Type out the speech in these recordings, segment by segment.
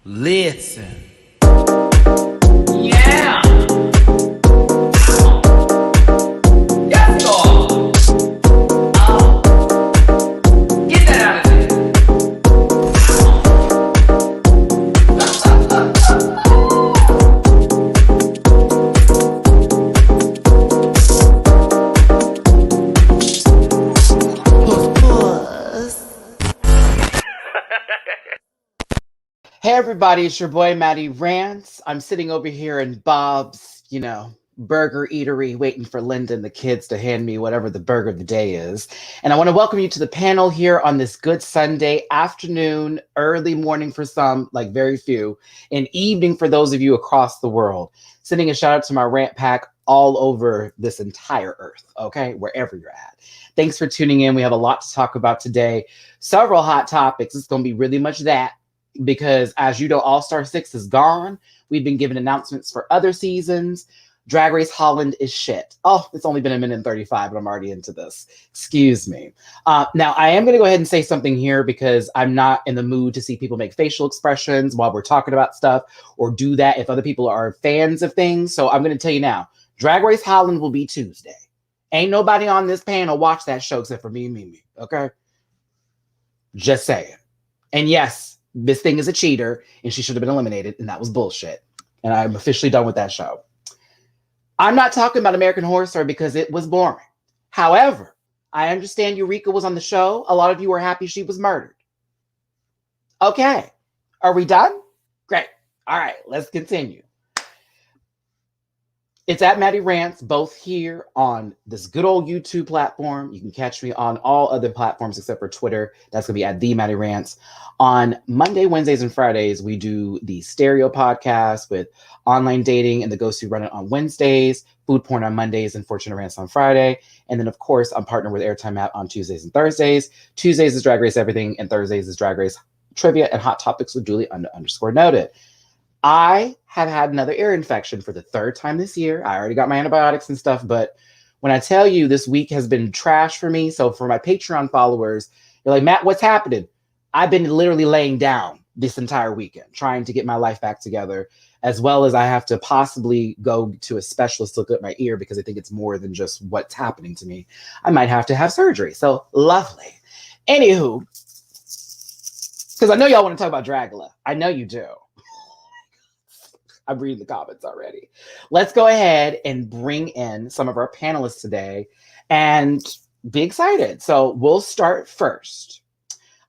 Listen. Yeah. Yes, Lord. Get that out of there. Hey everybody, it's your boy Matty Rants. I'm sitting over here in Bob's, burger eatery waiting for Linda and the kids to hand me whatever the burger of the day is. And I want to welcome you to the panel here on this good Sunday afternoon, early morning for some, like very few, and evening for those of you across the world. Sending a shout out to my rant pack all over this entire earth, okay? Wherever you're at. Thanks for tuning in. We have a lot to talk about today. Several hot topics. It's going to be really much that. Because as you know, All-Star 6 is gone. We've been given announcements for other seasons. Drag Race Holland is shit. Oh, it's only been a minute and 35, but I'm already into this. Excuse me. Now, I am going to go ahead and say something here because I'm not in the mood to see people make facial expressions while we're talking about stuff or do that if other people are fans of things. So I'm going to tell you now, Drag Race Holland will be Tuesday. Ain't nobody on this panel watch that show except for me and Mimi, okay? Just saying. And yes, this thing is a cheater and she should have been eliminated, and that was bullshit. And I'm officially done with that show. I'm not talking about American Horror Story because it was boring. However, I understand Eureka was on the show. A lot of you were happy she was murdered. Okay. Are we done? Great. All right, let's continue. It's at Matty Rants, both here on this good old YouTube platform. You can catch me on all other platforms except for Twitter. That's going to be at the Matty Rants. On Monday, Wednesdays, and Fridays, we do the stereo podcast with online dating and the ghosts who run it on Wednesdays, food porn on Mondays, and Fortune Rants on Friday. And then, of course, I'm partnered with Airtime App on Tuesdays and Thursdays. Tuesdays is Drag Race Everything, and Thursdays is Drag Race Trivia and Hot Topics with Julie __ noted. I have had another ear infection for the third time this year. I already got my antibiotics and stuff, but when I tell you this week has been trash for me, so for my Patreon followers, you're like, Matt, what's happening? I've been literally laying down this entire weekend, trying to get my life back together, as well as I have to possibly go to a specialist to look at my ear because I think it's more than just what's happening to me. I might have to have surgery. So lovely. Anywho, because I know y'all want to talk about Dragula. I know you do. I'm reading the comments already. Let's go ahead and bring in some of our panelists today and be excited. So we'll start first.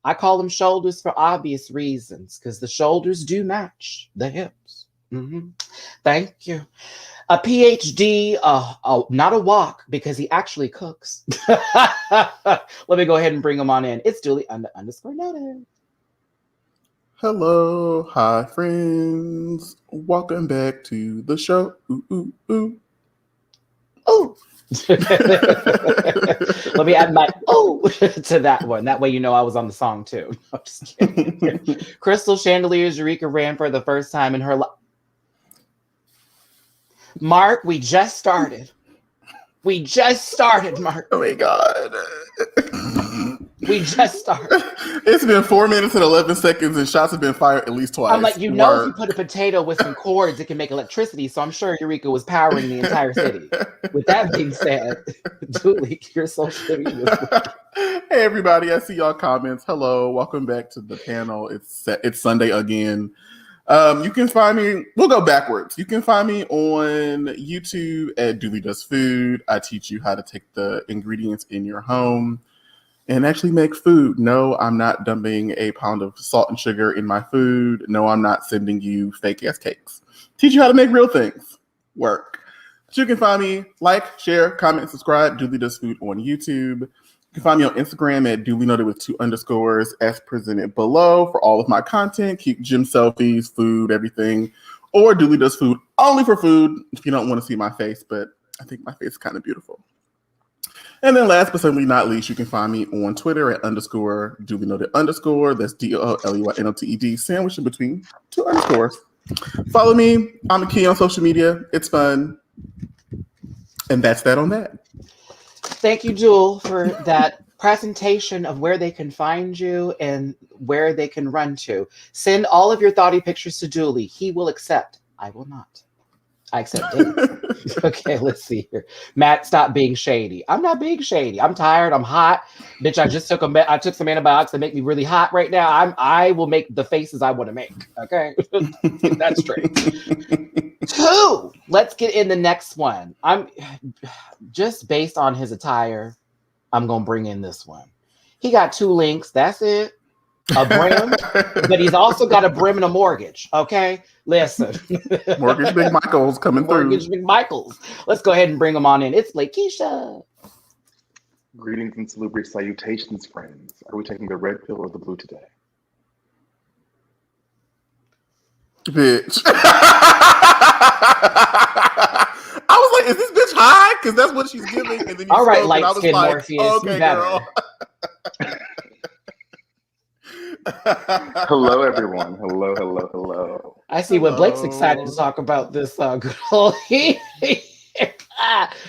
I call them shoulders for obvious reasons because the shoulders do match the hips. Thank you. A PhD, not a walk because he actually cooks. Let me go ahead and bring him on in. It's Julie __ noted. Hello, hi friends. Welcome back to the show. Ooh, ooh, ooh. Oh. Let me add my to that one. That way you know I was on the song too. No, just kidding. Crystal Chandelier's Eureka ran for the first time in her life. Mark, we just started. Mark. Oh my God. We just started. It's been 4 minutes and 11 seconds and shots have been fired at least twice. I'm like, if you put a potato with some cords, it can make electricity. So I'm sure Eureka was powering the entire city. With that being said, Julie, your social media. Hey everybody, I see y'all comments. Hello, welcome back to the panel. It's Sunday again. You can find me, we'll go backwards. You can find me on YouTube at Dooley Does Food. I teach you how to take the ingredients in your home and actually make food. No, I'm not dumping a pound of salt and sugar in my food. No, I'm not sending you fake ass cakes. Teach you how to make real things work. So you can find me, like, share, comment, and subscribe. Dooley Does Food on YouTube. You can find me on Instagram at Dooley Noted with 2 underscores as presented below for all of my content. Keep gym selfies, food, everything. Or Dooley Does Food only for food if you don't want to see my face, but I think my face is kind of beautiful. And then last but certainly not least, you can find me on Twitter at _Dooley Noted _. That's DOLEYNOTED, sandwiched in between 2 underscores. Follow me. I'm a key on social media. It's fun. And that's that on that. Thank you, Jewel, for that presentation of where they can find you and where they can run to. Send all of your thoughty pictures to Dooley. He will accept. I will not. I accept it. Okay, let's see here. Matt, stop being shady. I'm not being shady. I'm tired. I'm hot. Bitch, I just took some antibiotics that make me really hot right now. I will make the faces I want to make. Okay. Get that straight. 2. Let's get in the next one. I'm just based on his attire. I'm gonna bring in this one. He got 2 links. That's it. A brim, but he's also got a brim and a mortgage. Okay, listen. Mortgage Big Michael's coming Mortgage through. Big Michael's. Let's go ahead and bring him on in. It's Blakeisha. Greetings and salubrious salutations, friends. Are we taking the red pill or the blue today? Bitch. I was like, is this bitch high? Because that's what she's giving. And then you All right, spoke, and I was light-skinned like, Morpheus. okay, girl. Hello, everyone. Hello, hello, hello. I see what Blake's excited to talk about this good old. I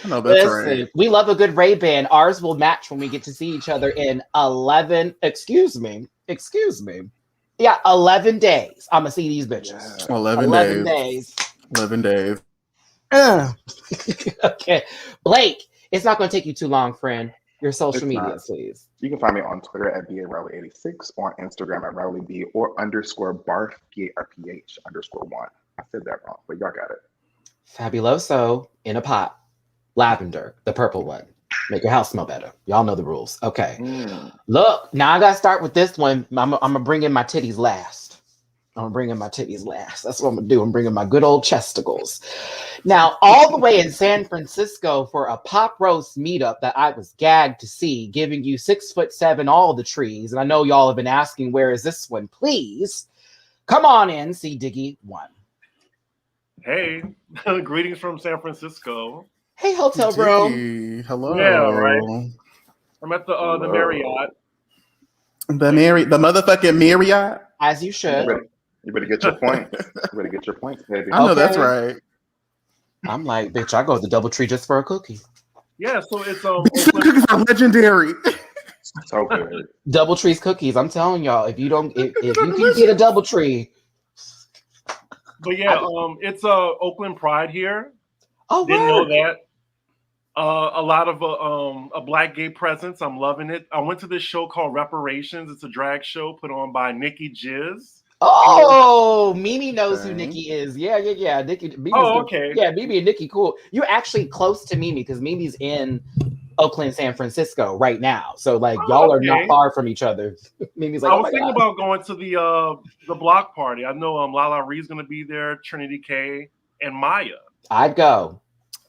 know that's Listen, right. we love a good Ray-Ban. Ours will match when we get to see each other in 11. Excuse me. Yeah, 11 days. I'm gonna see these bitches. Yeah. 11 days. 11 days. Okay, Blake. It's not gonna take you too long, friend. Your social It's media, not. please. You can find me on Twitter at BARowley86 or on Instagram at RowleyB or _barf, BARPH _1. I said that wrong, but y'all got it. Fabuloso in a pot. Lavender, the purple one. Make your house smell better. Y'all know the rules. Okay. Look, now I gotta start with this one. I'm gonna bring in my titties last. That's what I'm gonna do. I'm bringing my good old chesticles. Now, all the way in San Francisco for a pop roast meetup that I was gagged to see, giving you 6'7" all the trees. And I know y'all have been asking, where is this one? Please come on in, see Diggy 1. Hey, greetings from San Francisco. Hey, hotel bro. Dicky, hello. Yeah, right. I'm at the Marriott. The motherfucking Marriott. As you should. You better get your points. You better get your points, baby. I know that's Okay. right. I'm like, bitch, I go to the DoubleTree just for a cookie. Yeah, so it's Bitch, the cookies are legendary. So good. DoubleTree's cookies. I'm telling y'all, if you can get a DoubleTree. But yeah, it's Oakland Pride here. Oh, Didn't know word. that. A lot of a black gay presence. I'm loving it. I went to this show called Reparations. It's a drag show put on by Nicki Jizz. Oh, Mimi knows who Okay. Nicki is. Yeah. Nicki. Mimi's Oh, good. okay. Yeah, Mimi and Nicki, cool. You're actually close to Mimi because Mimi's in Oakland, San Francisco right now. So like y'all are not okay. far from each other. Mimi's like, I oh was my thinking God. about going to the block party. I know Lala Ree's gonna be there, Trinity K, and Maya. I'd go.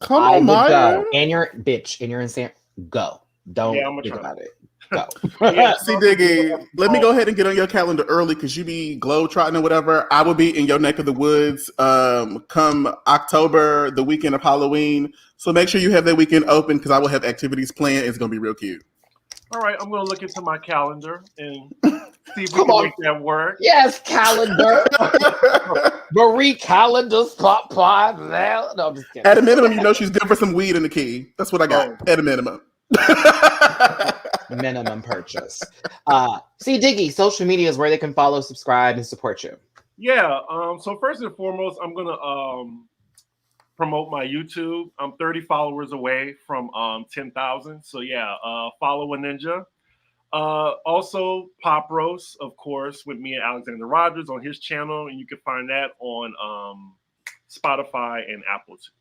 Come I on, would Maya. go. And you're in San. Go. Don't Yeah, I'm gonna think try. about it. Go. Yeah. See, Diggy, let me go ahead and get on your calendar early because you be globetrotting or whatever. I will be in your neck of the woods come October, the weekend of Halloween. So make sure you have that weekend open because I will have activities planned. It's going to be real cute. All right, I'm gonna look into my calendar and see if we Come can on. make that work. Yes, calendar. Marie Calendar's pop pie. No, I'm just kidding. At a minimum, you know she's good for some weed in the key. That's what I got. At a minimum. Minimum purchase. See, Diggy, social media is where they can follow, subscribe, and support you. Yeah. So first and foremost, I'm gonna promote my YouTube. I'm 30 followers away from 10,000. So yeah, follow a ninja. Also, Pop Roast, of course, with me and Alexander Rogers on his channel, and you can find that on Spotify and Apple too.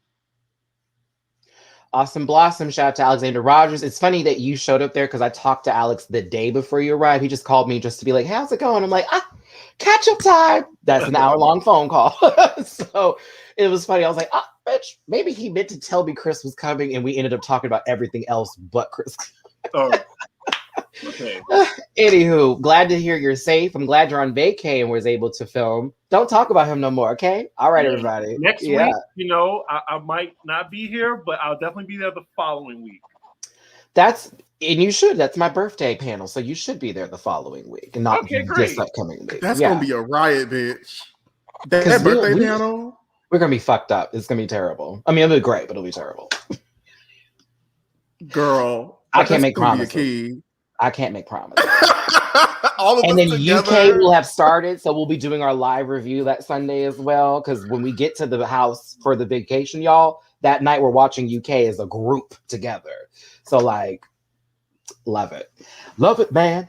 Awesome Blossom. Shout out to Alexander Rogers. It's funny that you showed up there because I talked to Alex the day before you arrived. He just called me just to be like, how's it going? I'm like, catch up time. That's an hour-long phone call. So it was funny. I was like, bitch, maybe he meant to tell me Chris was coming, and we ended up talking about everything else but Chris. Oh, okay. Anywho, glad to hear you're safe. I'm glad you're on vacay and was able to film. Don't talk about him no more, okay? All right, everybody. Next week, I might not be here, but I'll definitely be there the following week. And you should. That's my birthday panel, so you should be there the following week and not this upcoming week. That's gonna be a riot, bitch. That birthday panel. We're gonna be fucked up. It's gonna be terrible. I mean, it'll be great, but it'll be terrible. Girl, I can't make promises. I can't make promises. All of And us then together. UK will have started, so we'll be doing our live review that Sunday as well. Because when we get to the house for the vacation, y'all, that night we're watching UK as a group together. So like, love it, man.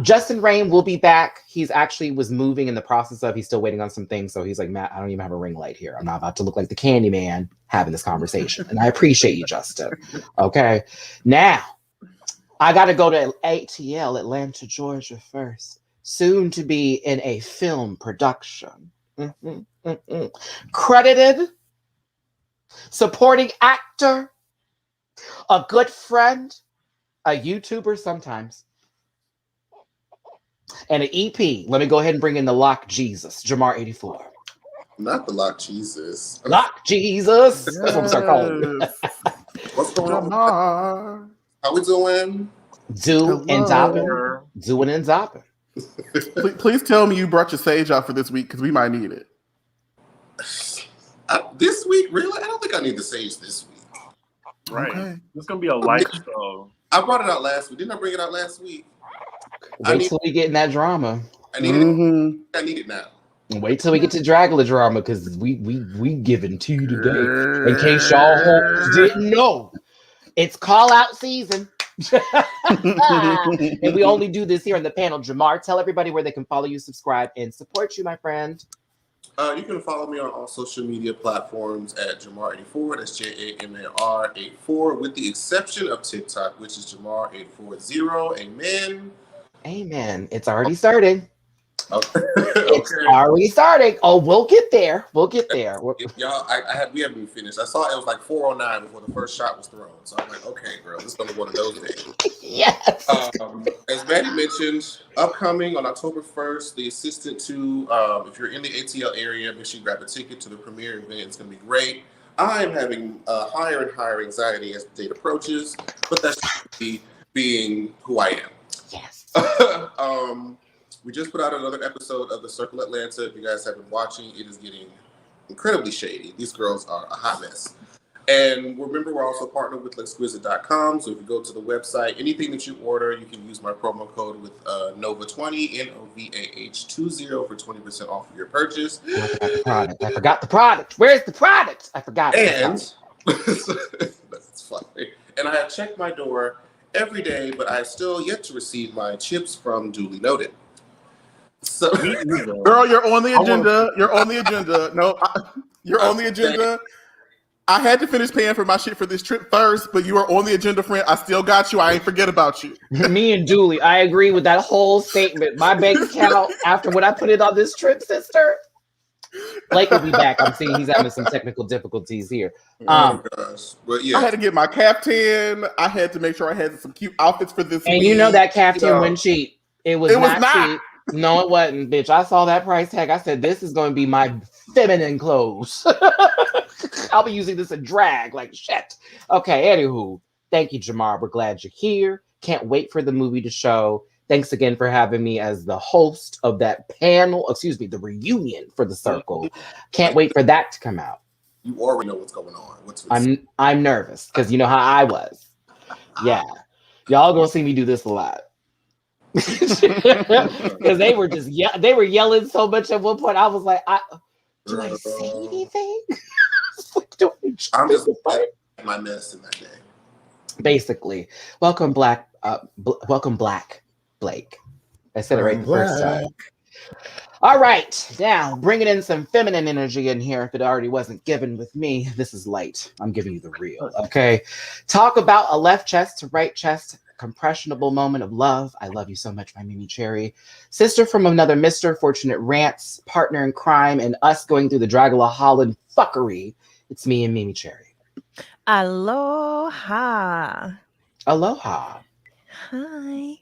Justin Rain will be back. He's actually was moving in the process of. He's still waiting on some things, so he's like, Matt, I don't even have a ring light here. I'm not about to look like the Candy Man having this conversation, and I appreciate you, Justin. Okay, now. I got to go to ATL, Atlanta, Georgia first. Soon to be in a film production. Credited, supporting actor, a good friend, a YouTuber sometimes, and an EP. Let me go ahead and bring in the Lock Jesus, Jamar84. Not the Lock Jesus. Lock Jesus. That's what I'm start calling you. What's going on? Jamar. How we doing? Doing and Hello. zopping. Please tell me you brought your sage out for this week because we might need it. This week, really? I don't think I need the sage this week. Right. Okay. It's gonna be a light show. I brought it out last week. Didn't I bring it out last week? Wait till we get in that drama. I need it. I need it now. Wait till we get to Dragula drama because we giving to you today. In case y'all didn't know, it's call out season. And we only do this here on the panel. Jamar, tell everybody where they can follow you, subscribe, and support you, my friend. You can follow me on all social media platforms at Jamar84. That's JAMAR84, with the exception of TikTok, which is Jamar840. Amen. Amen. It's already starting. Okay. It's already starting. Oh, we'll get there. Y'all, we haven't even finished. I saw it was like 4:09 before the first shot was thrown. So I'm like, okay, girl, this is gonna be one of those days. Yes. As Matty mentioned, upcoming on October 1st, the assistant to, if you're in the ATL area, make sure you grab a ticket to the premiere event. It's gonna be great. I'm having higher and higher anxiety as the date approaches, but that's being who I am. Yes. We just put out another episode of The Circle Atlanta. If you guys have been watching, it is getting incredibly shady. These girls are a hot mess. And remember, we're also partnered with L'exquisite.com. So if you go to the website, anything that you order, you can use my promo code with NOVAH20, NOVAH20 for 20% off of your purchase. I forgot the product. Where's the product? I forgot. And that's funny. And I have checked my door every day, but I have still yet to receive my chips from Duly Noted. So, girl, you're on the agenda. You're on the agenda. No, you're on the agenda. I had to finish paying for my shit for this trip first, but you are on the agenda, friend. I still got you. I ain't forget about you. Me and Dooley, I agree with that whole statement. My bank account, after when I put it on this trip, sister, Blake will be back. I'm seeing he's having some technical difficulties here. Oh gosh. But yeah, I had to get my caftan. I had to make sure I had some cute outfits for this and week. you know that caftan went cheap. It was not cheap. No, it wasn't, bitch. I saw that price tag. I said, this is going to be my feminine clothes. I'll be using this in drag, like shit. Okay, anywho. Thank you, Jamar. We're glad you're here. Can't wait for the movie to show. Thanks again for having me as the host of that panel. Excuse me, the reunion for The Circle. Can't wait for that to come out. You already know what's going on. I'm nervous because you know how I was. Yeah. Y'all gonna see me do this a lot. Because they were just they were yelling so much at one point. I was like, do I say anything? I'm just my mess in that day. Basically, welcome Black Blake. I said it right the first time. All right, now bringing in some feminine energy in here. If it already wasn't given with me, this is light. I'm giving you the real. Okay, talk about a left chest to right chest. Compressionable moment of love. I love you so much, my Mimi Cherry. Sister from another Mr. Fortunate Rants, partner in crime, and us going through the Dragula Holland fuckery. It's me and Mimi Cherry. Aloha. Aloha. Hi.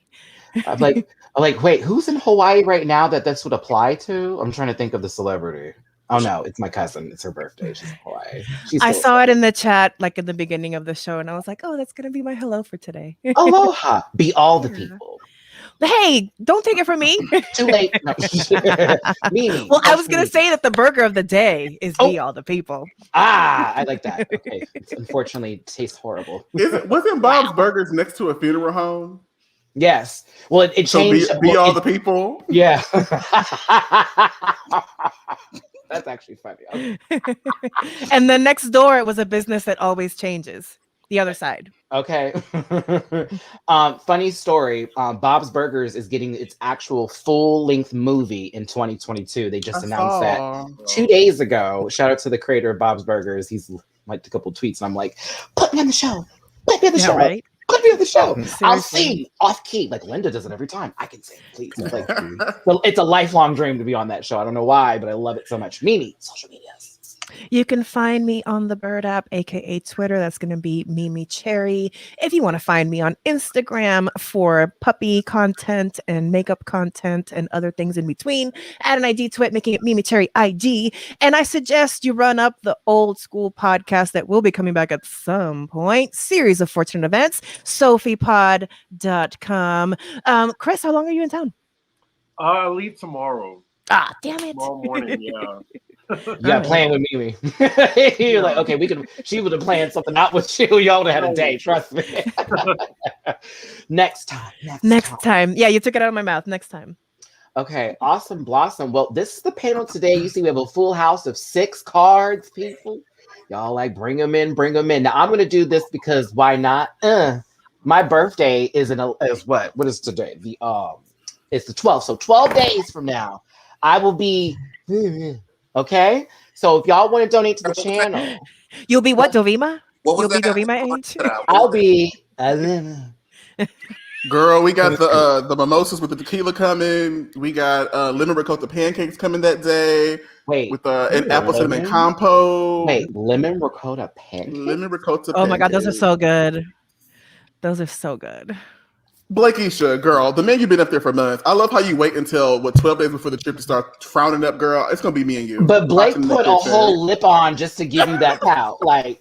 I'm like, wait, who's in Hawaii right now that this would apply to? I'm trying to think of the celebrity. Oh no, it's my cousin. It's her birthday. She's in Hawaii. I saw it in the chat, like in the beginning of the show, and I was like, "Oh, that's gonna be my hello for today." Aloha. Be all the people. Hey, don't take it from me. Too late. No. Mimi. Well, I was gonna say that the burger of the day is be all the people. I like that. Okay. Unfortunately, it tastes horrible. Wasn't Bob's Burgers next to a funeral home? Yes. Well, it So changed. be well, all it- the people. Yeah. That's actually funny. Okay. And then next door, it was a business that always changes. The other side. Okay. Funny story. Bob's Burgers is getting its actual full-length movie in 2022. They just I announced that saw. 2 days ago. Shout out to the creator of Bob's Burgers. He's liked a couple tweets, and I'm like, put me on the show. Put me on the show. right? Put me on the show. I'll Seriously. sing off key. Like Linda does it every time. I can sing, please. It's like, well, it's a lifelong dream to be on that show. I don't know why, but I love it so much. Mimi, social medias. You can find me on the Bird app, aka Twitter. That's going to be Mimi Cherry. If you want to find me on Instagram for puppy content and makeup content and other things in between, add an ID to it, making it Mimi Cherry ID. And I suggest you run up the old school podcast that will be coming back at some point. Series of Fortunate Events, sophiepod.com. Chris, how long are you in town? I leave tomorrow. Ah, damn it. Tomorrow morning, yeah. Yeah, playing with Mimi. You're like, okay, she would have planned something out with you. Y'all would have had a day, trust me. Next time. Yeah, you took it out of my mouth. Next time. Okay, awesome blossom. Well, this is the panel today. You see, we have a full house of 6 cards, people. Y'all like bring them in. Now I'm gonna do this because why not? My birthday is what? What is today? It's the 12th. So 12 days from now, I will be okay. So if y'all want to donate to the channel, You'll be what, Dovima? What was You'll be that? Dovima age? I'll be Girl, we got the mimosas with the tequila coming. We got lemon ricotta pancakes coming that day. wait With an apple cinnamon compote. Wait, lemon ricotta pancakes? Lemon ricotta Oh my God, those are pancakes. so good. Those are so good. Blakeisha, girl, the man you've been up there for months. I love how you wait until 12 days before the trip to start frowning up, girl. It's gonna be me and you. But Blake Watching the put a kitchen. whole lip on just to give you that pout. Like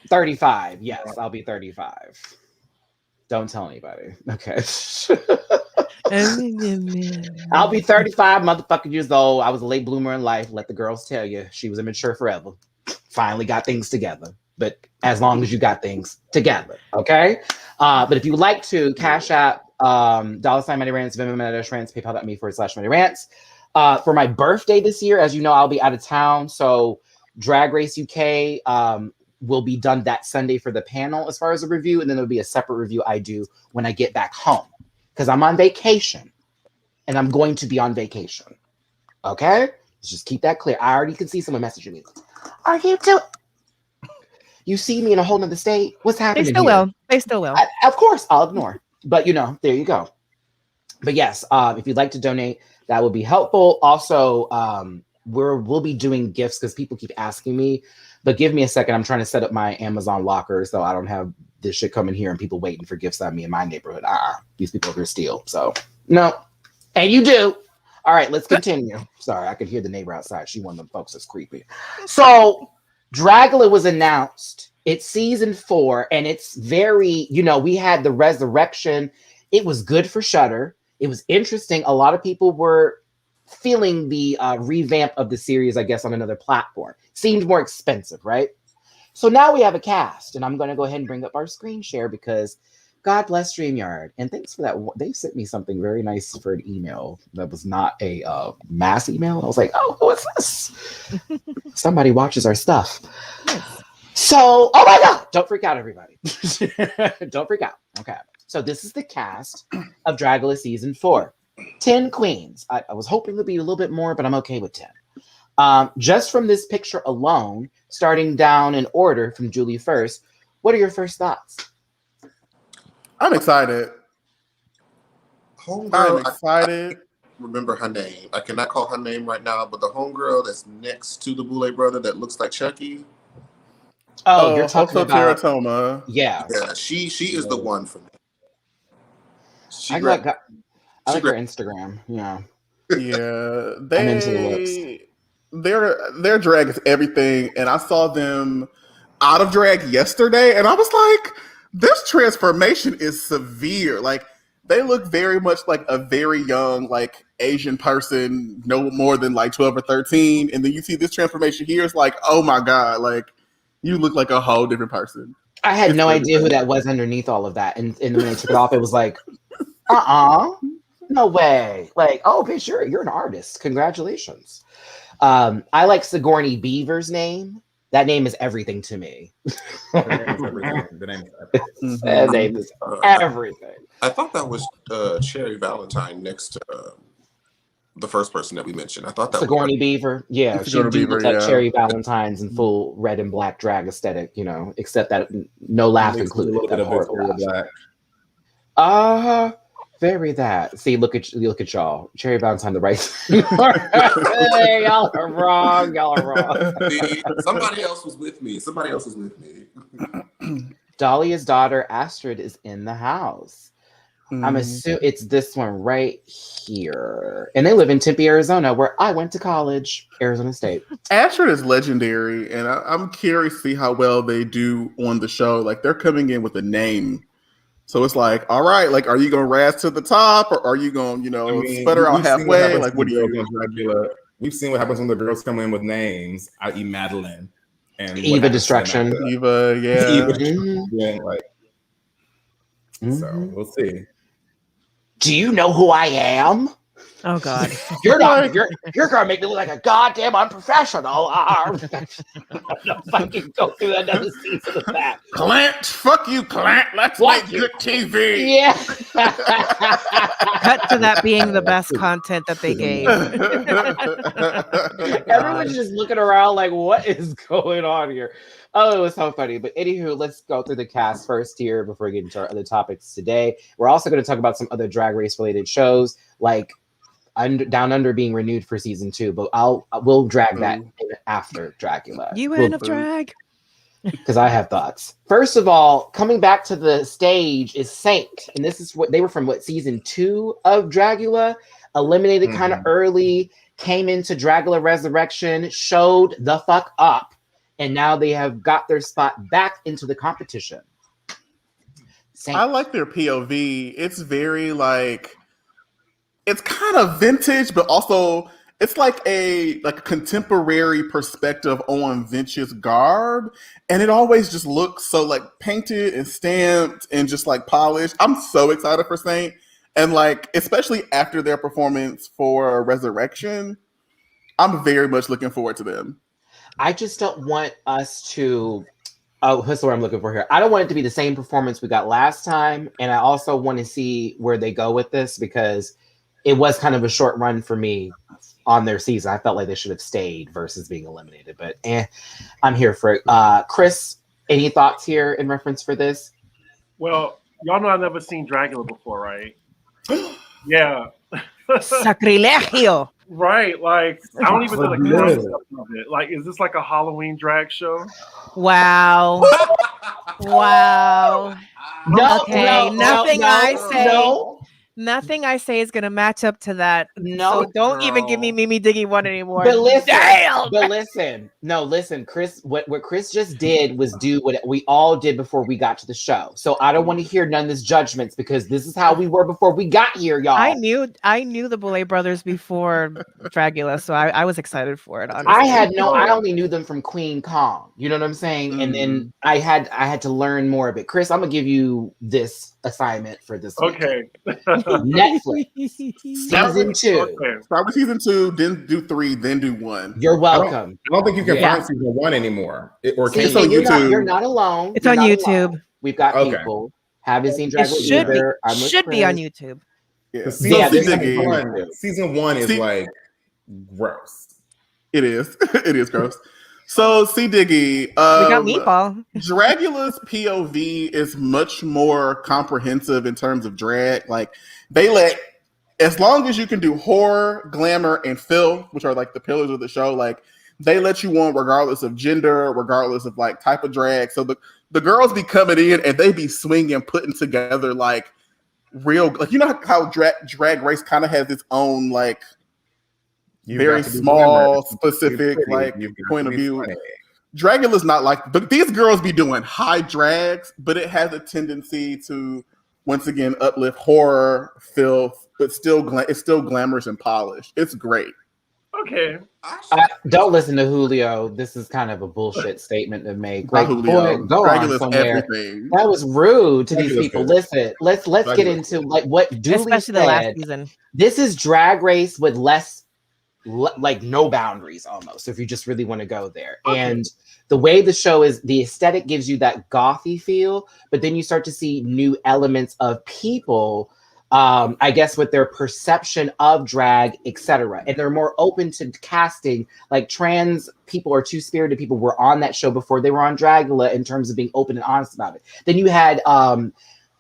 35. Yes, I'll be 35. Don't tell anybody. Okay. I'll be 35 motherfucking years old. I was a late bloomer in life. Let the girls tell you. She was immature forever. Finally got things together. But as long as you got things together, okay? But if you would like to, Cash App, $MattyRants, Venmo, MattyRants, PayPal.me/MattyRants. For my birthday this year, as you know, I'll be out of town. So Drag Race UK will be done that Sunday for the panel as far as a review. And then there'll be a separate review I do when I get back home. Because I'm on vacation. And I'm going to be on vacation. Okay? Let's just keep that clear. I already can see someone messaging me. Are you doing... You see me in a whole nother state? What's happening They still here? will. They still will. Of course, I'll ignore. But, there you go. But yes, if you'd like to donate, that would be helpful. Also, we'll be doing gifts because people keep asking me. But give me a second. I'm trying to set up my Amazon locker so I don't have this shit coming here and people waiting for gifts on me in my neighborhood. These people over here steal. So, no. And you do. All right, let's continue. Sorry, I could hear the neighbor outside. She one of them folks that's creepy. So, Dragula was announced. It's season 4, and it's very, we had the resurrection. It was good for Shudder. It was interesting. A lot of people were feeling the revamp of the series, I guess, on another platform. Seemed more expensive, right? So now we have a cast, and I'm going to go ahead and bring up our screen share because God bless StreamYard. And thanks for that. They sent me something very nice for an email that was not a mass email. I was like, oh, who is this? Somebody watches our stuff. So, oh my God, don't freak out, everybody. Don't freak out. Okay. So this is the cast of Dragula season 4. 10 queens. I was hoping to be a little bit more, but I'm okay with 10. Just from this picture alone, starting down in order from Julie first, what are your first thoughts? I'm excited. Homegirl, I'm excited. I remember her name. I cannot call her name right now, but the homegirl that's next to the Boulay brother that looks like Chucky. Oh, you're talking Hoso about Teratoma. Yeah, she is the one for me. I like her Instagram. Yeah, Yeah, I'm into the looks. their drag is everything, and I saw them out of drag yesterday, and I was like, this transformation is severe. Like, they look very much like a very young, like, Asian person, no more than like 12 or 13, and then you see this transformation here, it's like, oh my God, like, you look like a whole different person. I had It's no really idea who good. that was underneath all of that. And when they took it off, it was like, no way. Like, oh, bitch, you're an artist. Congratulations. I like Sigourney Beaver's name. That name is everything to me. The name is everything. The name is everything. That name is everything. I thought that was Cherry Valentine next to the first person that we mentioned. I thought that Sigourney was Beaver. Yeah, she Sigourney do Beaver, look like yeah. Cherry Valentine's in full red and black drag aesthetic, except that no laugh Mixed with included. a little bit that of horrible Victoria laugh. Black. Very that. See, look at y'all. Cherry Valentine, the right thing. Hey, y'all are wrong. See, somebody else was with me. Dahlia's daughter Astrid is in the house. I'm assuming it's this one right here, and they live in Tempe, Arizona, where I went to college, Arizona State. Astrid is legendary, and I'm curious to see how well they do on the show. Like, they're coming in with a name. So it's like, all right, like, are you going to razz to the top, or are you going, sputter out halfway? Like, what do you do? Dragula. We've seen what happens when the girls come in with names, i.e. Madeline. And Eva Destruction. Eva, yeah. Eva Destruction, like, Mhm. So we'll see. Do you know who I am? Oh God. You're gonna make me look like a goddamn unprofessional. Don't fucking go through another season of that. Clint, fuck you, Clint. Let's make good TV. Yeah. Cut to that being the best content that they gave. Everyone's just looking around like, what is going on here? Oh, it was so funny. But anywho, let's go through the cast first here before we get into our other topics today. We're also going to talk about some other Drag Race related shows, like Down Under being renewed for season 2. But we'll drag that in after Dragula. UN of drag. Because I have thoughts. First of all, coming back to the stage is Saint, and this is what they were from. Season 2 of Dragula, eliminated kind of early, came into Dragula Resurrection, showed the fuck up, and now they have got their spot back into the competition. Saint. I like their POV. It's very like, it's kind of vintage, but also it's like a contemporary perspective on vintage garb, and it always just looks so like painted and stamped and just like polished. I'm so excited for Saint, and like especially after their performance for Resurrection, I'm very much looking forward to them. I just don't want us to. Oh, that's what I'm looking for here. I don't want it to be the same performance we got last time, and I also want to see where they go with this because it was kind of a short run for me on their season. I felt like they should have stayed versus being eliminated, but I'm here for it. Chris, any thoughts here in reference for this? Well, y'all know I've never seen Dragula before, right? Yeah. Sacrilegio. Right. Like, I don't even know the concept of it. Like, is this like a Halloween drag show? Wow. Wow. No, Okay, nothing I say. No. Nothing I say is gonna match up to that. No, So don't even give me Mimi Diggy one anymore. But listen, Damn! listen, Chris, what Chris just did was do what we all did before we got to the show. So I don't want to hear none of this judgments because this is how we were before we got here, y'all. I knew the Boulay brothers before Dragula, so I was excited for it. Honestly. I only knew them from Queen Kong. You know what I'm saying? And then I had to learn more of it. Chris, I'm gonna give you this assignment for this week. Okay. Netflix season 2. Okay. Start with season 2, then do 3, then do 1. You're welcome. I don't think you can find season 1 anymore. You're not alone. It's on YouTube. Alone. We've got people haven't seen It Dragula. should be on YouTube. Yeah. Season 1 is like gross. It is. It is gross. So, C. Diggy, We got Meatball. Dragula's POV is much more comprehensive in terms of drag. Like, they let, as long as you can do horror, glamour, and filth, which are like the pillars of the show, like, they let you on regardless of gender, regardless of like type of drag. So the girls be coming in and they be swinging, putting together like real, like, you know how drag race kind of has its own like, very small, specific, like point of view. Dragula's not like, but these girls be doing high drags, but it has a tendency to once again uplift horror, filth, but it's still glamorous and polished. It's great. Okay. Don't listen to Julio. This is kind of a bullshit statement to make. Not Like, Julio. boy, go on Dragula's somewhere. everything. That was rude to these Dragula's people. good. Listen, let's get into like what Dooley Especially the last said. season. This is Drag Race with like no boundaries almost, if you just really want to go there. Okay. And the way the show is, the aesthetic gives you that gothy feel, but then you start to see new elements of people, I guess with their perception of drag, etc. And they're more open to casting, like trans people or two-spirited people were on that show before they were on Dragula in terms of being open and honest about it. Then you had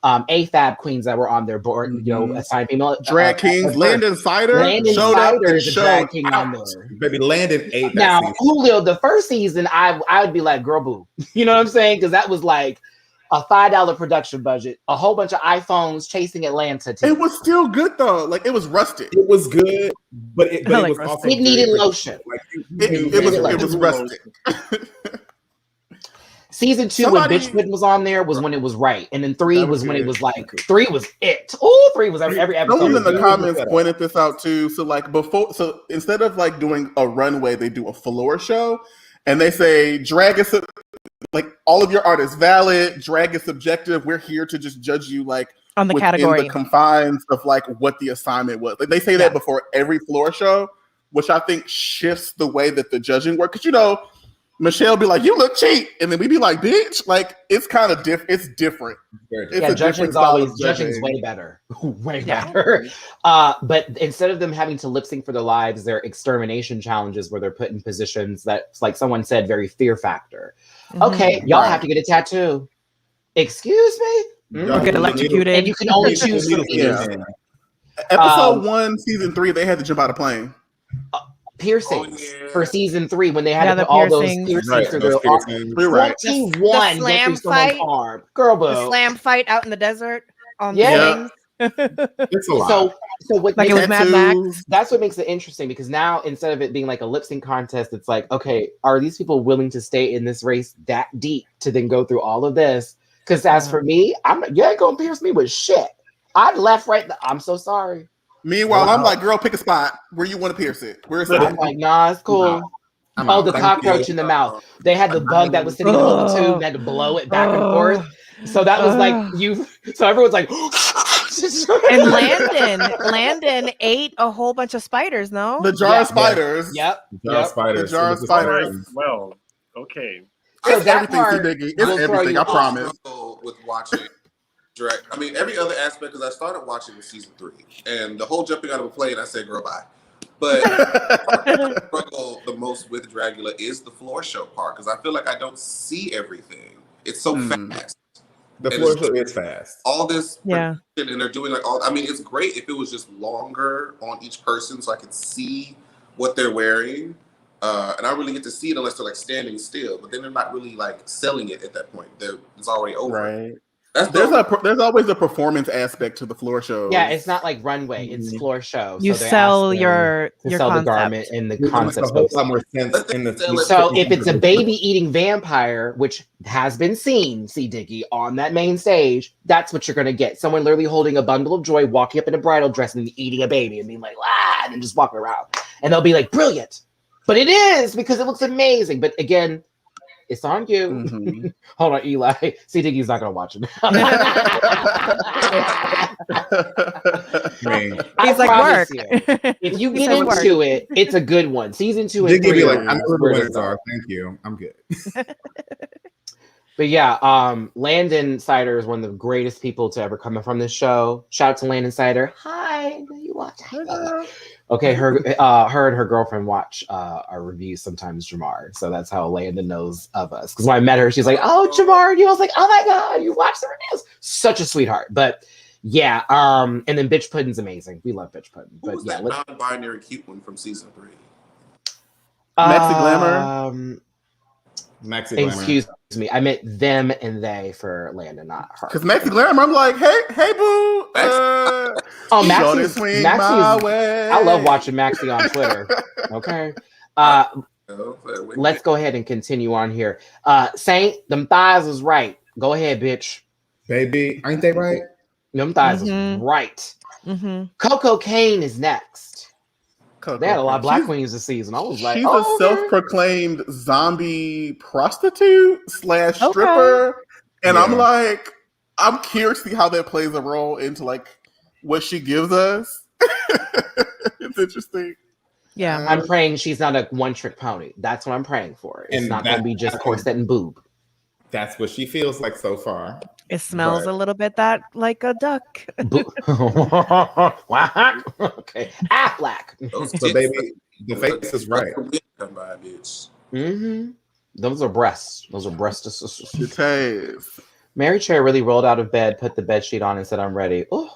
AFAB queens that were on their board, you know, assigned female Drag kings. Landon Cider Landon showed up Cider and is a showed drag king on out. there. Baby, Landon ate that Now, season. Julio, the first season, I would be like, girl, boo. You know what I'm saying? Because that was like a $5 production budget, a whole bunch of iPhones chasing Atlanta. It was still good though. Like it was rustic. It was good, but it I like was rustic. also It needed very- lotion. Like, It was rustic. Season 2, Somebody- when Bitch was on there, was when it was right. And then 3 That was was when it good. was like, 3 was it. Oh, 3 was every episode. Someone in was the good. comments pointed this out too. So like before, so instead of like doing a runway, they do a floor show, and they say drag is like all of your art is valid. Drag is subjective. We're here to just judge you like On the within category. the confines of like what the assignment was. Like they say that before every floor show, which I think shifts the way that the judging works. Because you know, Michelle be like, "You look cheap," and then we be like, "Bitch!" Like it's kind of different. It's different. It's Yeah, a different judging's style always of judging's judging. way better. Way better. But instead of them having to lip sync for their lives, they're extermination challenges where they're put in positions that's, like someone said, very fear factor. Okay, y'all have to get a tattoo. Excuse me? Or get electrocuted. And you can only choose from these. Yeah. Episode 1, season 3, they had to jump out of plane. Piercings Oh, yeah. for season 3 when they had Yeah, to the put all those piercings. piercings Right, through those their arm. piercings. You're right. 21 The get slam through someone's fight. arm. Girl, boo. The slam fight out in the desert on Yeah. the things. It's a lot. So what Like it makes was Mad Max. Tattoos. that's what makes it interesting, because now instead of it being like a lip sync contest, it's like, okay, are these people willing to stay in this race that deep to then go through all of this? Because as for me, you ain't gonna pierce me with shit. I left right. I'm so sorry. Meanwhile, I'm like, girl, pick a spot where you want to pierce it. Where's I'm it? like, nah, it's cool. I'm Oh, out. the Thank cockroach you. in the mouth. They had the bug that was sitting in the little tube and had to blow it back and forth. So that was like so everyone's like And Landon ate a whole bunch of spiders, no? The jar of spiders. Yep. Jar of Yep. spiders. The jar It of was spiders. disgusting. Well, okay. So It's that everything, part C-Biggie. will It's throw everything, you I off. promise. Struggle with watching drag. I mean, every other aspect, because I started watching with season 3, and the whole jumping out of a plane, I said, girl, bye. But the part that I struggle the most with Dragula is the floor show part, because I feel like I don't see everything. It's so fast. The And floor it's- show is fast. All this Yeah. production, and they're doing like all. I mean, it's great if it was just longer on each person, so I could see what they're wearing. And I really get to see it unless they're like standing still. But then they're not really like selling it at that point. It's already over. Right. That's There's always a performance aspect to the floor show. Yeah, it's not like runway, it's floor show. You so they sell ask them your to sell the concept. garment and the It makes concept. a whole lot more sense in the So if it's a baby eating vampire, which has been seen, see Dickie, on that main stage, that's what you're gonna get. Someone literally holding a bundle of joy, walking up in a bridal dress and eating a baby and being like, ah, and then just walking around. And they'll be like, brilliant. But it is, because it looks amazing. But again, it's on you. Mm-hmm. Hold on, Eli. See Dickie's not gonna watch it. He's like, promise work. you, if you He get said work. into it, it's a good one. Season 2 and Diggy 3 be like, are I know where the where winners it's are. at. Thank you. I'm good. But yeah, Landon Cider is one of the greatest people to ever come from this show. Shout out to Landon Cider. Hi, you watch? Okay, her and her girlfriend watch our reviews sometimes, Jamar. So that's how Landon knows of us. Because when I met her, she's like, "Oh, Jamar," and I was like, "Oh my god, you watch the reviews?" Such a sweetheart. But yeah, and then Bitch Pudding's amazing. We love Bitch Pudding. Who But was yeah, that non-binary cute one from season 3? Maxi Glamour? Maxi Glamour. Excuse me, I meant them and they for Landon, not her. Because Maxi Glamour, I'm like, hey, boo. Oh, shorty Maxi, swing my way. I love watching Maxi on Twitter. Okay. Let's go ahead and continue on here. Saint, them thighs is right. Go ahead, bitch. Baby, ain't they right? Them thighs is right. Mm-hmm. Coco Kane is next. They had a lot of black She's- queens this season. I was like, she's oh, a okay. self-proclaimed zombie prostitute / stripper, and I'm Yeah. like, I'm curious to see how that plays a role into like what she gives us. It's interesting. Yeah. I'm praying she's not a one-trick pony. That's what I'm praying for. It's And not going to be just corset and boob. That's what she feels like so far. It smells But- a little bit like a duck. What? Okay. Black. Those So tits, baby, the face is right. Come by, bitch. Mm-hmm. Those are breasts. Those are breasts. It is. Mary Chair really rolled out of bed, put the bed sheet on, and said, "I'm ready." Oh,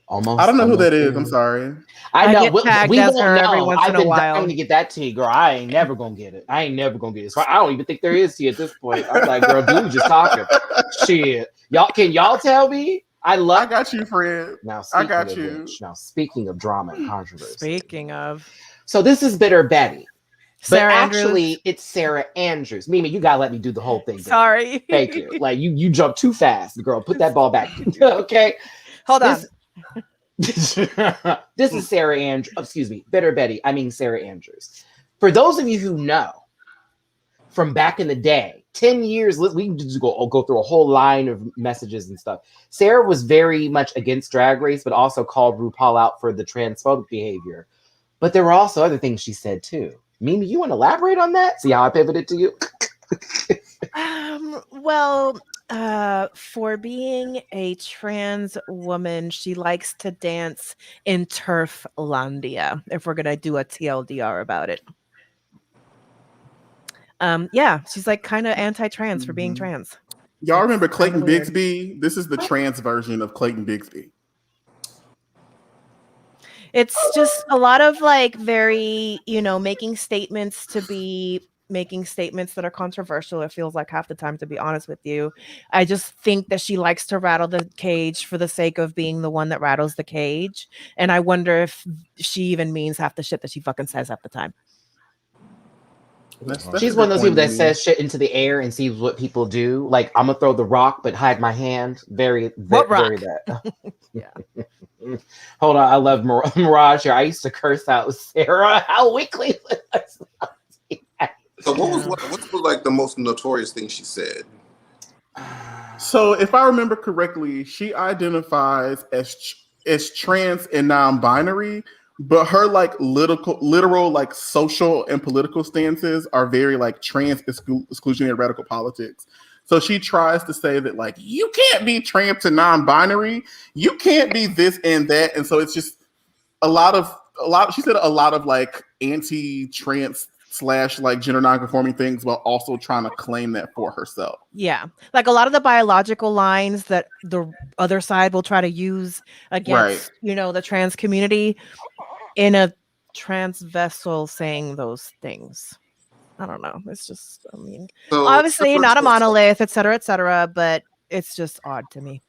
almost. I don't know who that is. there. I'm sorry. I I know. get tagged We as won't her every know. once I've in a been while. dying to get that tea, girl. I ain't never gonna get it. I ain't never gonna get it. So I don't even think there is tea at this point. I'm like, girl, dude, just talking. Shit, y'all. Can y'all tell me? I love. I got you, friend. Now, I got speaking of you. which, now, speaking of drama and controversy. Speaking of So this is Bitter Betty. Sarah but Andrews. actually, it's Sarah Andrews. Mimi, you gotta let me do the whole thing. baby. Sorry. Thank you. Like you jumped too fast, girl. Put that ball back. Okay. Hold on. This is Sarah Andrews. Excuse me, Bitter Betty. I mean Sarah Andrews. For those of you who know, from back in the day, 10 years, we can just go through a whole line of messages and stuff. Sarah was very much against Drag Race, but also called RuPaul out for the transphobic behavior. But there were also other things she said too. Mimi, you want to elaborate on that? See how I pivoted to you? Well, for being a trans woman, she likes to dance in Turflandia, if we're gonna do a TLDR about it. Yeah, she's like kind of anti-trans for being Mhm. trans. Y'all remember It's Clayton kinda weird. Bigsby? This is the trans version of Clayton Bigsby. It's just a lot of like very, making statements that are controversial. It feels like half the time, to be honest with you. I just think that she likes to rattle the cage for the sake of being the one that rattles the cage. And I wonder if she even means half the shit that she fucking says half the time. That's She's a one of good those people point, that Mimi. says shit into the air and sees what people do. Like, I'm gonna throw the rock, but hide my hand. Very, What very rock? that. Yeah. Hold on, I love Mirage here. I used to curse out Sarah. How weekly. So what was like the most notorious thing she said? So, if I remember correctly, she identifies as trans and non-binary, but her like literal like social and political stances are very like trans exclusionary radical politics. So she tries to say that like you can't be trans and non-binary, you can't be this and that, and so it's just a lot of. She said a lot of like anti-trans / like gender non-conforming things, while also trying to claim that for herself. Yeah. Like a lot of the biological lines that the other side will try to use against, the trans community in a trans vessel saying those things. I don't know. It's just, So obviously not a monolith, et cetera, but it's just odd to me.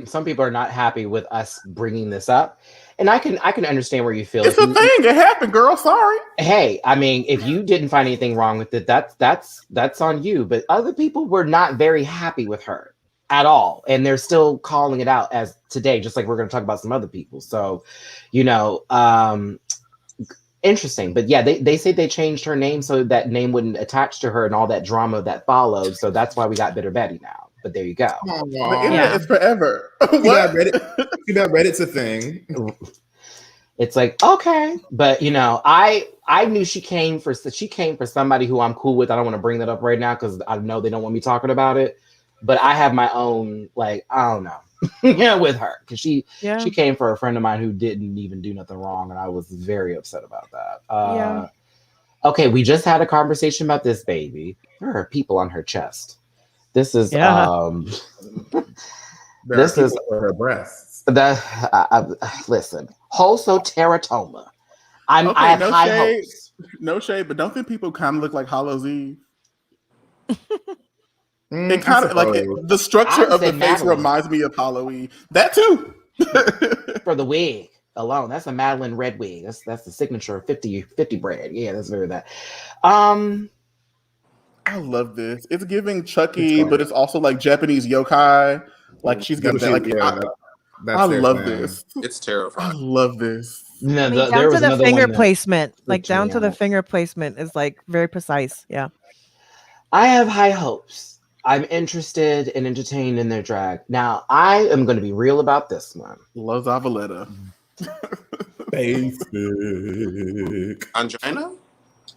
Some people are not happy with us bringing this up, and I can understand where you feel. It's the thing. It happened, girl. Sorry. Hey, I mean, if you didn't find anything wrong with it, that's on you. But other people were not very happy with her at all, and they're still calling it out as today, just like we're going to talk about some other people. So, interesting. But yeah, they say they changed her name so that name wouldn't attach to her and all that drama that followed. So that's why we got Bitter Betty now. But there you go. The internet is forever. Too bad Reddit's a thing. It's like, okay, but I knew she came for somebody who I'm cool with. I don't want to bring that up right now because I know they don't want me talking about it. But I have my own, like, I don't know, with her because she came for a friend of mine who didn't even do nothing wrong, and I was very upset about that. Okay, we just had a conversation about this baby. There are people on her chest. This is this is her breasts. Listen, Hoso teratoma. I have no high shade. hopes. No shade, but don't think people kind of look like Hollow's Eve? It kind of like the structure of the face Madeline. reminds me of Halloween. That too. For the wig alone, that's a Madeline red wig. That's the signature of 50 brand. Yeah, that's very that. I love this. It's giving Chucky, but it's also like Japanese yokai. Like she's got that. Like I love this. It's terrifying. I love this. No, I mean, there down was to the another finger one that placement, like freaked down me to the out. finger placement is like very precise. Yeah. I have high hopes. I'm interested and entertained in their drag. Now, I am going to be real about this one. La Zavaleta. Basic. Angina?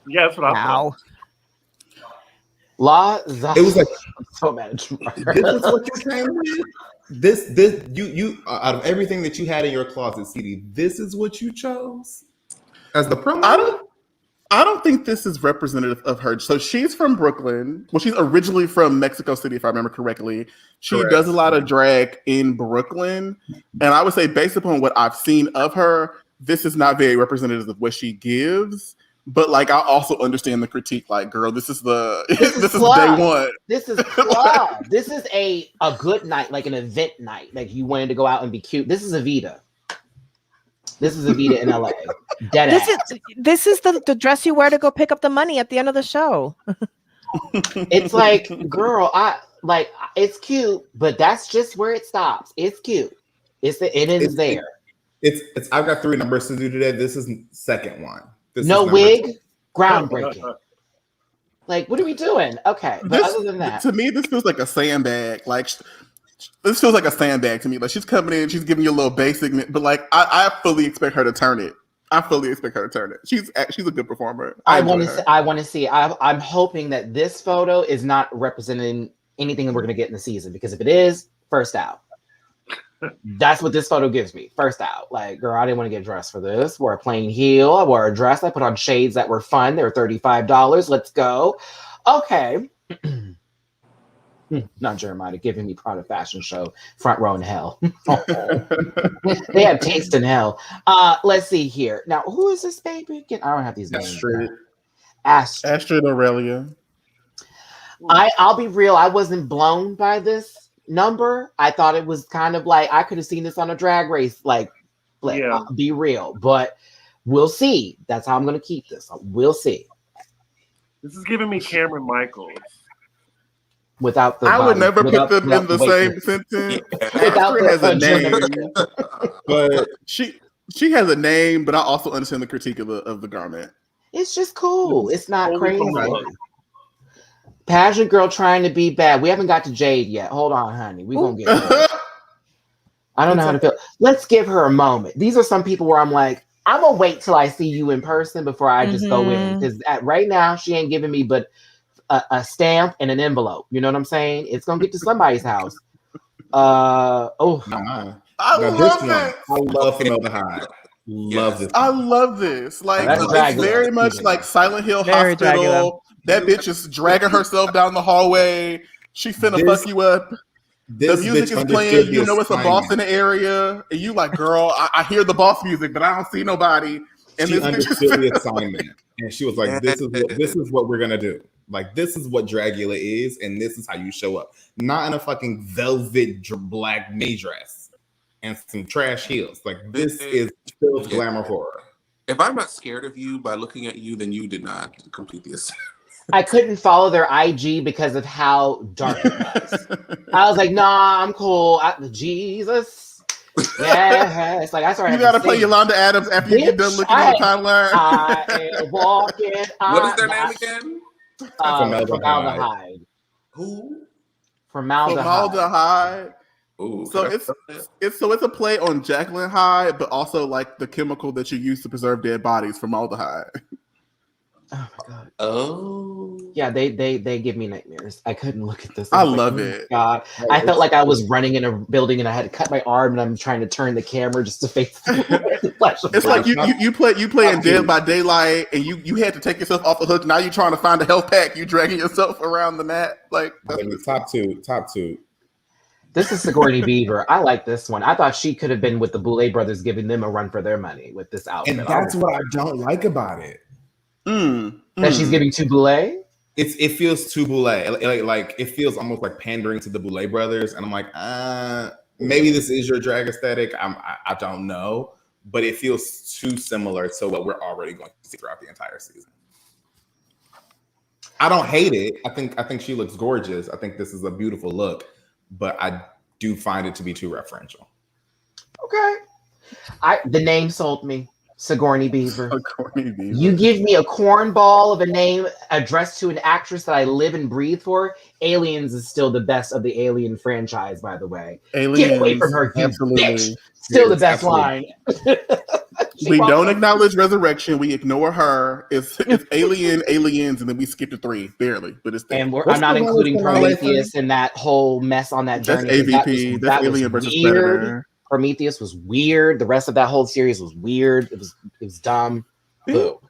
Yeah, that's what I thought. Wow. La It was like, I'm so mad at you. this is what you came with? This, you out of everything that you had in your closet, CD, this is what you chose as the promo? I don't think this is representative of her. So she's from Brooklyn. Well, she's originally from Mexico City, if I remember correctly. She Correct. does a lot of drag in Brooklyn. And I would say, based upon what I've seen of her, this is not very representative of what she gives. But like, I also understand the critique. Like, girl, this is the this is club. day one. This is club. This is a good night, like an event night. Like you wanted to go out and be cute. This is Evita. This is Evita in LA. Dead ass. This is the dress you wear to go pick up the money at the end of the show. It's like, girl, it's cute, but that's just where it stops. It's cute. It ends there. It's I've got 3 numbers to do today. This is second one. This No is wig, 2. groundbreaking. Like, what are we doing? Okay, but other than that, to me, this feels like a sandbag. Like, this feels like a sandbag to me. Like, she's coming in, she's giving you a little basic, but like, I fully expect her to turn it. She's a good performer. I want to see. I'm hoping that this photo is not representing anything that we're going to get in the season, because if it is, first out. That's what this photo gives me. First out. Like, girl, I didn't want to get dressed for this. Wore a plain heel. I wore a dress. I put on shades that were fun. They were $35. Let's go. Okay. Not Jeremiah giving me Prada fashion show front row in hell. They have taste in hell. Let's see here. Now, who is this baby again? I don't have these names. Astrid Aurelia. I'll be real. I wasn't blown by this number. I thought it was kind of like I could have seen this on a Drag Race. Like, I'll be real, but we'll see. That's how I'm going to keep this. We'll see. This is giving me Cameron Michaels. Without the I would never without- put them in the same sentence. Astrid has a name, but she has a name. But I also understand the critique of the garment. It's just cool. It's not Totally crazy. cool. Pageant girl trying to be bad. We haven't got to Jade yet. Hold on, honey. We're going to get her. I don't know how to feel. Let's give her a moment. These are some people where I'm like, I'm going to wait till I see you in person before I just go in. Because right now, she ain't giving me but a stamp and an envelope. You know what I'm saying? It's going to get to somebody's house. I love this one. I love Formaldehyde. Love this. I love this. Like, That's it's Dragula. very much like Silent Hill Very Hospital. Dragula. That bitch is dragging herself down the hallway. She finna fuck you up. The music is playing. You know it's a boss in the area. And you like, girl, I hear the boss music, but I don't see nobody. And She this understood the assignment. And she was like, this is what we're going to do. Like, this is what Dragula is, and this is how you show up. Not in a fucking velvet black maid dress and some trash heels. Like, this is still glamour horror. If I'm not scared of you by looking at you, then you did not complete the assignment. I couldn't follow their IG because of how dark it was. I was like, nah, I'm cool. Jesus. Yeah. It's like I started. You gotta play Yolanda Adams after you get done looking at the timeline. I am walking. What is their name again? Formaldehyde. Who? Formaldehyde. Ooh, So it's a play on Jacqueline Hyde, but also like the chemical that you use to preserve dead bodies, formaldehyde. Oh my god. Oh. Yeah, they give me nightmares. I couldn't look at this. I was love like, it. God, I felt like I was running in a building and I had to cut my arm and I'm trying to turn the camera just to face the flash of It's light. like you play in Dead by Daylight and you had to take yourself off the hook. Now you're trying to find a health pack. You dragging yourself around the mat. Like Top two. This is Sigourney Beaver. I like this one. I thought she could have been with the Boulay brothers, giving them a run for their money with this outfit. And that's what I don't like about it. That she's giving to Boulay? It feels too Boulay. Like it feels almost like pandering to the Boulay brothers. And I'm like, maybe this is your drag aesthetic. I don't know. But it feels too similar to what we're already going to see throughout the entire season. I don't hate it. I think she looks gorgeous. I think this is a beautiful look. But I do find it to be too referential. Okay. The name sold me. Sigourney Beaver. Sigourney Beaver. You give me a cornball of a name addressed to an actress that I live and breathe for. Aliens is still the best of the Alien franchise, by the way. Aliens, Get away from her, you absolutely. bitch. Still the best Absolutely. line. We don't acknowledge Resurrection. We ignore her. It's Alien, Aliens, and then we skip to 3, barely. But it's there. And What's I'm not the one including with the LA Prometheus in that whole mess on that That's journey. 'cause AVP. That's was Alien versus weird. Predator. Prometheus was weird. The rest of that whole series was weird. It was dumb. Boo.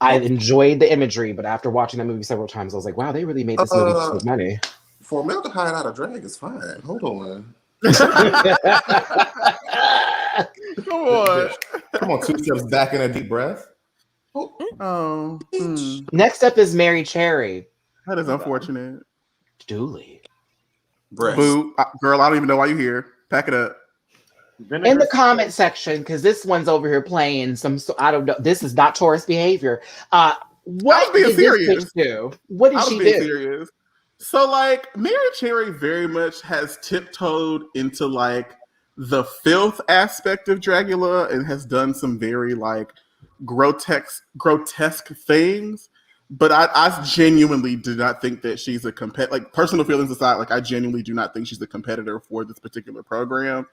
I enjoyed the imagery, but after watching that movie several times, I was like, wow, they really made this movie for money. Formaldehyde out of drag is fine. Hold on. Come on. Come on, 2 steps back and a deep breath. Oh. Next up is Mary Cherry. That is unfortunate. Dooley. Breast. Boo. Girl, I don't even know why you're here. Pack it up. In the comment section, because this one's over here playing I don't know. This is not tourist behavior. What being did serious. this bitch do? What did she do? Serious. So, like, Mary Cherry very much has tiptoed into, like, the filth aspect of Dragula and has done some very, like, grotesque things. But I genuinely do not think that she's a like, personal feelings aside, like, I genuinely do not think she's a competitor for this particular program.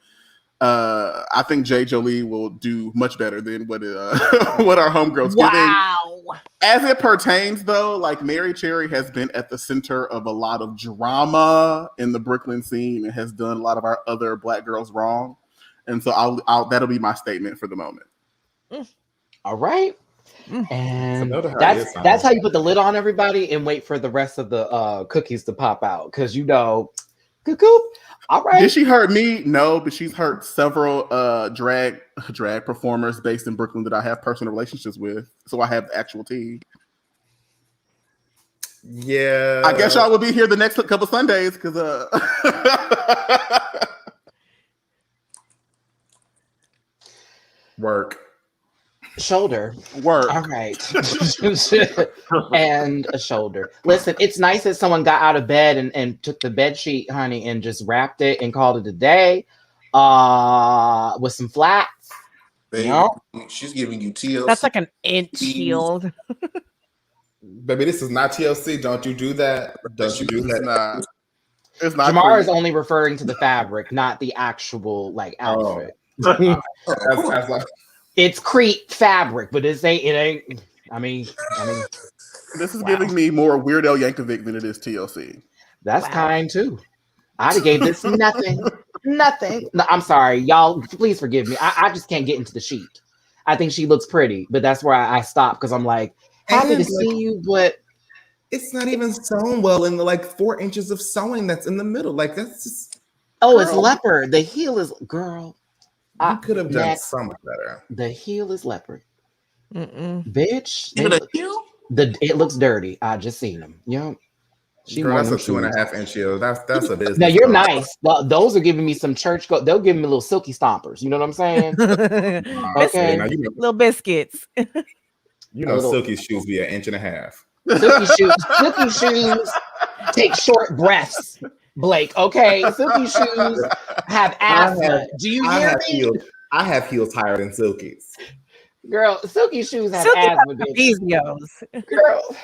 I think Jay Jolie will do much better than what our homegirl's giving. As it pertains, though, like, Mary Cherry has been at the center of a lot of drama in the Brooklyn scene and has done a lot of our other Black girls wrong. And so I'll that'll be my statement for the moment. All right. And So that's how you put the lid on everybody and wait for the rest of the cookies to pop out. Because cuckoo. All right. Did she hurt me? No, but she's hurt several drag performers based in Brooklyn that I have personal relationships with. So I have the actual tea. Yeah. I guess y'all will be here the next couple Sundays because work. Shoulder. Work. All right. And a shoulder. Listen, it's nice that someone got out of bed and took the bed sheet, honey, and just wrapped it and called it a day with some flats. Baby, Yep. she's giving you TLC. That's like an inch healed. Baby, this is not TLC. Don't you do that. Don't you do that. It's not. Jamar is only referring to the fabric, not the actual, like, outfit. It's Crete fabric, but it ain't. I mean, this is giving me more Weird Al Yankovic than it is TLC. That's kind too. I'd have gave this nothing. No, I'm sorry, y'all. Please forgive me. I just can't get into the sheet. I think she looks pretty, but that's where I stop because I'm like happy to see you, but it's not even sewn well in the, like, 4 inches of sewing that's in the middle. Like, that's just. It's leopard. The heel is girl. You could have done so much better. The heel is leopard. Bitch. Even a heel? It looks dirty. I just seen them. Girl, that's a 2.5 inch heel. That's a business. Now you're nice. Well, those are giving me some church. They'll give me little silky stompers. You know what I'm saying? Okay. Now, Little biscuits. Silky shoes be 1.5 inches. Silky shoes take short breaths. Blake, okay, silky shoes have asthma. Do you hear me? I have heels higher than Silky's. Girl, silky shoes have Silky asthma. Girl,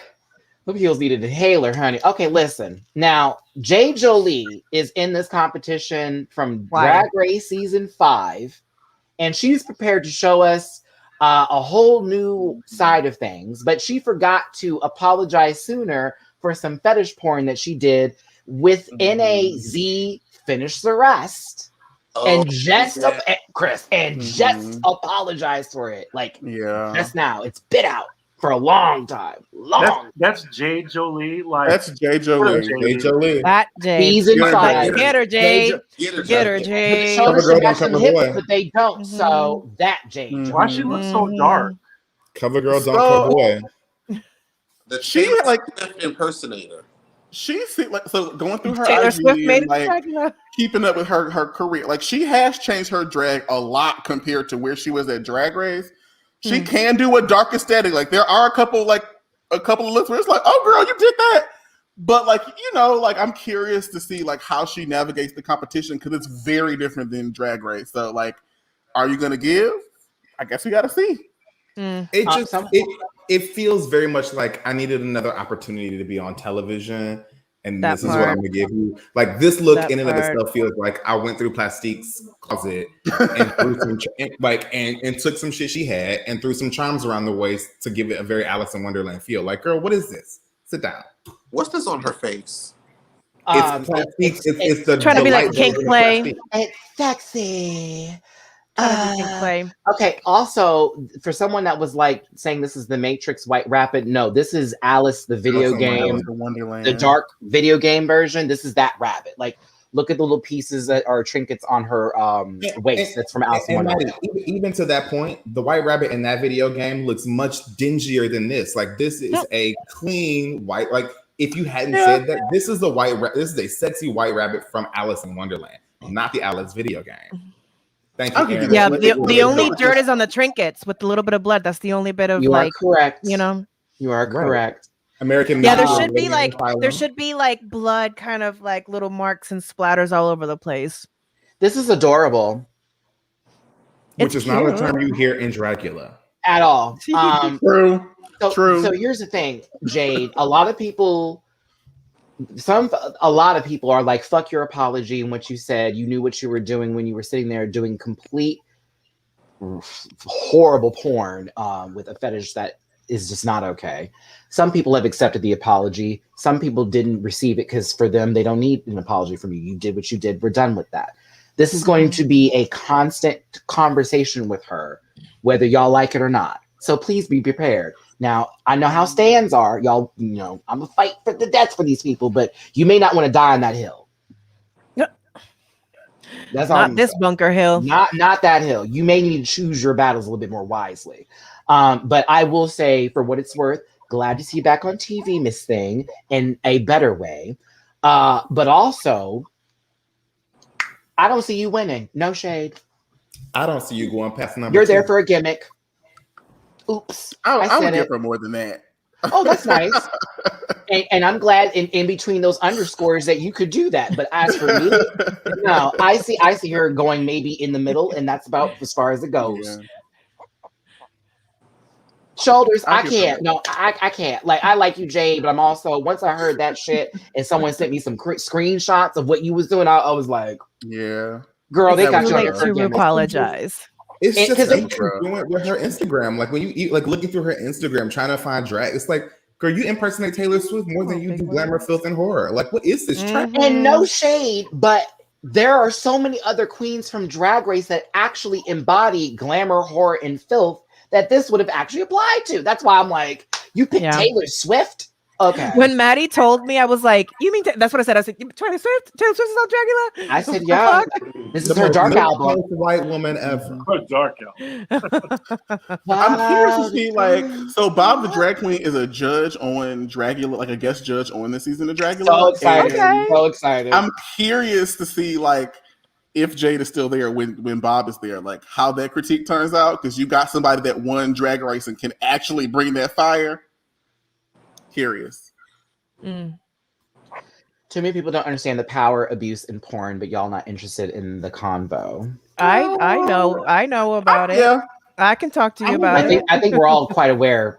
them heels need an inhaler, honey. Okay, listen. Now, Jay Jolie is in this competition from Drag Race season 5, and she's prepared to show us a whole new side of things, but she forgot to apologize sooner for some fetish porn that she did with NAZ Finish the Rest. And just apologize for it. Like, just now. It's been out for a long time. That's Jay Jolie. Like, that's Jay Jolie. Jay Jolie. That Jay. Season 5. Get her, Jay. Get her, Jay. But they don't. So that Jay. Why she look so dark? Cover girl, don't cover boy. She like impersonator. She's like, so going through her Taylor IG Swift made and, like, keeping up with her career. Like, she has changed her drag a lot compared to where she was at Drag Race. She can do a dark aesthetic. Like, there are a couple of looks where it's like, oh girl, you did that. But, like, like, I'm curious to see, like, how she navigates the competition because it's very different than Drag Race. So, like, are you gonna give? I guess we got to see. It just it feels very much like I needed another opportunity to be on television, and That this is what I'm part. gonna give you. Like this look That in and of part. itself feels like I went through Plastique's closet and threw some and took some shit she had and threw some charms around the waist to give it a very Alice in Wonderland feel. Like, girl, what is this? Sit down. What's this on her face? It's Plastique's. It's the Trying to be like light Kink version of Play. Plastique. It's sexy. Trying to be Kink Play. Okay. Also, for someone that was like saying this is the Matrix White Rabbit, no, this is Alice the video Alice in game, Alice in Wonderland. the dark video game version. This is that rabbit. Like, look at the little pieces that are trinkets on her waist. That's from Alice in And Wonderland. Maddie, even to that point, the White Rabbit in that video game looks much dingier than this. Like this is a clean white. Like if you hadn't said that, this is the this is a sexy White Rabbit from Alice in Wonderland, not the Alice video game. Thank I'll you. give you Aaron. that. Yeah, Let the it only go. dirt is on the trinkets with a little bit of blood. That's the only bit of You are like, correct. you know. You are correct. American. Yeah, there Mafia should be Lady like Asylum, there should be like blood, kind of like little marks and splatters all over the place. This is adorable which It's is not a cute. term you hear in Dragula. at all. True. True. So here's the thing, Jade. A lot of people are like, fuck your apology and what you said. You knew what you were doing when you were sitting there doing complete horrible porn with a fetish that is just not okay. Some people have accepted the apology. Some people didn't receive it because for them, they don't need an apology from you. You did what you did. We're done with that. This is going to be a constant conversation with her, whether y'all like it or not. So please be prepared. Now, I know how stands are. Y'all, you know, I'm going to fight for the death for these people, but you may not want to die on that hill. That's all. Not this Bunker Hill. Not that hill. You may need to choose your battles a little bit more wisely. But I will say, for what it's worth, glad to see you back on TV, Miss Thing, in a better way. But also, I don't see you winning. No shade. I don't see you going past number You're 2. there for a gimmick. Oops. I would said give it. her more than that. Oh, that's nice. And I'm glad in between those underscores that you could do that. But as for me, no, I see her going maybe in the middle, and that's about as far as it goes. Yeah. Shoulders, I give can't. her- No, I can't. Like, I like you, Jade, but I'm also, once I heard that shit and someone sent me some screenshots of what you was doing, I was like, Yeah. girl, they got Too you on Too your late to gimmick. apologize. It's And- just 'cause what they- you're doing with her Instagram. Like when you eat, like looking through her Instagram, trying to find drag. It's like, girl, you impersonate Taylor Swift more than you do glamour, filth, and horror. Like, what is this trash? And no shade, but there are so many other queens from Drag Race that actually embody glamour, horror, and filth that this would have actually applied to. That's why I'm like, you picked Yeah. Taylor Swift? Okay. When Maddie told me, I was like, "You mean that's what I said?" I said, "Taylor Swift? Taylor Swift is on Dragula?" I said, The yeah. fuck? This is her dark album. Most white woman ever. Dark out. I'm curious to see, like, so Bob the drag queen is a judge on Dragula, like a guest judge on this season of Dragula. So excited. Okay. So excited. I'm curious to see, like, if Jade is still there when Bob is there, like how that critique turns out, because you got somebody that won Drag Race and can actually bring that fire. Curious. Mm. Too many people don't understand the power, abuse, in porn, but y'all not interested in the convo. I know about it. Yeah. I can talk to you about it. I think we're all quite aware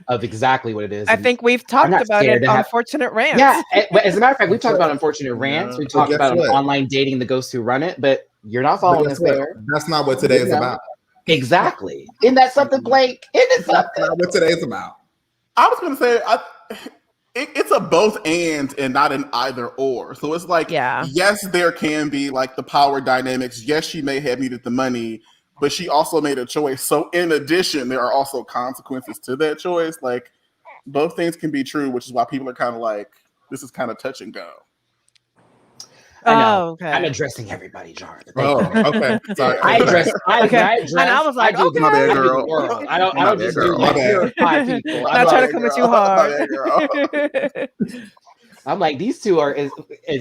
of exactly what it is. I and- think we've I'm talked not about scared it to on have- Unfortunate Rants. Yeah, as a matter of fact, we've talked about Unfortunate Rants. We talked guess about what? online dating, the ghosts who run it, but you're not But following guess us what? there. That's not what today is Yeah. about. Exactly. Isn't that something, Blake? Isn't it That's something? not what today is about. I was gonna say it's a both and not an either or. So it's like, Yeah. yes, there can be like the power dynamics. Yes, she may have needed the money, but she also made a choice. So in addition, there are also consequences to that choice. Like both things can be true, which is why people are kind of like, this is kind of touch and go. I know. Oh, okay. I'm addressing everybody, Jar. Oh, okay. Sorry. I address. Okay. I address. And I was like, do the- okay. My bad, I do the girl. world. I don't My bad, just girl. do My like bad. 5 people. Not I'm trying like, to come at you My bad, hard. I'm like, these two are in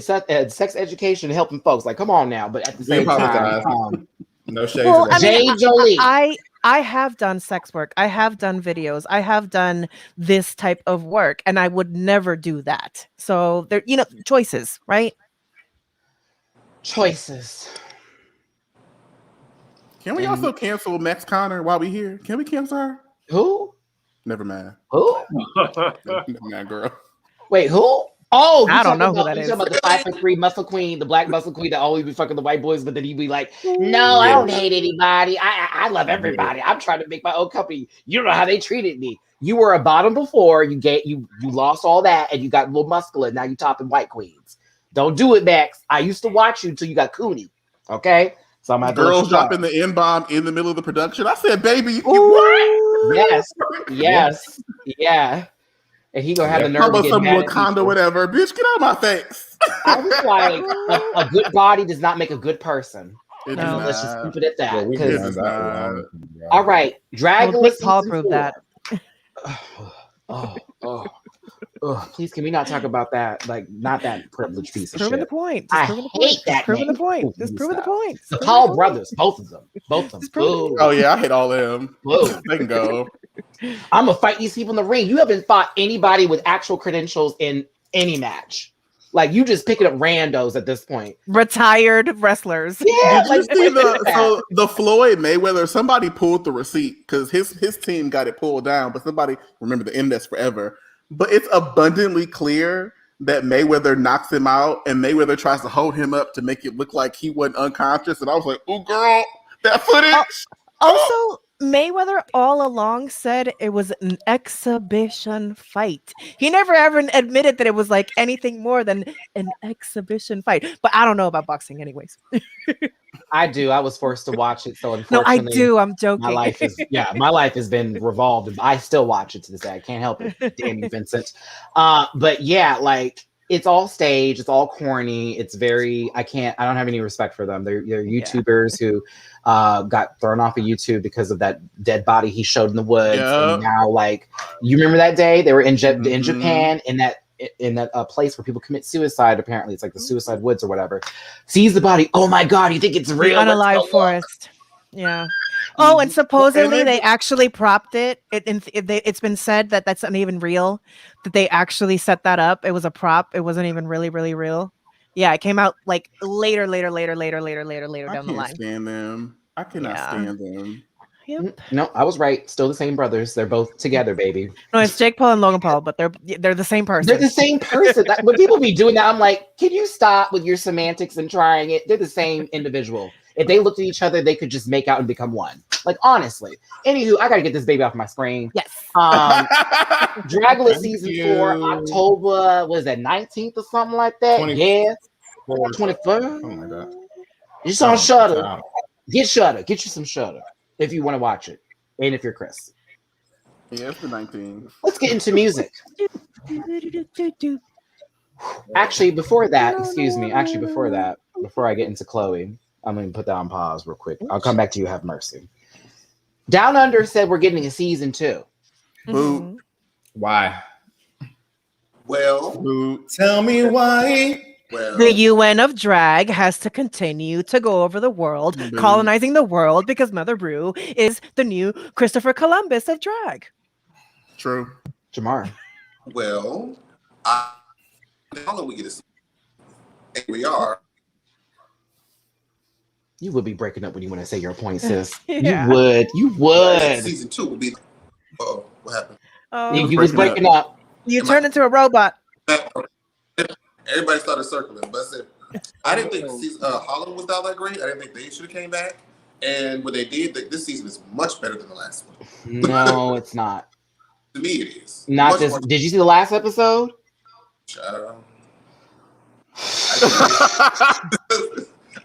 sex education helping folks. Like, come on now. But at the We same time, apologize. No shade. Well, to that. I mean, Jade Jolie. I have done sex work. I have done videos. I have done this type of work, and I would never do that. So there, choices, right? choices. Can we also cancel Max Connor while we here? Can we cancel her? Who? Never mind. Who? Never mind, girl. Wait, who? Oh, I don't know who that you is. talking about the 5'3" muscle queen, the black muscle queen that always be fucking the white boys, but then he'd be like, "No, I don't hate anybody. I love everybody. I'm trying to make my own company. You don't know how they treated me. You were a bottom before. You lost all that, and you got a little muscular. Now you topping white queens. Don't do it, Max. I used to watch you until you got Cooney. Okay, so I'm Girls dropping the N-bomb in the middle of the production. I said, "Baby, what?" Yes, yeah." And he gonna have the nerve How to about get some mad at Wakanda, people. whatever? Bitch, get out of my face. I was like, a good body does not make a good person. No. Let's just keep it at that. Yeah, we 'cause- learned that a long time ago. all right, Dragula Jake Paul season proved 4. that. Please, can we not talk about that? Like, not that privileged piece of Proving the shit. point. I Just proving the hate point. that Just proving the name. point. Ooh, Just you proving the stop. point. The Just Paul proving the point. brothers, both of them. Just proving the Boo. Oh yeah, I hate all them. Boo. They can go. I'm gonna fight these people in the ring. You haven't fought anybody with actual credentials in any match. Like, you just picking up randos at this point. Retired wrestlers. Yeah, Did you like, see look at that. the Floyd Mayweather? Somebody pulled the receipt because his team got it pulled down, but somebody remember the index forever. But it's abundantly clear that Mayweather knocks him out, and Mayweather tries to hold him up to make it look like he wasn't unconscious. And I was like, "Oh, girl, that footage." Also, Mayweather all along said it was an exhibition fight. He never ever admitted that it was like anything more than an exhibition fight. But I don't know about boxing, anyways. I do. I was forced to watch it, so No, unfortunately, I do. I'm my joking. life has been revolved. I still watch it to this day. I can't help it. Damn you, Vincent. But yeah, like, it's all staged. It's all corny. It's very. I don't have any respect for them. They're YouTubers who got thrown off of YouTube because of that dead body he showed in the woods. Yeah. And now, like, you remember that day they were in Mhm. Japan in that place where people commit suicide. Apparently, it's like the Suicide Woods or whatever. Sees the body. Oh my god! You think it's The real? Let's go unalive look. forest. Yeah. Oh, and supposedly And then- they actually propped it. It's been said that that's not even real. That they actually set that up. It was a prop. It wasn't even really real. Yeah, it came out like later I down the can't line. stand them. I cannot Yeah. stand them. Yep. No, I was right. Still the same brothers. They're both together, baby. No, it's Jake Paul and Logan Paul, but they're the same person. They're the same person. When people be doing that, I'm like, can you stop with your semantics and trying it? They're the same individual. If they looked at each other, they could just make out and become one. Like, honestly. Anywho, I gotta get this baby off my screen. Yes. Dragula Thank season you. 4, October, was that 19th or something like that? 20. Yeah. 24. 21st. Oh my god. It's on Shudder. Wow. Get Shudder. Get you some Shudder if you want to watch it. And if you're Chris. Yeah, it's the 19. Let's get into music. Actually, before that, before I get into Chloe, I'm going to put that on pause real quick. I'll come back to you, have mercy. Down Under said we're getting a season 2. Boo. Why? Well, Boo. Tell me why. The UN of drag has to continue to go over the world, colonizing the world, because Mother Brew is the new Christopher Columbus of drag. True. Jamar. well, how long we get to see? And we are. You would be breaking up when you want to say your point, sis. Yeah. You would. Season 2 will be. Oh, what happened? Oh, You was breaking up. you turned into a robot. Everybody started circling, but I didn't think Holland was all that great. I didn't think they should have came back. And when they did, this season is much better than the last one. No, it's not. To me, it is. Not Much this. more- Did you see the last episode?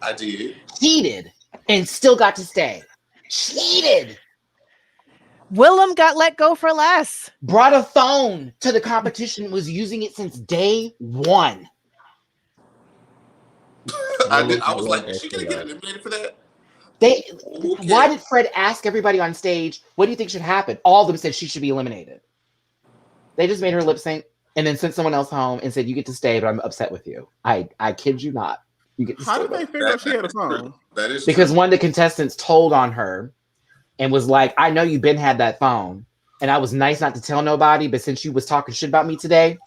I did. Cheated and still got to stay. Cheated. Willem got let go for less. Brought a phone to the competition, was using it since day one. I was like, is she gonna get eliminated for that? Why did Fred ask everybody on stage, what do you think should happen? All of them said she should be eliminated. They just made her lip sync and then sent someone else home and said, you get to stay, but I'm upset with you. I kid you not. You get to How stay. did they figure out she had a phone? That is Because true. one of the contestants told on her and was like, I know you've been had that phone. And I was nice not to tell nobody, but since you was talking shit about me today,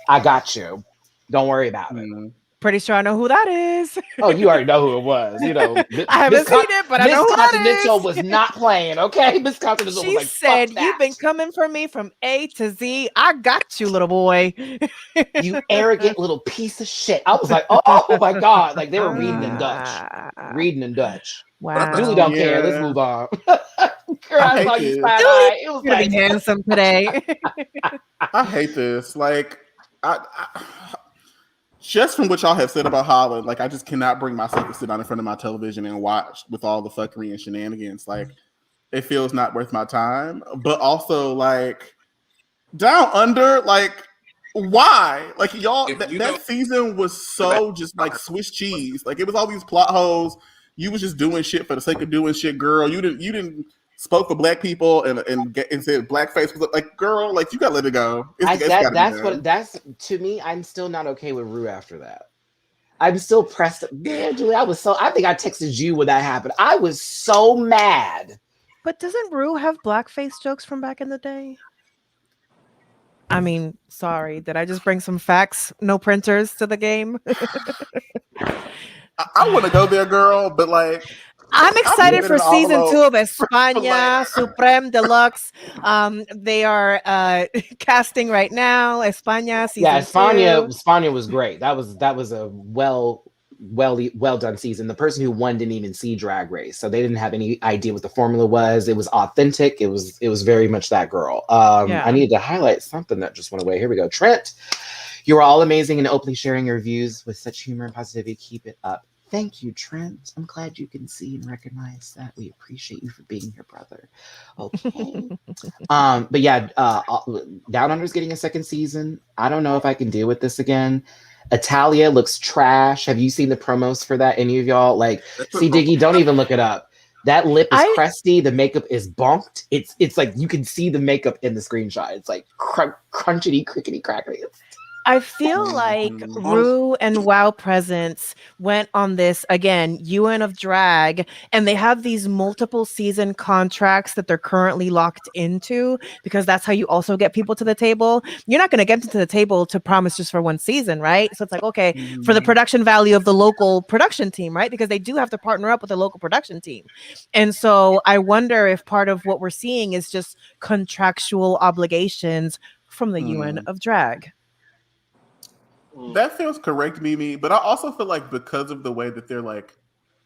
I got you. Don't worry about it. Pretty sure I know who that is. Oh, you already know who it was. You know, I haven't seen it, but I know who that Continental is. was not playing. Okay, Miss Continental She was like, said, "Fuck "You've that. been coming for me from A to Z. I got you, little boy." You arrogant little piece of shit." I was like, "Oh my god!" Like they were reading in Dutch, reading in Dutch. Wow. Julie don't care. Let's Yeah. move on. Girl, I I hate saw you this. side eye. It was You're like, handsome today. I hate this. Like, I just from what y'all have said about Holland, like I just cannot bring myself to sit down in front of my television and watch with all the fuckery and shenanigans. Like, it feels not worth my time. But also, like, Down Under, like, why? Like, y'all, If you that don't- season was so just like Swiss cheese. Like, it was all these plot holes. You was just doing shit for the sake of doing shit, girl. You didn't spoke for black people and said blackface was like, girl, like you gotta let it go. That's to me. I'm still not okay with Rue after that. I'm still pressed. Man, Julie, I think I texted you when that happened. I was so mad. But doesn't Rue have blackface jokes from back in the day? I mean, sorry, did I just bring some facts, no printers to the game? I want to go there, girl, but like I'm excited for season 2 of España like- Supreme Deluxe. They are casting right now. España season 2. España was great. That was a well done season. The person who won didn't even see Drag Race, so they didn't have any idea what the formula was. It was authentic. It was very much that girl. I needed to highlight something that just went away. Here we go. Trent, you are all amazing and openly sharing your views with such humor and positivity. Keep it up. Thank you, Trent. I'm glad you can see and recognize that. We appreciate you for being here, brother. Okay. But yeah, Down Under's getting a second season. I don't know if I can deal with this again. Italia looks trash. Have you seen the promos for that? Any of y'all? Like, see, Diggy, don't even look it up. That lip is crusty. The makeup is bonked. It's like you can see the makeup in the screenshot. It's like crunchity, crickety, crackery. I feel like Rue and Wow Presents went on this, again, UN of Drag, and they have these multiple season contracts that they're currently locked into because that's how you also get people to the table. You're not going to get them to the table to promise just for one season, right? So it's like, okay, for the production value of the local production team, right? Because they do have to partner up with a local production team. And so I wonder if part of what we're seeing is just contractual obligations from the UN of Drag. That feels correct, Mimi. But I also feel like because of the way that they're like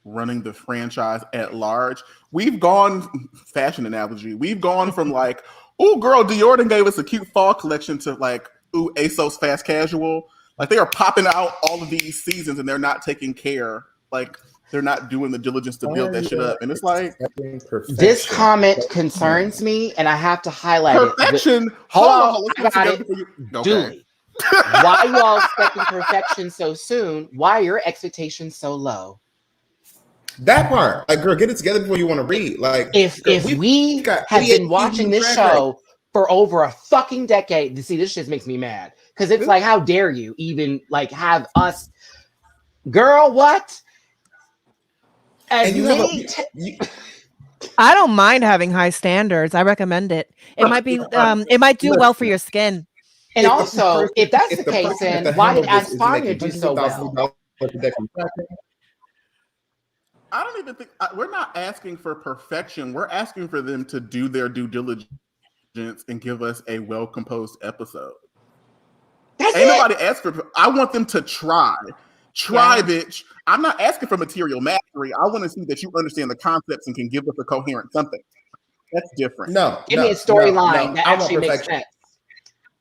running the franchise at large, we've gone fashion analogy. We've gone from like, oh, girl, Dior done gave us a cute fall collection to like, ooh, ASOS fast casual. Like they are popping out all of these seasons and they're not taking care. Like they're not doing the diligence to build that shit up. And it's like this comment concerns me, and I have to highlight perfection. it. Hold on, I got it. Okay. Julie. Why you all expecting perfection so soon? Why are your expectations so low? That part, like, girl, get it together before you want to read. Like, if we have been watching this show for over a fucking decade, to see this shit makes me mad because it's like, how dare you even like have us, girl? What? And I don't mind having high standards. I recommend it. It might be, it might do well for your skin. And also, if that's the case, then why did Aspania do so well? I don't even think we're not asking for perfection. We're asking for them to do their due diligence and give us a well-composed episode. Ain't nobody asked for. I want them to try, bitch. I'm not asking for material mastery. I want to see that you understand the concepts and can give us a coherent something. That's different. Give me a storyline that actually makes sense.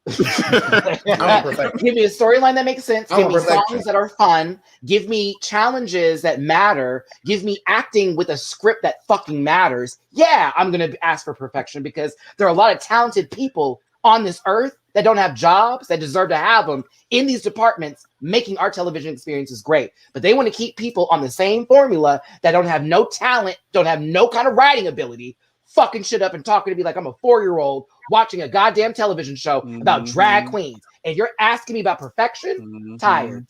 Give me a storyline that makes sense. Give me songs that are fun. Give me challenges that matter. Give me acting with a script that fucking matters. Yeah, I'm gonna ask for perfection because there are a lot of talented people on this earth that don't have jobs that deserve to have them in these departments, making our television experiences great. But they want to keep people on the same formula that don't have no talent, don't have no kind of writing ability, fucking shit up and talking to me like I'm a 4-year-old watching a goddamn television show about drag queens. And you're asking me about perfection? Tired.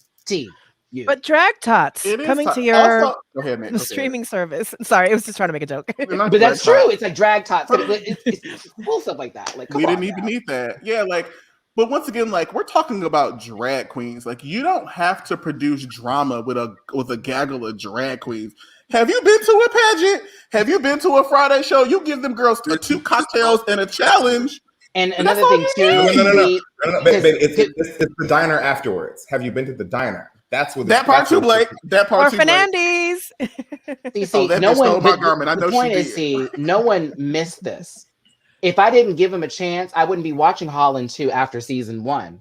You. But Drag Tots coming to your also, go ahead, man. streaming service. Sorry, I was just trying to make a joke. But that's true. It's like Drag Tots. It's cool stuff like that. Like, we didn't even need that. Yeah, like But once again, like we're talking about drag queens. Like you don't have to produce drama with a gaggle of drag queens. Have you been to a pageant? Have you been to a Friday show? You give them girls 2 cocktails and a challenge. And another thing too, No, baby, it's the diner afterwards. Have you been to the diner? That's what that part too, Blake. That part too, Fernandez. See, that no bitch stole one. my garment. I know the point she is, did. no one missed this. If I didn't give him a chance, I wouldn't be watching Holland 2 after season 1.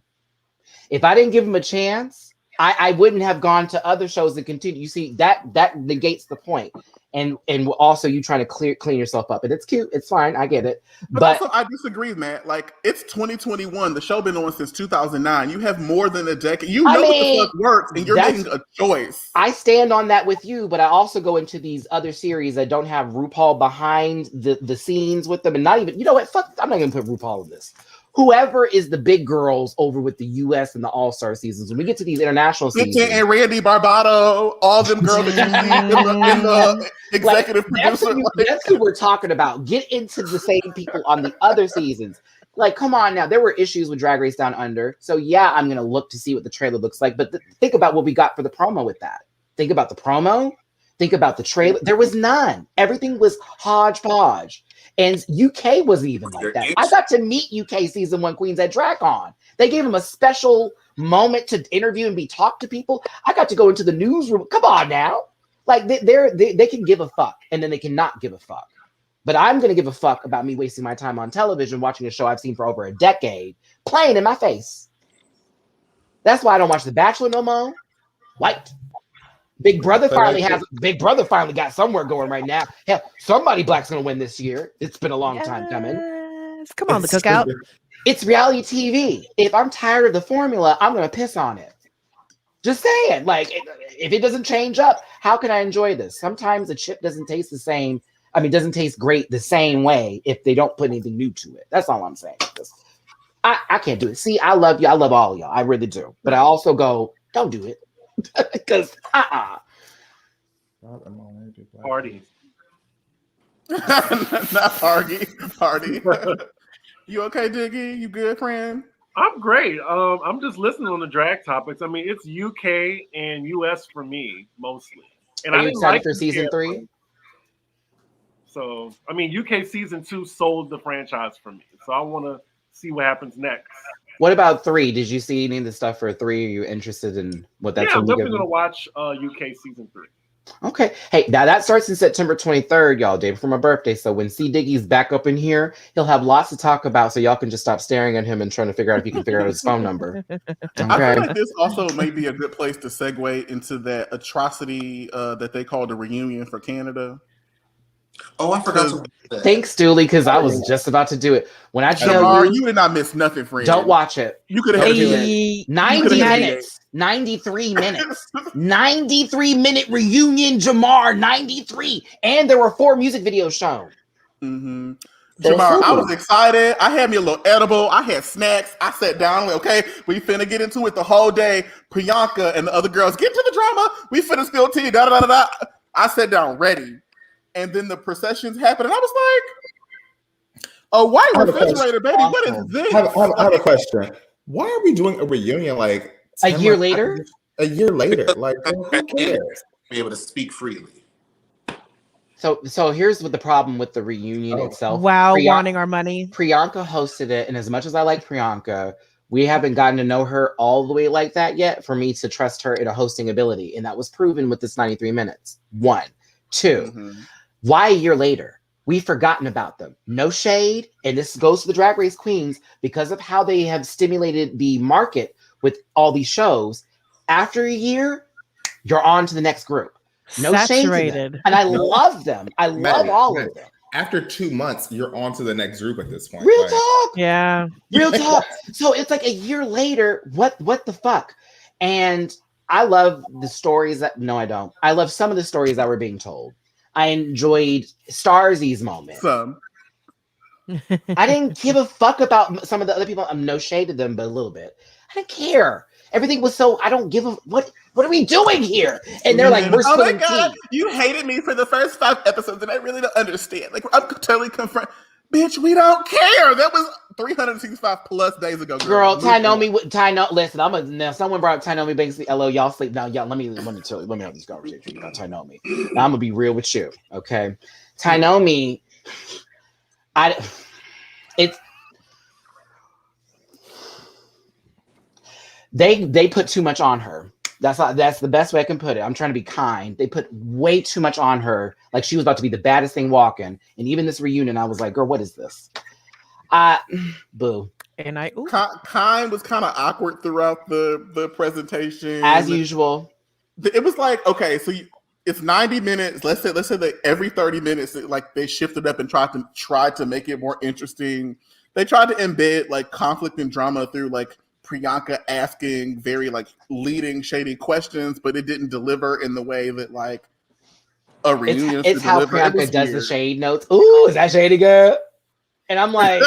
If I didn't give him a chance, I wouldn't have gone to other shows and continue. You see, that negates the point. And also you trying to clean yourself up. And it's cute. It's fine. I get it. But also, I disagree, man. Like, it's 2021. The show been on since 2009. You have more than a decade. You know what the fuck works, and you're making a choice. I stand on that with you, but I also go into these other series that don't have RuPaul behind the scenes with them. And not even, you know what? Fuck, I'm not going to put RuPaul in this. Whoever is the big girls over with the U.S. and the All-Star seasons, when we get to these international seasons. And Randy Barbado, all them girls that you see in the executive producer. That's who we're talking about. Get into the same people on the other seasons. Like, come on now. There were issues with Drag Race Down Under. So, yeah, I'm going to look to see what the trailer looks like. But think about what we got for the promo with that. Think about the promo. Think about the trailer. There was none. Everything was hodgepodge. And UK wasn't even like that. I got to meet UK season 1 queens at DragCon. They gave them a special moment to interview and be talked to people. I got to go into the newsroom. Come on now. Like they can give a fuck and then they cannot give a fuck. But I'm going to give a fuck about me wasting my time on television watching a show I've seen for over a decade playing in my face. That's why I don't watch The Bachelor no more. White. Big Brother finally got somewhere going right now. Hell, somebody black's gonna win this year. It's been a long time coming. Come on, the cookout. It's reality TV. If I'm tired of the formula, I'm gonna piss on it. Just saying. Like, if it doesn't change up, how can I enjoy this? Sometimes the chip doesn't taste the same. I mean, doesn't taste great the same way if they don't put anything new to it. That's all I'm saying. I can't do it. See, I love you. I love all of y'all. I really do. But I also go, don't do it. Because Party. Not party. You okay, Diggy? You good, friend? I'm great. I'm just listening on the drag topics. I mean, it's UK and US for me mostly. And are you excited for season 3? So I mean, UK season 2 sold the franchise for me. So I want to see what happens next. What about 3? Did you see any of the stuff for 3? Are you interested in what that's? Yeah, I'm definitely gonna watch UK season 3. Okay. Hey, now that starts in September 23rd, y'all, day before my birthday. So when C Diggy's back up in here, he'll have lots to talk about. So y'all can just stop staring at him and trying to figure out if you can figure out his phone number. Okay. I feel like this also may be a good place to segue into that atrocity that they called the reunion for Canada. Oh, I forgot to. Thanks, Dooley, because I was just about to do it. When I tell Jamar, you did not miss nothing, friend. Don't watch it. You could have 90 minutes. 93 minutes. 93-minute reunion, Jamar. 93. And there were 4 music videos shown. Mm-hmm. Jamar, I was excited. I had me a little edible. I had snacks. I sat down. Okay, we finna get into it the whole day. Priyanka and the other girls get to the drama. We finna spill tea. Da da da da. I sat down ready. And then the processions happened, and I was like, "A white refrigerator, baby. What is this?" I have a question. Why are we doing a reunion like a year later? A year later, like who cares? Be able to speak freely. So here's what the problem with the reunion itself. Wow, wanting our money. Priyanka hosted it, and as much as I like Priyanka, we haven't gotten to know her all the way like that yet for me to trust her in a hosting ability, and that was proven with this 93 minutes. 1, 2. Why a year later? We've forgotten about them. No shade. And this goes to the Drag Race Queens because of how they have stimulated the market with all these shows. After a year, you're on to the next group. No shade to them. And I love them. I love all of them. After 2 months, you're on to the next group at this point. Real talk. Yeah. Real talk. So it's like a year later. What the fuck? And I love the stories that, no, I don't. I love some of the stories that were being told. I enjoyed Starzy's moment. I didn't give a fuck about some of the other people. I'm no shade to them, but a little bit. I didn't care. Everything was so, I don't give a, what are we doing here? And they're like, we're oh my spilling God, tea. you hated me for the first 5 episodes and I really don't understand. Like, I'm totally confronted. Bitch, we don't care. That was 365 plus days ago. Girl, Tainomi. Listen, now. Someone brought up Tainomi Banksy. Hello, y'all sleep now. Y'all, let me tell you. Let me have this conversation about Tainomi. Now I'm gonna be real with you, okay? Tainomi, they put too much on her. That's the best way I can put it. I'm trying to be kind. They put way too much on her. Like she was about to be the baddest thing walking. And even this reunion, I was like, girl, what is this? Boo. And Kind was kind of awkward throughout the presentation. As usual. It was like, okay, so it's 90 minutes. Let's say that every 30 minutes, like they shifted up and tried to make it more interesting. They tried to embed like conflict and drama through like Priyanka asking very like leading shady questions, but it didn't deliver in the way that like a reunion. It's how Priyanka does the shade notes. Ooh, is that shady, girl? And I'm like,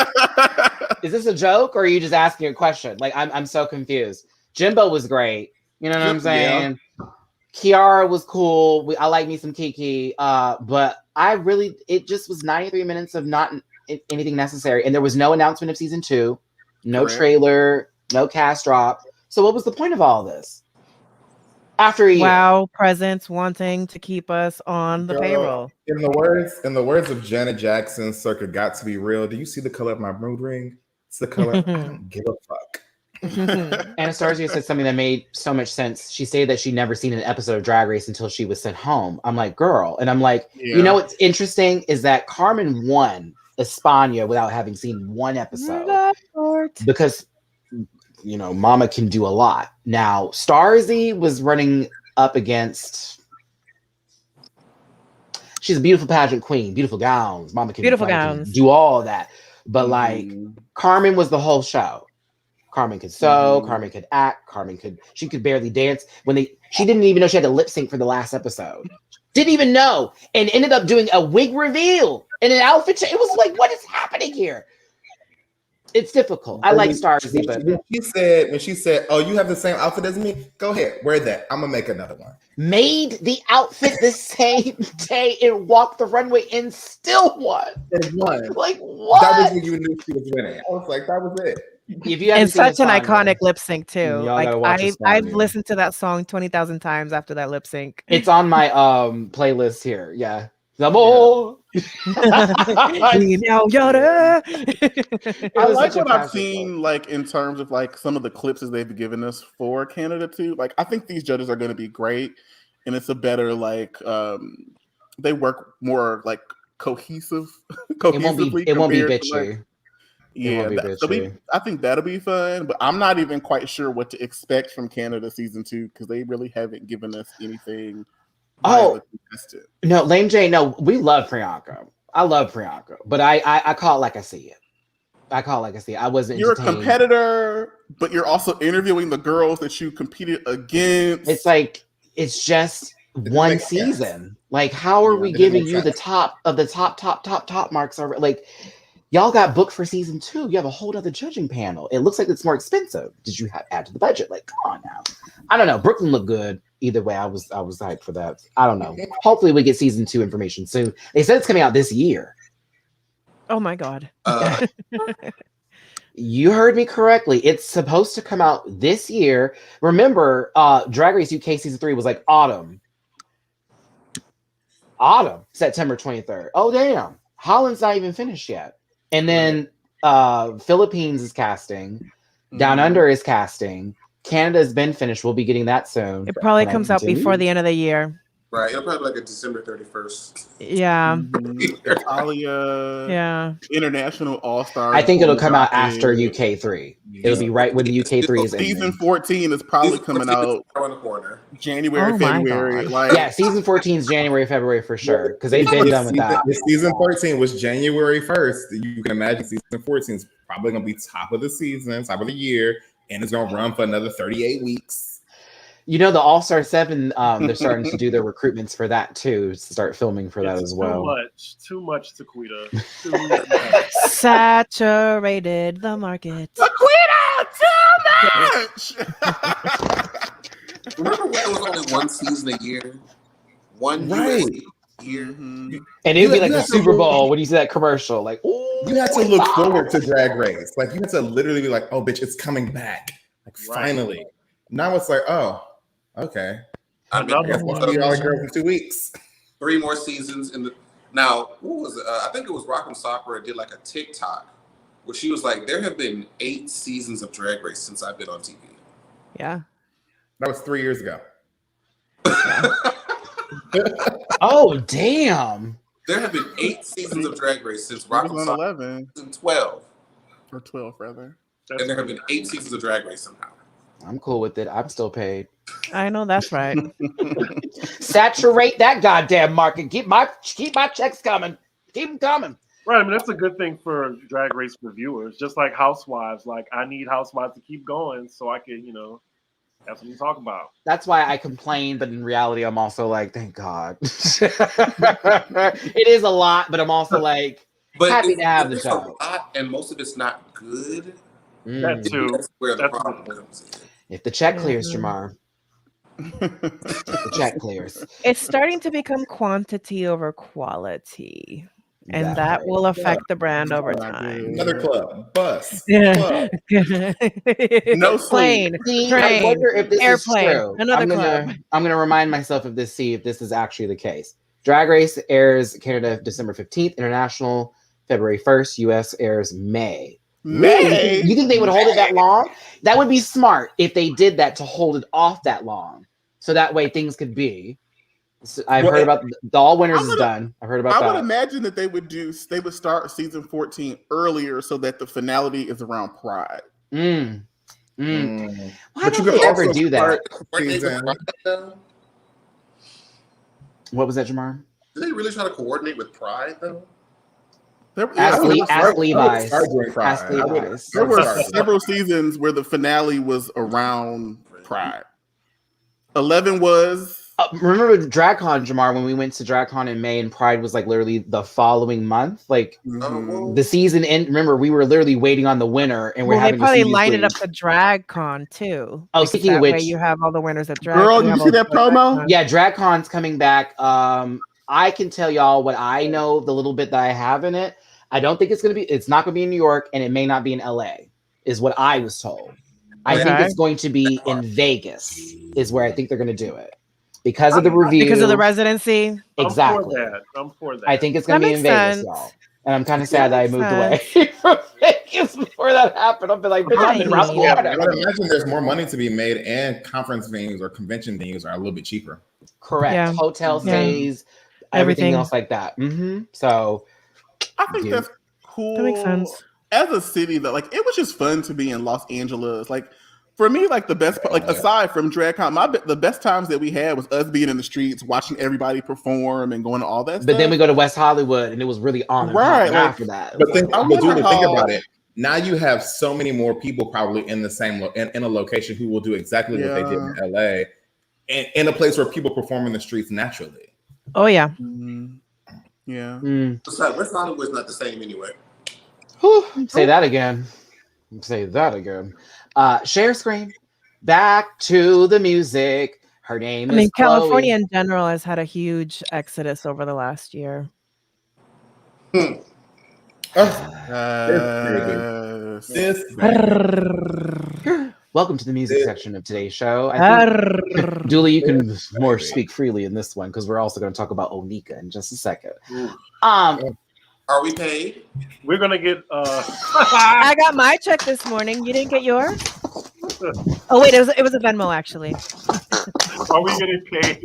is this a joke or are you just asking a question? Like I'm so confused. Jimbo was great. You know what I'm saying? Yeah. Kiara was cool. I like me some Kiki. But it just was 93 minutes of not anything necessary. And there was no announcement of season 2, no trailer, no cast drop. So what was the point of all this? After a year. Wow, Presence wanting to keep us on the payroll. In the words of Janet Jackson, circa got to be real. Do you see the color of my mood ring? It's the color. I don't give a fuck. Anastasia said something that made so much sense. She said that she'd never seen an episode of Drag Race until she was sent home. I'm like, girl. And I'm like, You know what's interesting is that Carmen won España without having seen one episode. Because Mama can do a lot. Now, Starzy was running up against. She's a beautiful pageant queen, beautiful gowns. Mama can do all that. But like Carmen was the whole show. Carmen could sew, Carmen could act, she could barely dance. She didn't even know she had to lip sync for the last episode. Didn't even know, and ended up doing a wig reveal and an outfit. It was like, what is happening here? It's difficult. I like Starzy, but when she said, "Oh, you have the same outfit as me? Go ahead, wear that. I'm gonna make another one." Made the outfit the same day and walked the runway and still won. Like what? That was when you knew she was winning. I was like, that was it. If you and such an iconic lip sync too. Like I've listened to that song 20,000 times after that lip sync. It's on my playlist here. Yeah. I like what I've seen, like in terms of like some of the clips that they've given us for Canada too. Like I think these judges are going to be great, and it's a better like they work more like cohesively. It won't be bitchy. I think that'll be fun, but I'm not even quite sure what to expect from Canada season 2 because they really haven't given us anything. Oh no, Lame J. No, we love Priyanka. I love Priyanka, but I call it like I see it. I wasn't. You're a competitor, but you're also interviewing the girls that you competed against. It's like it's just one season. Like, how are we giving you the top of the top marks? Are like, y'all got booked for season 2. You have a whole other judging panel. It looks like it's more expensive. Did you add to the budget? Like, come on now. I don't know. Brooklyn looked good. Either way, I was hyped for that. I don't know. Hopefully we get season 2 information soon. They said it's coming out this year. Oh my God. You heard me correctly. It's supposed to come out this year. Remember, Drag Race UK season 3 was like autumn, September 23rd. Oh damn. Holland's not even finished yet. And then Philippines is casting. Down Under is casting. Canada's been finished. We'll be getting that soon. It probably comes out before the end of the year. Right. It'll probably be like a December 31st. Yeah. Italia. Yeah. International All-Stars. I think it'll come out after UK 3. It'll be right when the UK 3 is season ending. 14 is probably coming out around the corner. January, February. Like, yeah, season 14 is January, February for sure. Because they've been done with that. Season 13 was January 1st. You can imagine season 14 is probably going to be top of the season, top of the year. And it's going to run for another 38 weeks. You know, the All-Star 7, they're starting to do their recruitments for that too. Start filming for that as well. Too much, Taquita. Saturated the market. Taquita, too much! Remember when it was only one season a year? One right. USC? here. Mhm. And it'd be You- like you the have to Super look- Bowl when you see that commercial. Like, ooh, You had to look forward to Drag Race. Like you had to literally be like, oh, bitch, it's coming back. Like Right. finally. Now it's like, oh, okay. I mean, I guess we'll see y'all girls in 2 weeks. 3 more seasons in the. Now, what was it? I think it was Rock'em Sakura did like a TikTok where she was like, "There have been 8 seasons of Drag Race since I've been on TV." Yeah. That was 3 years ago. oh damn. There have been 8 seasons of Drag Race since It was Rock'em on Sakura 11 season 12, or 12 rather. That's and there have been 8 seasons of Drag Race somehow. I'm cool with it. I'm still paid. I know that's right. Saturate that goddamn market. Keep my checks coming. Keep them coming. right. I mean, that's a good thing for Drag Race reviewers. Just like Housewives. Like, I need Housewives to keep going so I can, have something to talk about. That's why I complain, but in reality, I'm also like, thank God. It is a lot, but I'm also like, But happy to have the it's a show. lot, and most of it's not good. That too. That's where the That's a problem good comes in. If the check clears, Mhm. Jamar. The check clears. It's starting to become quantity over quality. And that Exactly. will affect the brand over Not time. good. Another club, bus, Yeah. club. No Plane, See, I train, wonder if this airplane, is true. another I'm gonna remind myself of this, see if this is actually the case. Drag Race airs Canada December 15th, international February 1st, US airs May. May. You think they would hold it that long? That would be smart if they did that, to hold it off that long. So that way things could be. So I've Well, heard about the All Winners I is would- done. I've heard about I would that. imagine that they would start season 14 earlier so that the finality is around Pride. Mm. Mm. Mm. Why But you don't could they ever also do that? start Weren't they with season. Pride, though? What was that, Jamar? Did they really try to coordinate with Pride though? Ask Levi's. I would start doing Pride. Ask I would- Levi's. There I would were start doing several seasons where the finale was around Pride. 11 was Remember DragCon, Jamar, when we went to DragCon in May and Pride was like literally the following month? Like mhm. the season end. Remember, we were literally waiting on the winner and we're Well, they having probably to see lined it who- up to DragCon too. Oh, because speaking of that way which- you have all the winners at Drag. Girl, you have see all that the promo? Yeah, DragCon's coming back. I can tell y'all what I know, the little bit that I have in it. I don't think it's not gonna be in New York, and it may not be in LA, is what I was told. I think Okay. it's going to be in Vegas, is where I think they're gonna do it. Because of the review. because of the residency. Exactly. I'm for that. I think it's gonna That be in makes Vegas, sense. y'all. And I'm kind of sad that I makes moved away from Vegas before that happened. I've been like, bitch, I'm in Right. Florida. I would imagine there's more money to be made, and conference venues or convention venues are a little bit cheaper. Correct. Yeah. Hotel Yeah. stays, everything Everything. else like that. So I think Dude. that's cool. That makes sense. As a city, though, like it was just fun to be in Los Angeles. Like for me, like the best, like aside from DragCon, the best times that we had was us being in the streets, watching everybody perform and going to all that. but then stuff. we go to West Hollywood and it was really on and Right, popping like- after that. But think, I but wonder Julie, think how- about it. Now you have so many more people probably in the same in a location who will do exactly what they did in LA, and in a place where people perform in the streets naturally. Oh yeah. Mhm. Yeah. Besides, West Hollywood's not the same anyway. Say that again. Say that again. Share screen. Back to the music. Her name I mean, is California Chloe. in general has had a huge exodus over the last year. This Welcome to the music This- section of today's show. I think, Julie, you can more baby. speak freely in this one because we're also going to talk about Onika in just a second. Ooh. Are we paid? We're gonna get I got my check this morning. You didn't get yours? Oh wait, it was a Venmo actually. are we getting paid?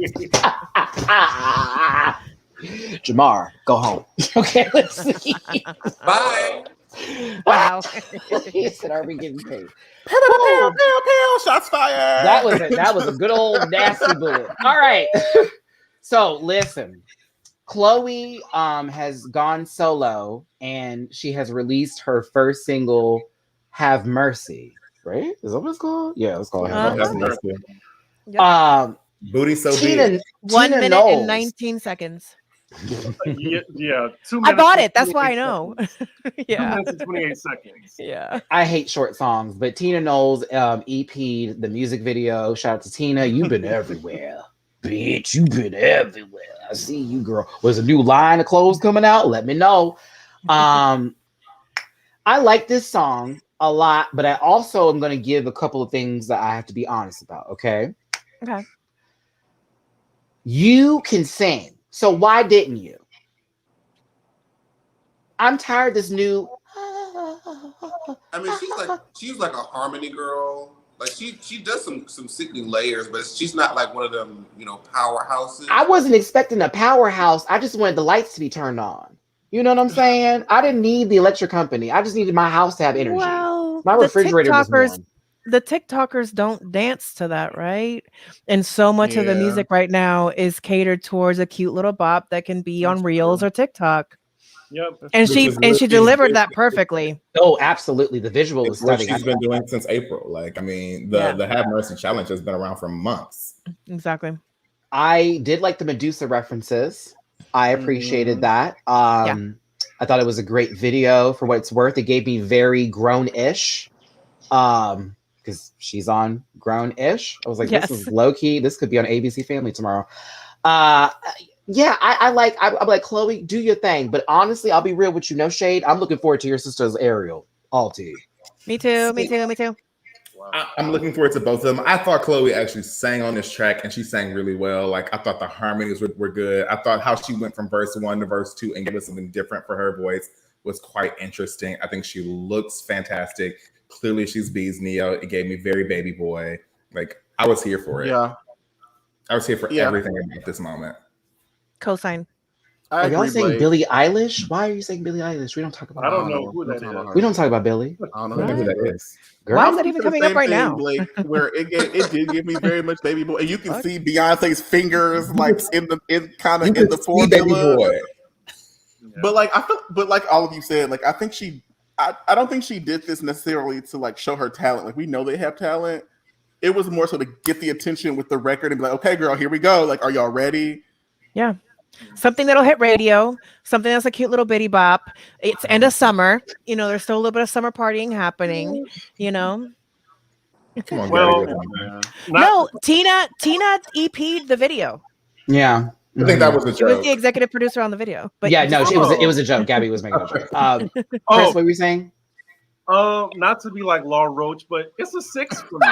Jamar, go home. Okay, let's see. Bye. Wow. He said, "Are we getting paid?" Pew, pew, pew, pew, shots fired. That was a good old nasty bullet. All right. So listen, Chloe has gone solo and she has released her first single, "Have Mercy." Right? Is that what it's called? Yeah, it's called "Have Uh-huh. Mercy." Yep. booty so Tina, big. 1 Tina minute Knowles. and 19 seconds. Yeah, 2 minutes. I bought and it. That's why I 28 know. seconds. 2 Yeah. minutes and 28 seconds. Yeah. I hate short songs, but Tina Knowles EP'd the music video. Shout out to Tina. You've been everywhere. Bitch, you been everywhere. I see you, girl. Was a new line of clothes coming out? Let me know. I like this song a lot, but I also am going to give a couple of things that I have to be honest about. Okay. Okay. You can sing, so why didn't you? I'm tired of this new. I mean, she's like a harmony girl. Like she does some sickening layers, but she's not like one of them, powerhouses. I wasn't expecting a powerhouse. I just wanted the lights to be turned on. You know what I'm saying? I didn't need the electric company. I just needed my house to have energy. Well, My refrigerator was warm. The TikTokers don't dance to that, right? And so much of the music right now is catered towards a cute little bop that can be on Reels or TikTok. Yep. And she delivered that perfectly. Oh, absolutely. The visual is what stunning. she's been doing since April. Like, I mean, the Have Mercy challenge has been around for months. Exactly. I did like the Medusa references. I appreciated that. I thought it was a great video for what it's worth. It gave me very grown-ish. Because she's on Grown-ish. I was like, this is low-key. This could be on ABC Family tomorrow. I'm like, Chloe, do your thing. But honestly, I'll be real with you. No shade. I'm looking forward to your sister's Ariel. All to you. Me too. Wow. I'm looking forward to both of them. I thought Chloe actually sang on this track, and she sang really well. Like, I thought the harmonies were good. I thought how she went from verse 1 to verse 2 and gave us something different for her voice was quite interesting. I think she looks fantastic. Clearly, she's B's Neo. It gave me very Baby Boy. Like, I was here for it. Yeah. I was here for everything about this moment. Cosign. Are y'all saying Billie Eilish? Why are you saying Billie Eilish? We don't talk about. I don't know who that is. We don't talk about Billie. I don't know who that is. Girl, why is that even coming up right now? Blake, where it did give me very much Baby Boy, and you can see Beyonce's fingers like in the formula. Baby Boy. But like all of you said, like I don't think she did this necessarily to like show her talent. Like we know they have talent. It was more so to get the attention with the record and be like, okay, girl, here we go. Like, are y'all ready? Yeah. Something that'll hit radio, something that's a cute little bitty bop. It's end of summer. There's still a little bit of summer partying happening, Come on, No, Tina EP'd the video. Yeah. I think that was a joke. She was the executive producer on the video. But yeah, no, it was a joke. Gabby was making a joke. Chris, what were you saying? Not to be like Law Roach, but it's a 6 for me.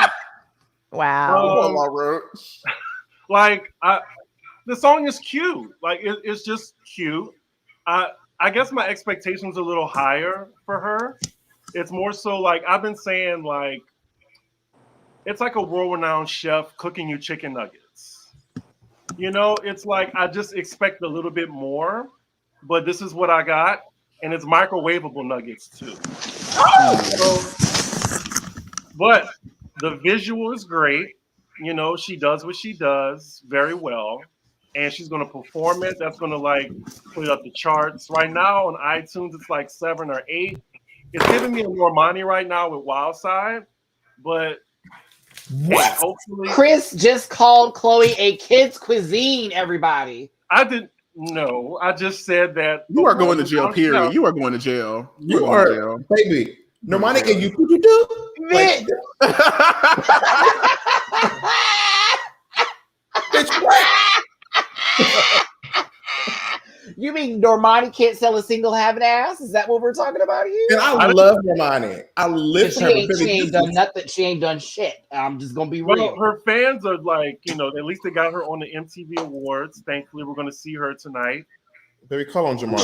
Wow. Law Roach. Like the song is cute. Like it's just cute. I guess my expectations are a little higher for her. It's more so like I've been saying, like it's like a world-renowned chef cooking you chicken nuggets. It's like I just expect a little bit more, but this is what I got, and it's microwavable nuggets too. But the visual is great. She does what she does very well. And she's going to perform it. That's going to like put it up the charts. Right now on iTunes, it's like 7 or 8. It's giving me more money right now with Wild Side. But what? Hopefully, Chris just called Chloe a kid's cuisine, everybody. I didn't know. I just said that. You are going to jail, period. You are going to jail. You are, baby. Normani, can you do? Like, bitch, what? You mean Normani can't sell a single having ass? Is that what we're talking about here? And I love Normani. I live her. She ain't done nothing. She ain't done shit. I'm just gonna be real. Her fans are like, at least they got her on the MTV Awards. Thankfully, we're gonna see her tonight. Baby, call on Jamar.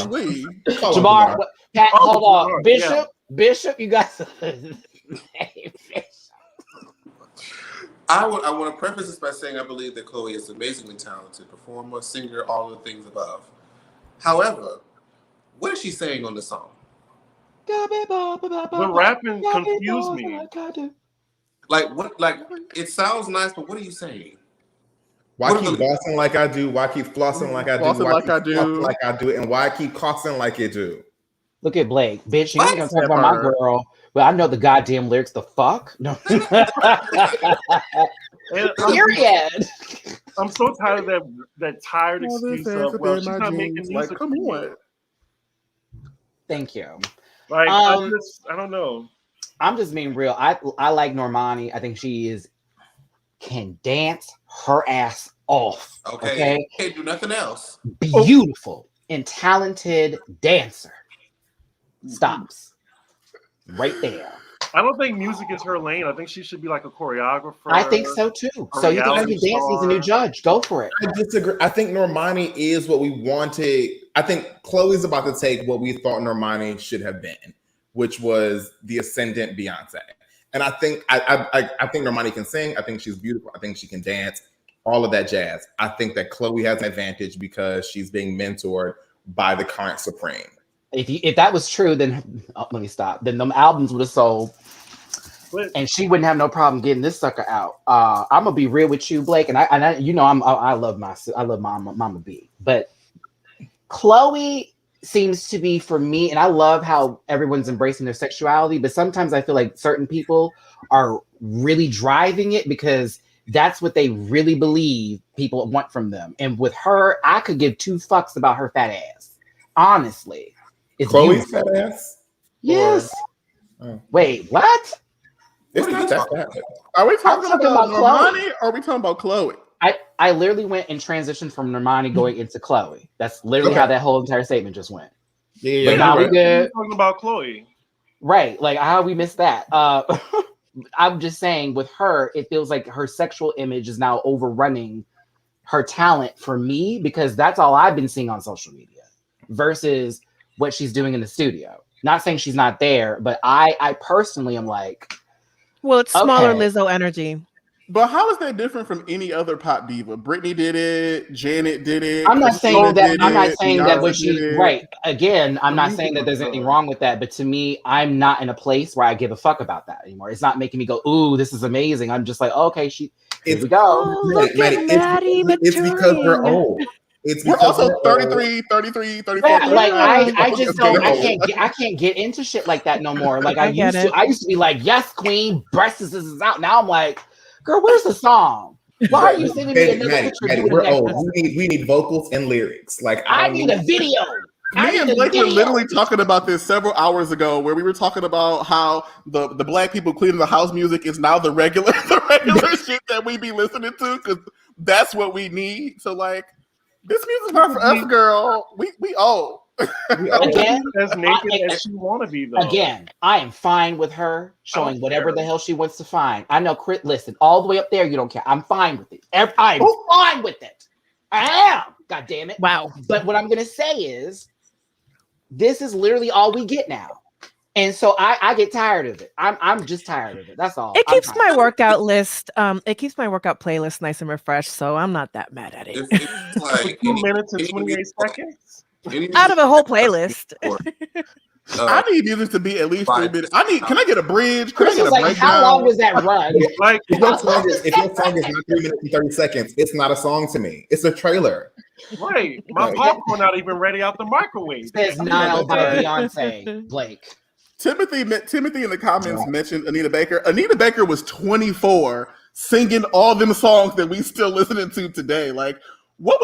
Jamar, Pat, hold on. Bishop, you got something. I want to preface this by saying I believe that Chloe is amazingly talented performer, singer, all the things above. However, what is she saying on the song? The rapping confused me. Like what? Like it sounds nice, but what are you saying? Why keep bossing like I do? Why keep flossing like I do? Why keep flossing like I do? And why keep costing like you do? Look at Blake, bitch. You ain't gonna talk about my girl. Well, I know the goddamn lyrics. The fuck? No. Period. I'm so tired of that tired excuse of, well, she's not making music. Like, come on. Thank you. Like, I don't know. I'm just being real. I like Normani. I think she can dance her ass off. Okay. Can't do nothing else. Beautiful and talented dancer. Stops right there. I don't think music is her lane. I think she should be like a choreographer. I think so too. So you can have your dance needs a new judge. Go for it. I disagree. I think Normani is what we wanted. I think Chloe's about to take what we thought Normani should have been, which was the ascendant Beyonce. And I think I think Normani can sing. I think she's beautiful. I think she can dance. All of that jazz. I think that Chloe has an advantage because she's being mentored by the current Supreme. If that was true, then let me stop. Then them albums would have sold, and she wouldn't have no problem getting this sucker out. I'm gonna be real with you, Blake, and I you know I love my Mama B, but Chloe seems to be for me, and I love how everyone's embracing their sexuality, but sometimes I feel like certain people are really driving it because that's what they really believe people want from them. And with her, I could give two fucks about her fat ass, honestly. It's Chloe's beautiful. fat ass? Yes. Wait, what? It's not that bad. Are we talking about Normani Chloe. or are we talking about Chloe? I literally went and transitioned from Normani going into Chloe. That's literally how that whole entire statement just went. Yeah, but now we good. Talking about Chloe. Right. Like how we missed that. I'm just saying with her, it feels like her sexual image is now overrunning her talent for me because that's all I've been seeing on social media versus what she's doing in the studio. Not saying she's not there, but I personally am like, well, it's smaller okay. Lizzo energy. But how is that different from any other pop diva? Britney did it. Janet did it. I'm not saying that. I'm not saying that what Beyonce she did it. right. Again, I'm not saying that there's anything wrong with that. But to me, I'm not in a place where I give a fuck about that anymore. It's not making me go, "Ooh, this is amazing." I'm just like, okay, here we go. Oh, look at Matty it's because we're old. We're also 33, 34. Yeah, like I Okay. just don't. I can't get into shit like that no more. Like I used to. I used to be like, "Yes, queen, breasts is out." Now I'm like, girl, where's the song? Why are you sending me another picture? Maddie, we're old. We need vocals and lyrics. Like I need a video. Me and Blake were literally talking about this several hours ago, where we were talking about how the black people cleaning the house music is now the regular shit that we be listening to because that's what we need. So like, this music's not for us, girl. We old. Again, as naked as she want to be, though. Again, I am fine with her showing whatever the hell she wants to find. I know, Chris, listen, all the way up there, you don't care. I'm fine with it. I'm fine with it. I am. God damn it. Wow. But what I'm going to say is, this is literally all we get now. And so I get tired of it. I'm just tired of it. That's all. It keeps my workout list. It keeps my workout playlist nice and refreshed. So I'm not that mad at it. It's like 2 minutes and 28 seconds. Out of a whole playlist. I need music to be at least 3 minutes. Can I get a bridge? Can I Chris get was a like, breakdown? how long was that run? Like if your song is not 3 minutes and 30 seconds, it's not a song to me. It's a trailer. Right. My popcorn not even ready out the microwave. Says Nile by Beyonce, Blake. Timothy in the comments mentioned Anita Baker. Anita Baker was 24 singing all them songs that we still listening to today. Like, what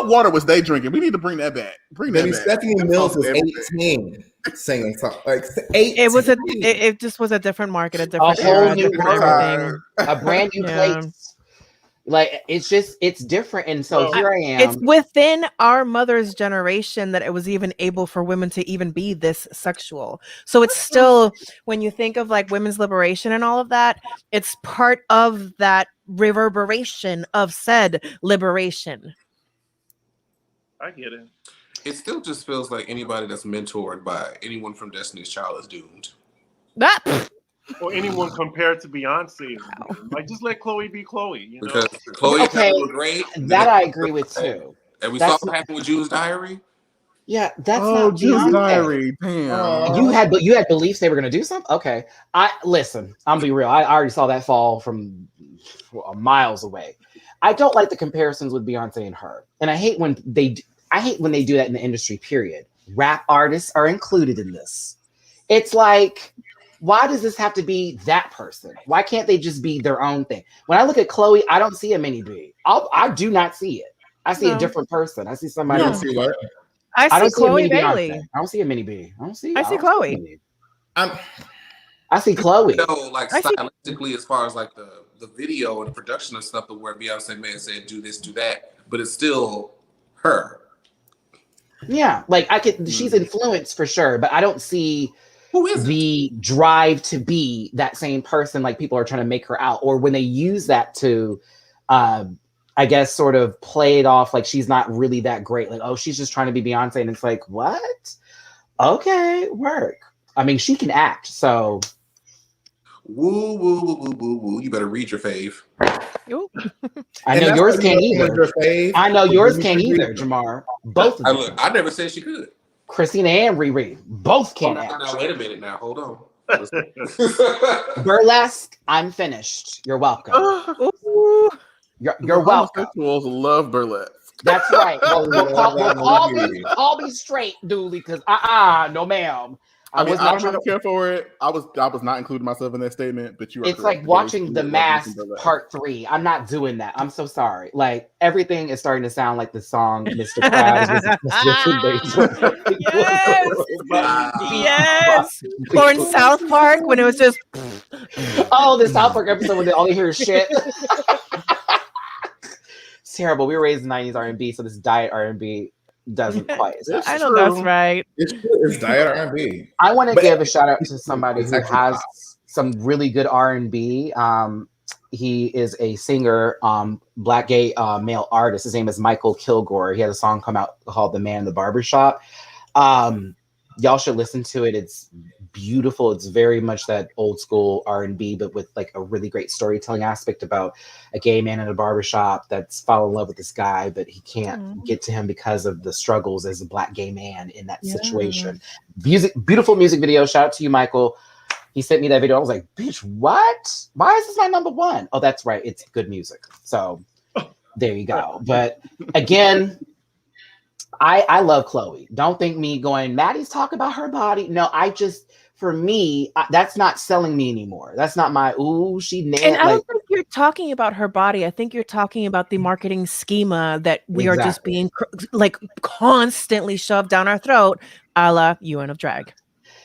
water was they drinking? We need to bring that back. Stephanie Mills was 18 singing songs. Like 18. It just was a different market, a different whole new different world, a brand new place. Like it's different, and so here I am. It's within our mother's generation that it was even able for women to even be this sexual. So it's still, when you think of like women's liberation and all of that, it's part of that reverberation of said liberation. I get it. It still just feels like anybody that's mentored by anyone from Destiny's Child is doomed. Or anyone compared to Beyonce. Like, just let Chloe be Chloe. You know? Because Chloe was great. That I agree with too. And we saw what happened with June's Diary. Yeah, that's not June's Beyonce. Diary. Damn. You had beliefs they were gonna do something. Okay, I'm gonna be real. I already saw that fall from miles away. I don't like the comparisons with Beyonce and her, and I hate when they do that in the industry. Period. Rap artists are included in this. It's like, why does this have to be that person? Why can't they just be their own thing? When I look at Chloe, I don't see a mini B. I do not see it. I see a different person. I see somebody else. I see Chloe Bailey. I don't see a mini B. I see Chloe. I see Chloe. Like stylistically, as far as like the the video and the production of stuff to where Beyonce may have said do this, do that, but it's still her. Yeah, like she's influenced for sure, but I don't see Who is the drive to be that same person like people are trying to make her out, or when they use that to I guess sort of play it off like she's not really that great, like, oh, she's just trying to be Beyonce, and it's like, what? Okay, work. I mean, she can act, so woo woo woo woo woo woo. You better read your fave. I know yours can't either. I know yours can't either, Jamar. Both of them. I never said she could. Christina and Riri both can't act. Now, wait a minute now. Hold on. Burlesque, I'm finished. You're welcome. You're welcome. Homosexuals love burlesque. That's right. Call me straight, Dooley, because no, ma'am. I was not trying to care for it. I was not including myself in that statement, but you are. It's correct. Like watching The Mask Part 3. I'm not doing that. I'm so sorry. Like everything is starting to sound like the song Mr. Krabs. Yes. Or in South Park when it was just the South Park episode when all they hear is shit. It's terrible. We were raised in 90s R&B, so this diet R&B doesn't quite. I know that's right. It's diet R&B. I want to give a shout out to somebody who has some really good R&B. He is a singer, black gay male artist. His name is Michael Kilgore. He had a song come out called "The Man in the Barbershop." Y'all should listen to it. It's beautiful. It's very much that old school R&B, but with like a really great storytelling aspect about a gay man in a barbershop that's fallen in love with this guy, but he can't get to him because of the struggles as a black gay man in that situation. Beautiful music video. Shout out to you, Michael. He sent me that video. I was like, bitch, what? Why is this my number one? Oh, that's right. It's good music. So there you go. But again, I love Chloe. Don't think me going, Maddie's talking about her body. No, for me, that's not selling me anymore. That's not my, ooh, she nailed. And I don't think you're talking about her body. I think you're talking about the marketing schema that we are just being like constantly shoved down our throat, a la UN of Drag.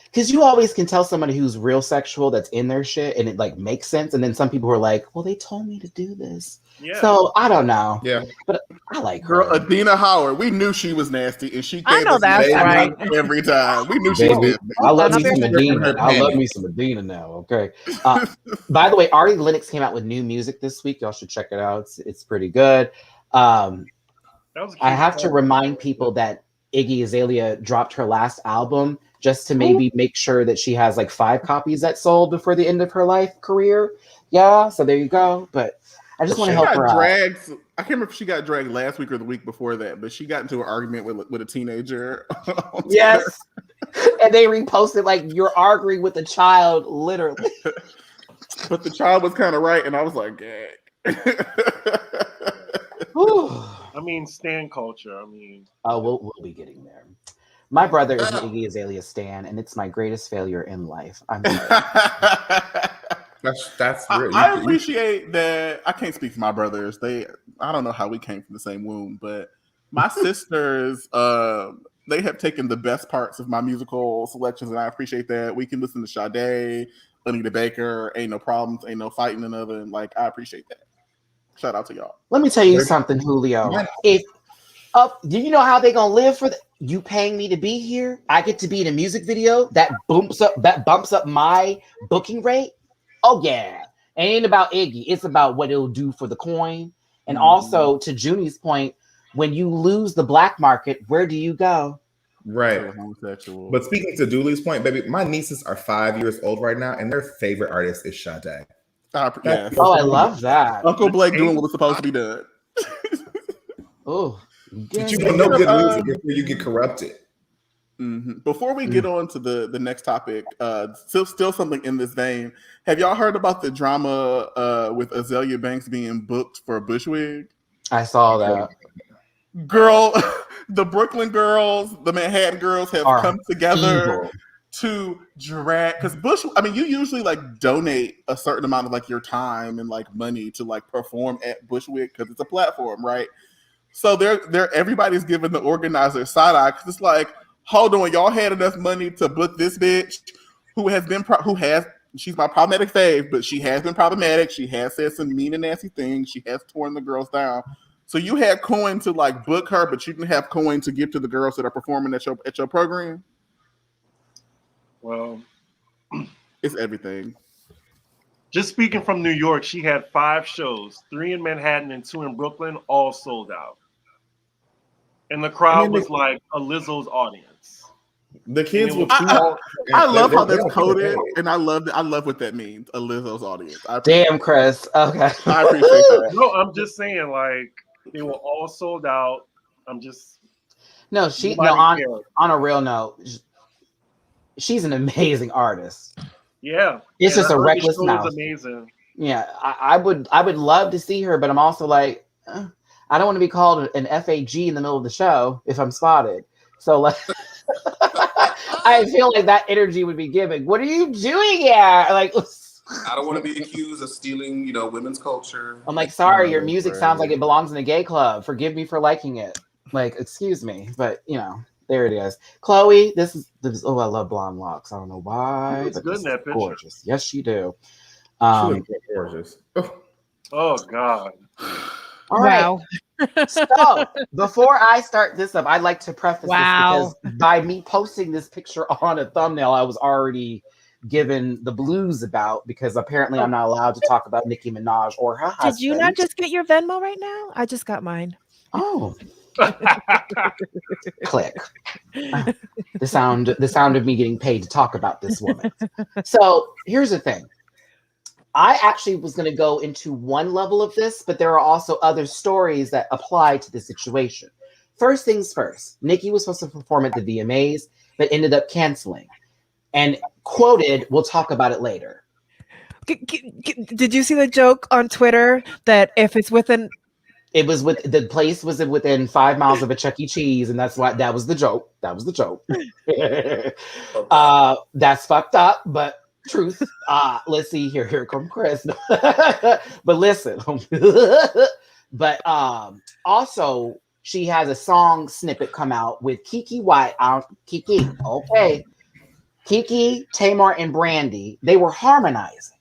Because you always can tell somebody who's real sexual that's in their shit and it like makes sense. And then some people are like, well, they told me to do this. Yeah. So I don't know. Yeah. But I like her. Girl, Adina Howard. We knew she was nasty and she I know that's right. Every time. We knew she was nasty. I love me some Adina. I love me some Adina now. Okay. By the way, Ari Lennox came out with new music this week. Y'all should check it out. It's pretty good. I have to remind people that Iggy Azalea dropped her last album just to maybe make sure that she has like 5 copies that sold before the end of her life career. Yeah, so there you go. But I just want to help her out. I can't remember if she got dragged last week or the week before that, but she got into an argument with a teenager. Yes. And they reposted like, you're arguing with a child, literally. But the child was kind of right, and I was like, gag. I mean, stan culture. I mean, we'll be getting there. My brother is an Iggy Azalea stan, and it's my greatest failure in life. I'm sorry. That's real. I appreciate that. I can't speak for my brothers. I don't know how we came from the same womb, but my sisters, they have taken the best parts of my musical selections, and I appreciate that. We can listen to Sade, Anita Baker, Ain't No Problems, Ain't No Fighting Another, and like I appreciate that. Shout out to y'all. Let me tell you something, Julio. Do you know how they gonna live for you paying me to be here? I get to be in a music video that bumps up my booking rate. Oh yeah, it ain't about Iggy. It's about what it'll do for the coin. And also to Junie's point, when you lose the black market, where do you go? Right. But speaking to Dooley's point, baby, my nieces are 5 years old right now, and their favorite artist is Sade. Yes. Oh, I love that. Uncle Blake doing what was supposed to be done. Oh, but you don't know good music before you get corrupted. Mm-hmm. Before we get on to the next topic, still something in this vein. Have y'all heard about the drama with Azalea Banks being booked for a Bushwig? I saw that. Girl, the Brooklyn girls, the Manhattan girls have come together to drag, because you usually like donate a certain amount of like your time and like money to like perform at Bushwick because it's a platform, right? So they're everybody's giving the organizer side eye because it's like, hold on, y'all had enough money to book this bitch who has She's my problematic fave, but she has been problematic. She has said some mean and nasty things. She has torn the girls down. So you had coin to like book her, but you didn't have coin to give to the girls that are performing at your program. Well, it's everything. Just speaking from New York, she had 5 shows, 3 in Manhattan and 2 in Brooklyn, all sold out. And the crowd was like a Lizzo's audience. The kids will. I love how that's coded, and I love what that means. A Lizzo's audience. Damn, Chris. Okay, I appreciate that. No, I'm just saying, like they were all sold out. I'm just on a real note, she's an amazing artist. Yeah, it's just a reckless mouth. Amazing. Yeah, I would love to see her, but I'm also like, I don't want to be called an FAG in the middle of the show if I'm spotted. So like. I feel like that energy would be given. What are you doing here? Like, I don't want to be accused of stealing, women's culture. I'm like, sorry, your music sounds like it belongs in a gay club. Forgive me for liking it. Like, excuse me, but there it is. Chloe, this is. Oh, I love blonde locks. I don't know why, it's but good in that picture. Gorgeous. Yes, you do. Gorgeous. Oh God. All right. So before I start this up, I'd like to preface this because by me posting this picture on a thumbnail, I was already given the blues about because apparently I'm not allowed to talk about Nicki Minaj or her husband. Did you not just get your Venmo right now? I just got mine. Oh. Click. The sound of me getting paid to talk about this woman. So here's the thing. I actually was going to go into one level of this, but there are also other stories that apply to the situation. First things first, Nicki was supposed to perform at the VMAs, but ended up canceling. And quoted, we'll talk about it later. Did you see the joke on Twitter that if it's within... The place was within 5 miles of a Chuck E. Cheese, and that was the joke. That was the joke. That's fucked up, but truth. Let's see here. Here come Chris. But listen. But also she has a song snippet come out with Kiki White. Kiki, okay. Kiki, Tamar, and Brandy. They were harmonizing.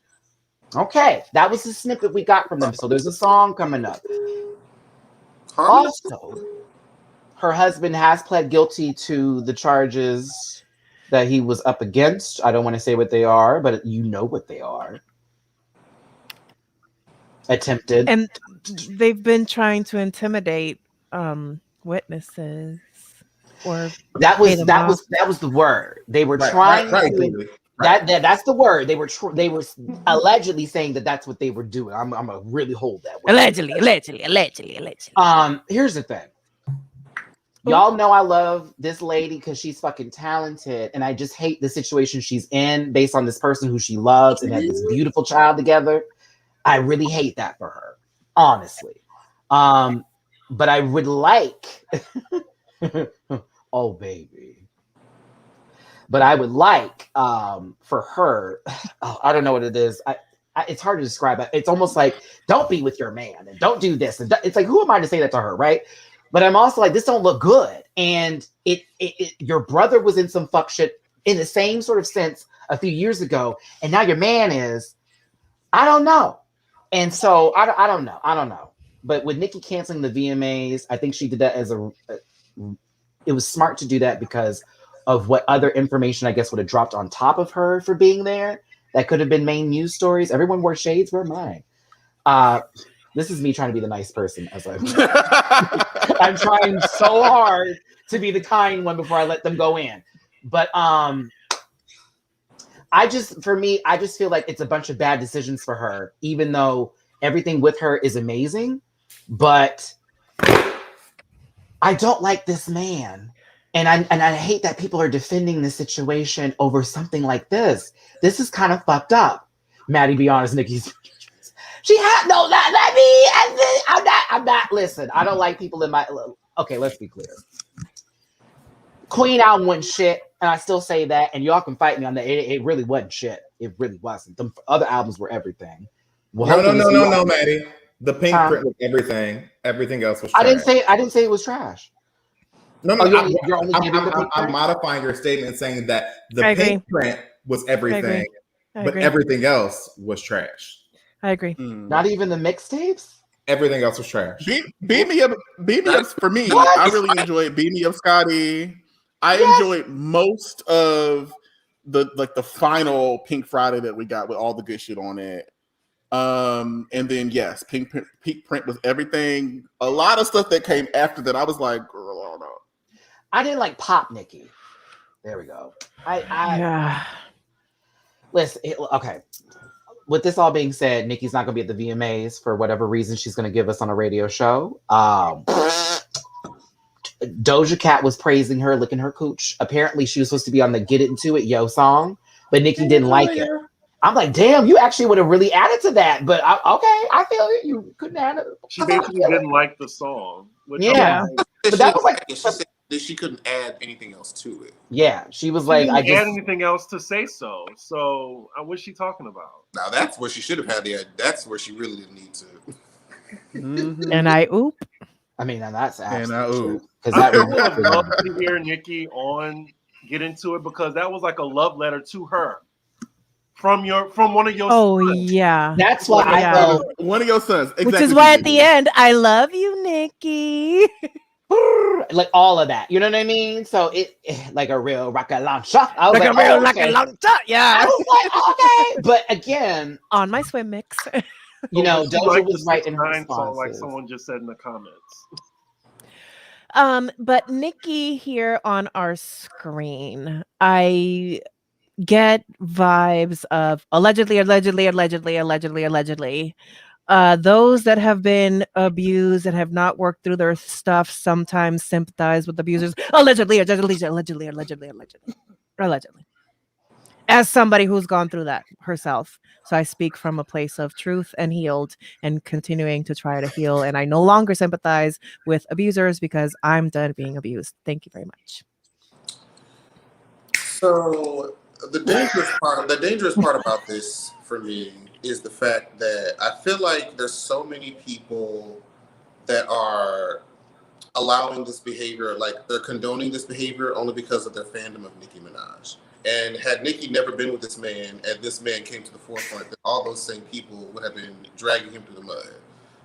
Okay, that was the snippet we got from them. So there's a song coming up. Also, her husband has pled guilty to the charges that he was up against. I don't want to say what they are, but you know what they are. Attempted. And they've been trying to intimidate witnesses or that was the word. They were trying to that's the word. They were allegedly saying that that's what they were doing. I'm gonna really hold that word. Allegedly. Here's the thing. Y'all know I love this lady because she's fucking talented, and I just hate the situation she's in based on this person who she loves and had this beautiful child together. I really hate that for her, honestly. But I would like, oh baby, but I would like for her. Oh, I don't know what it is. It's hard to describe it. It's almost like don't be with your man and don't do this. And it's like, who am I to say that to her, right? But I'm also like, this don't look good. And your brother was in some fuck shit in the same sort of sense a few years ago. And now your man is, I don't know. And so I don't know. But with Nicki canceling the VMAs, I think she did that it was smart to do that because of what other information I guess would have dropped on top of her for being there. That could have been main news stories. Everyone wore shades. Where am I? This is me trying to be the nice person as I'm trying so hard to be the kind one before I let them go in. But I just feel like it's a bunch of bad decisions for her, even though everything with her is amazing. But I don't like this man. And I hate that people are defending the situation over something like this. This is kind of fucked up. Matty, be honest, Nicki's. She had no, let me. I'm not. Listen, I don't like people in my. Okay, let's be clear. Queen album wasn't shit, and I still say that. And y'all can fight me on that. It really wasn't shit. It really wasn't. The other albums were everything. Well, no, Matty. The pink print was everything. Everything else was trash. I didn't say it was trash. No, I'm modifying your statement saying that the pink print was everything I but agree. everything else was trash. I agree. Not even the mixtapes? Everything else was trash. Beat me up for me. What? I really enjoyed Beat Me Up, Scotty. I Yes. enjoyed most of the final Pink Friday that we got with all the good shit on it. And then yes, Pink Print was everything. A lot of stuff that came after that, I was like, girl, I don't know. I didn't like Pop Nicki. There we go. Yeah. Listen, okay. With this all being said, Nikki's not going to be at the VMAs for whatever reason she's going to give us on a radio show. Doja Cat was praising her, licking her cooch. Apparently, she was supposed to be on the Get Into It Yo song, but Nikki didn't like it. I'm like, damn, you actually would have really added to that. But okay, I feel it. You couldn't add it. She basically didn't like the song. Which Yeah. But that was like- she said that she couldn't add anything else to it. Yeah, she was She like, didn't I just add anything else to say so. So what's she talking about? Now that's where she should have had the. That's where she really didn't need to. Mhm. And I oop. I mean, and that's And absolutely I because that I would have was loved to hear Nicki on Get Into It because that was like a love letter to her from one of your Oh sons. yeah. that's why I Yeah. felt One of your sons. Which Exactly is why what at the you end, I love you, Nikki. like all of that. You know what I mean? So it like a real rocket launcher. I was Like like, a real oh, lucky okay. long time. Yeah. I was like, okay. But again, On my swim mix. you know, She Doja liked was the right in her 6ix9ine song, like responses. someone just said in the comments. But Nikki here on our screen, I get vibes of allegedly. Those that have been abused and have not worked through their stuff sometimes sympathize with abusers. Allegedly. As somebody who's gone through that herself. So I speak from a place of truth and healed and continuing to try to heal. And I no longer sympathize with abusers because I'm done being abused. Thank you very much. So the dangerous part about this for me is the fact that I feel like there's so many people that are allowing this behavior, like they're condoning this behavior only because of their fandom of Nicki Minaj. And had Nicki never been with this man and this man came to the forefront, then all those same people would have been dragging him through the mud.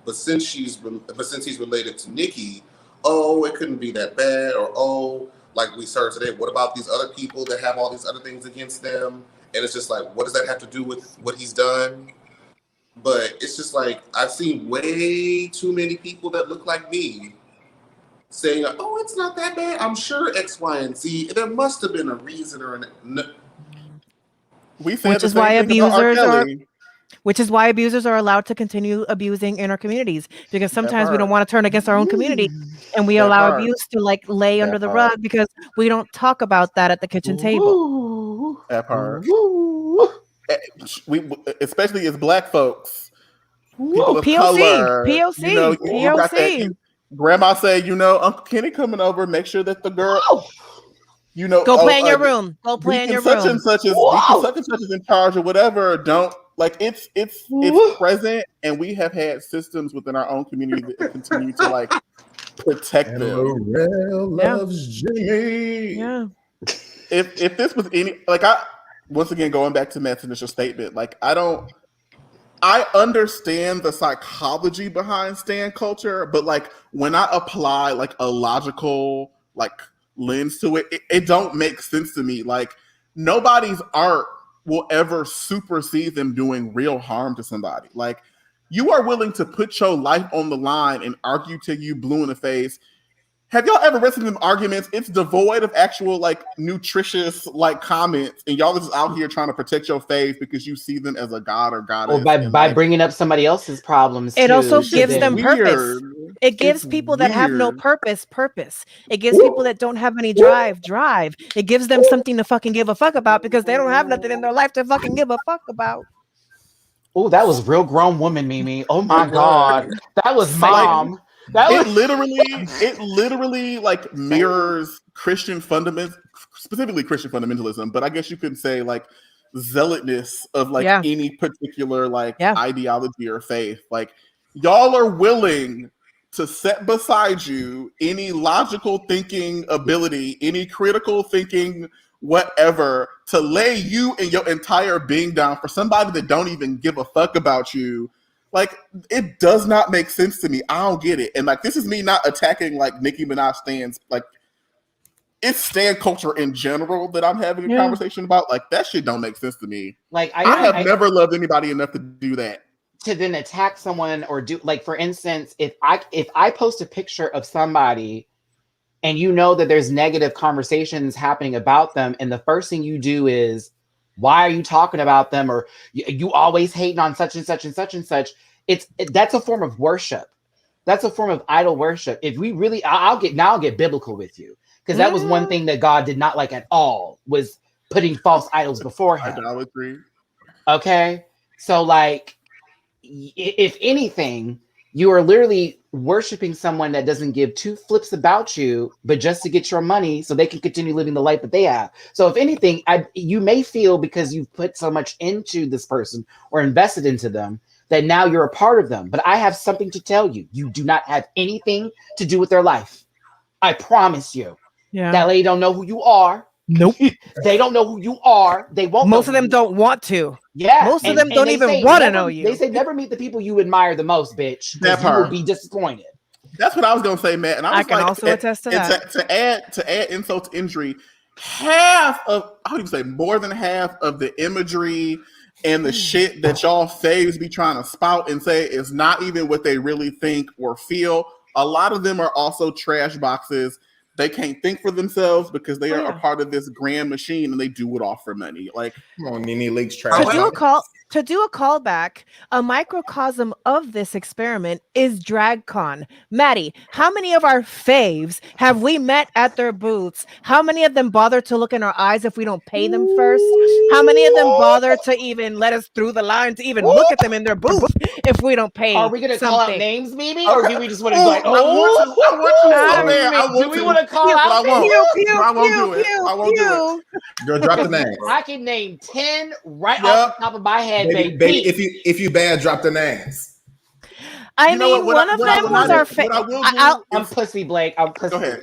But since he's related to Nicki, oh, it couldn't be that bad, or oh, like we heard today, what about these other people that have all these other things against them? And it's just like, what does that have to do with what he's done? But it's just like, I've seen way too many people that look like me saying, oh, it's not that bad. I'm sure X, Y, and Z. There must have been a reason or We said Which the is same why thing about R. abusers are Kelly. Which is why abusers are allowed to continue abusing in our communities, because sometimes we don't want to turn against our own community, and we That allow part. abuse to like lay under the rug because we don't talk about that at the kitchen table. Ooh. That part. Ooh. We, especially as Black folks, people Ooh, of POC, color, POC, you know, you got that. POC. Grandma say, you know, Uncle Kenny coming over, make sure that the girl, you know, Go play in your room. Go play in your such room. and such is Whoa. such and such is in charge or whatever. Don't like it's present, and we have had systems within our own community that continue to like protect And them. Lorel loves Jimmy. Yeah. If this was any once again going back to Matt's initial statement, like I understand the psychology behind stan culture, but like when I apply like a logical like lens to it, it don't make sense to me. Like nobody's art will ever supersede them doing real harm to somebody. Like you are willing to put your life on the line and argue till you blue in the face. Have y'all ever read some of them arguments? It's devoid of actual like nutritious like comments, and y'all are just out here trying to protect your faith because you see them as a god or goddess. Or by bringing up somebody else's problems. It too, also so gives then- them purpose. It gives It's people that have no weird. purpose. It gives people that don't have any drive. It gives them something to fucking give a fuck about because they don't have nothing in their life to fucking give a fuck about. Oh, that was real grown woman, Mimi. Oh my God. That was mom. That It was literally like mirrors Christian specifically Christian fundamentalism, but I guess you could say like zealotness of like any particular like ideology or faith. Like y'all are willing to set beside you any logical thinking ability, any critical thinking whatever, to lay you and your entire being down for somebody that don't even give a fuck about you. Like, it does not make sense to me. I don't get it. And like, this is me not attacking like Nicki Minaj stands. Like, it's stan culture in general that I'm having a conversation about. Like, that shit don't make sense to me. Like, I have never loved anybody enough to do that. To then attack someone or do, like, for instance, if I post a picture of somebody and you know that there's negative conversations happening about them, and the first thing you do is, why are you talking about them? Or you always hating on such and such and such and such. That's a form of worship. That's a form of idol worship. If we really, I'll get biblical with you, because that was one thing that God did not like at all, was putting false idols before him. Idolatry. Okay, so like, if anything, you are literally worshiping someone that doesn't give two flips about you, but just to get your money so they can continue living the life that they have. So if anything, you may feel, because you've put so much into this person or invested into them, that now you're a part of them. But I have something to tell you. You do not have anything to do with their life. I promise you. Yeah. That lady don't know who you are. Nope. They don't know who you are. They won't. Most of them don't want to. Yeah. Most of them don't even want to know you. They say never meet the people you admire the most, bitch. That You will part. be disappointed. That's what I was gonna say, Matt. And I can also attest to that. To add insult to injury, I would even say more than half of the imagery and the shit that y'all faves be trying to spout and say is not even what they really think or feel. A lot of them are also trash boxes. They can't think for themselves because they are a part of this grand machine, and they do it all for money. Like, come on, Nene Leaks trash. To do a callback, a microcosm of this experiment is DragCon. Matty, how many of our faves have we met at their booths? How many of them bother to look in our eyes if we don't pay them first? How many of them bother to even let us through the line to even look at them in their booth if we don't pay? Are we going to call out names, Mimi? Or do we just want to be like, I want to. Do we want to call but out I names? won't. I won't do it. I won't do it. Girl, drop the name. I can name 10 right off the top of my head, baby. If you bad, drop the names. I mean, one of them was our favorite. I'm pussy, Blake. I'm pussy. Go ahead.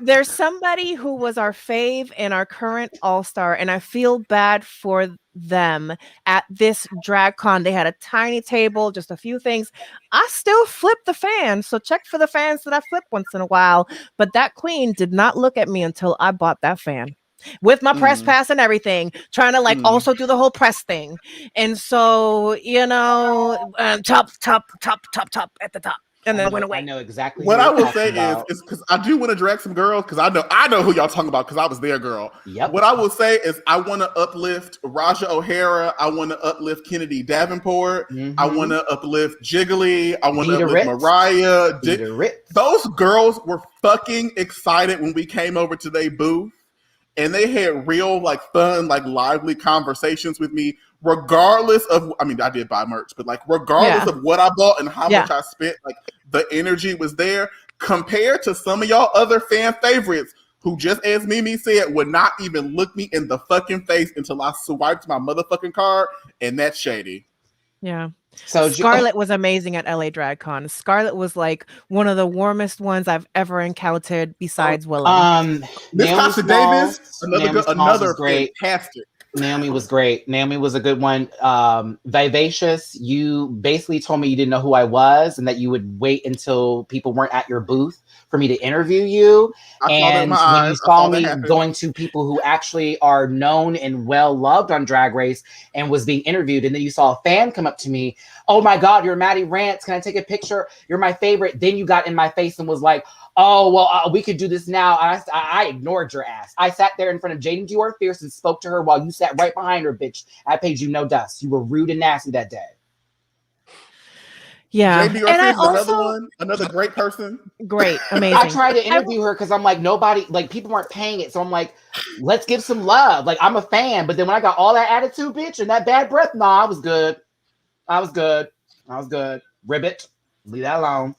There's somebody who was our fave and our current all-star, and I feel bad for them at this DragCon. They had a tiny table, just a few things. I still flip the fans, so check for the fans that I flip once in a while. But that queen did not look at me until I bought that fan with my press pass and everything, trying to like also do the whole press thing. And so, top at the top. And then went away. I know exactly what I will say is because I do want to drag some girls, because I know who y'all talking about, because I was their girl. Yep. What I will say is I want to uplift Raja O'Hara. I want to uplift Kennedy Davenport. I want to uplift Jiggly. I want to uplift Mariah. Those girls were fucking excited when we came over to their booth, and they had real like fun, like lively conversations with me. Regardless of, I mean, I did buy merch, but like regardless of what I bought and how much I spent, like the energy was there compared to some of y'all other fan favorites who, just as Mimi said, would not even look me in the fucking face until I swiped my motherfucking card, and that's shady. Yeah. So Scarlett was amazing at LA DragCon. Scarlett was like one of the warmest ones I've ever encountered besides Willem. Miss Tasha Davis, another fantastic. Naomi was great. Naomi was a good one. Vivacious, you basically told me you didn't know who I was and that you would wait until people weren't at your booth for me to interview you. And when you saw me going to people who actually are known and well loved on Drag Race and was being interviewed, and then you saw a fan come up to me, oh my God, you're Matty Rants. Can I take a picture? You're my favorite. Then you got in my face and was like, oh, well, we could do this now. I ignored your ass. I sat there in front of Jaden Dior Fierce and spoke to her while you sat right behind her, bitch. I paid you no dust. You were rude and nasty that day. Yeah. Jaden Dior Fierce is another one, another great person. Great, amazing. I tried to interview her because I'm like, nobody, like people weren't paying it. So I'm like, let's give some love. Like, I'm a fan. But then when I got all that attitude, bitch, and that bad breath, I was good. I was good. Ribbit. Leave that alone.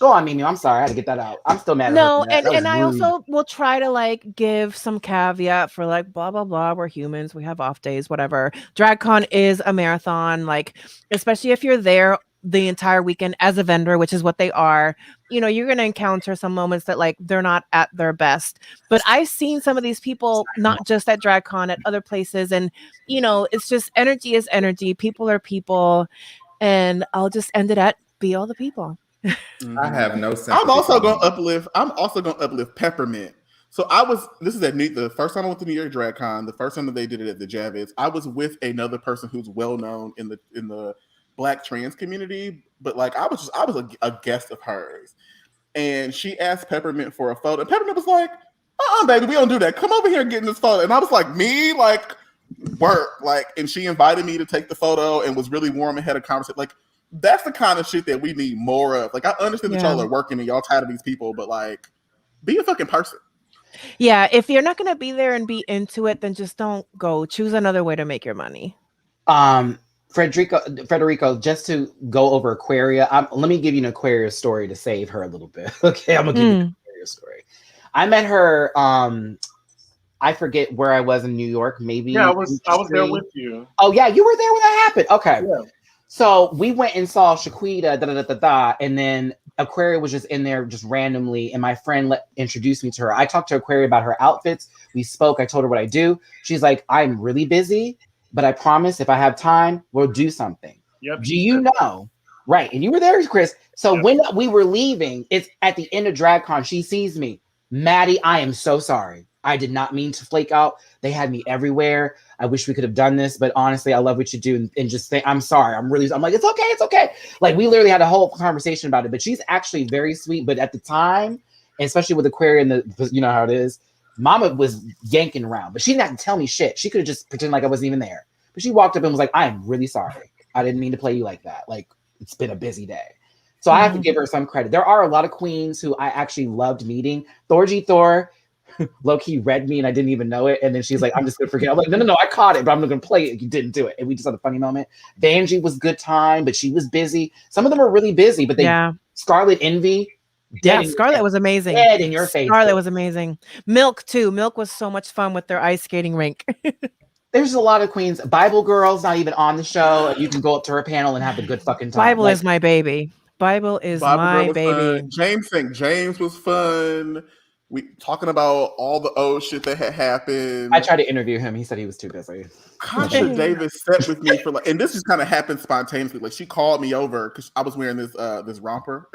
Oh, I mean, I'm sorry. I had to get that out. I'm still mad. No, and I also will try to like give some caveat for like blah blah blah. We're humans. We have off days. Whatever. DragCon is a marathon. Like, especially if you're there the entire weekend as a vendor, which is what they are, you know, you're going to encounter some moments that like they're not at their best. But I've seen some of these people not just at DragCon, at other places, and you know, it's just energy is energy. People are people, and I'll just end it at be all the people. I have no sense. I'm also gonna uplift Peppermint. So this is the first time I went to New York Drag Con, the first time that they did it at the Javits. I was with another person who's well known in the Black trans community, but like I was a guest of hers. And she asked Peppermint for a photo. And Peppermint was like, baby, we don't do that. Come over here and get in this photo. And I was like, me? Like, work. Like, and she invited me to take the photo and was really warm and had a conversation. Like, that's the kind of shit that we need more of. Like, I understand that y'all are working and y'all tired of these people, but like, be a fucking person. Yeah, if you're not going to be there and be into it, then just don't go. Choose another way to make your money. Federico, just to go over Aquaria, let me give you an Aquaria story to save her a little bit. Okay, I'm gonna give you an Aquaria story. I met her. I forget where I was in New York. Maybe I was there with you. Oh yeah, you were there when that happened. Okay, yeah. So we went and saw Shaquita, and then Aquaria was just in there just randomly, and my friend introduced me to her. I talked to Aquaria about her outfits. We spoke. I told her what I do. She's like, I'm really busy, but I promise if I have time, we'll do something. Yep. Do you know? Right. And you were there, Chris. So when we were leaving, it's at the end of DragCon. She sees me. Matty, I am so sorry. I did not mean to flake out. They had me everywhere. I wish we could have done this, but honestly, I love what you do. And just say, I'm sorry. I'm like, it's okay. It's okay. Like, we literally had a whole conversation about it, but she's actually very sweet. But at the time, especially with Aquaria and you know how it is, Mama was yanking around, but she didn't have to tell me shit. She could have just pretended like I wasn't even there. But she walked up and was like, I am really sorry. I didn't mean to play you like that. Like, it's been a busy day. So I have to give her some credit. There are a lot of queens who I actually loved meeting. Thor low-key read me and I didn't even know it. And then she's like, I'm just gonna forget. I'm like, no, I caught it, but I'm not gonna play it. You didn't do it. And we just had a funny moment. Vanjie was good time, but she was busy. Some of them are really busy, but Scarlet Envy. Scarlet was amazing. Dead in your face. Scarlet was amazing. Milk too. Milk was so much fun with their ice skating rink. There's a lot of queens. Bible Girl's not even on the show. You can go up to her panel and have a good fucking time. Bible is my baby. Bible is my baby. Fun. James was fun. We talking about all the old shit that had happened. I tried to interview him. He said he was too busy. Kasha Davis sat with me for like, and this just kind of happened spontaneously. Like, she called me over because I was wearing this romper,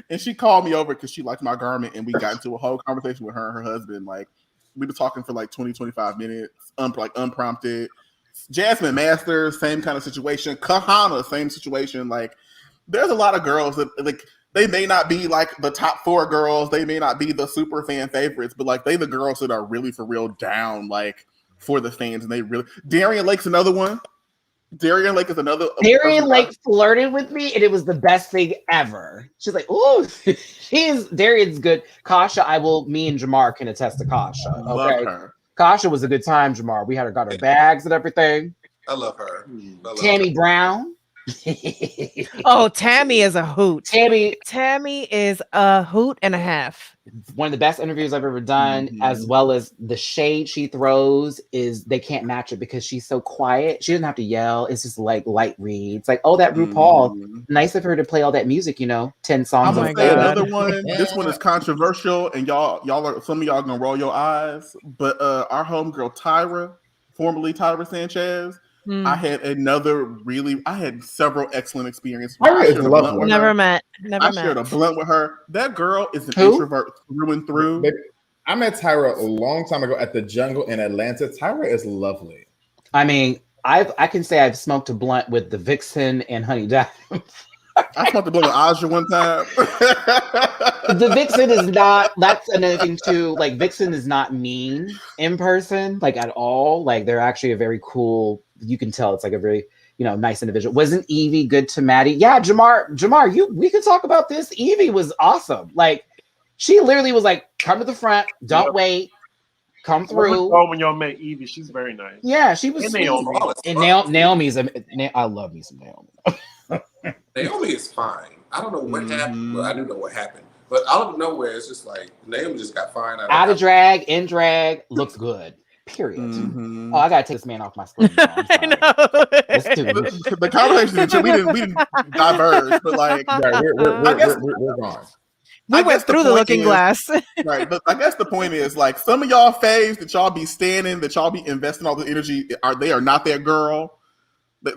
and she called me over because she liked my garment, and we got into a whole conversation with her and her husband. Like, we were talking for like 20-25 minutes, like unprompted. Jasmine Masters, same kind of situation. Kahana, same situation. Like, there's a lot of girls that like. They may not be like the top 4 girls. They may not be the super fan favorites, but like they the girls that are really for real down like for the fans. And they really Darian Lake's another one. Darian Lake is another. Darian Lake flirted with me, and it was the best thing ever. She's like, "Ooh, Darian's good." Kasha, me and Jamar can attest to Kasha. Okay, love her. Kasha was a good time. Jamar, we got her bags and everything. I love her. Tammy Brown. Oh, Tammy is a hoot. Tammy is a hoot and a half. One of the best interviews I've ever done, as well as the shade she throws they can't match it because she's so quiet. She doesn't have to yell. It's just like light reads. Like, oh, that RuPaul. Nice of her to play all that music, 10 songs. I'm gonna say another one. This one is controversial, and y'all are some of y'all gonna roll your eyes. But our homegirl Tyra, formerly Tyra Sanchez. I had several excellent experiences. Never met. I shared a blunt with her. That girl is an introvert through and through. I met Tyra a long time ago at the Jungle in Atlanta. Tyra is lovely. I mean, I can say I've smoked a blunt with the Vixen and Honey Diamond. I smoked a blunt with Aja one time. The Vixen is not. That's another thing too. Like, Vixen is not mean in person, like at all. Like, they're actually a very cool. You can tell it's like a very, nice individual. Wasn't Evie good to Matty? Yeah, Jamar, we could talk about this. Evie was awesome. Like, she literally was like, come to the front, don't wait, come through. When y'all met Evie, she's very nice. Yeah, she was sweet. And Naomi's, I love me some Naomi. Naomi is fine. I don't know what happened. Well, I do know what happened. But out of nowhere, it's just like Naomi just got fine. Out of drag, in drag, looks good. Period. Mhm. Oh, I gotta take this man off my screen. No, I'm I sorry. know. Let's do it. The conversation we didn't diverge, but like Right, I guess we're gone. We I went guess the through the point looking is- glass. right. But I guess the point is like some of y'all faves that y'all be standing, that y'all be investing all the energy they are not that girl.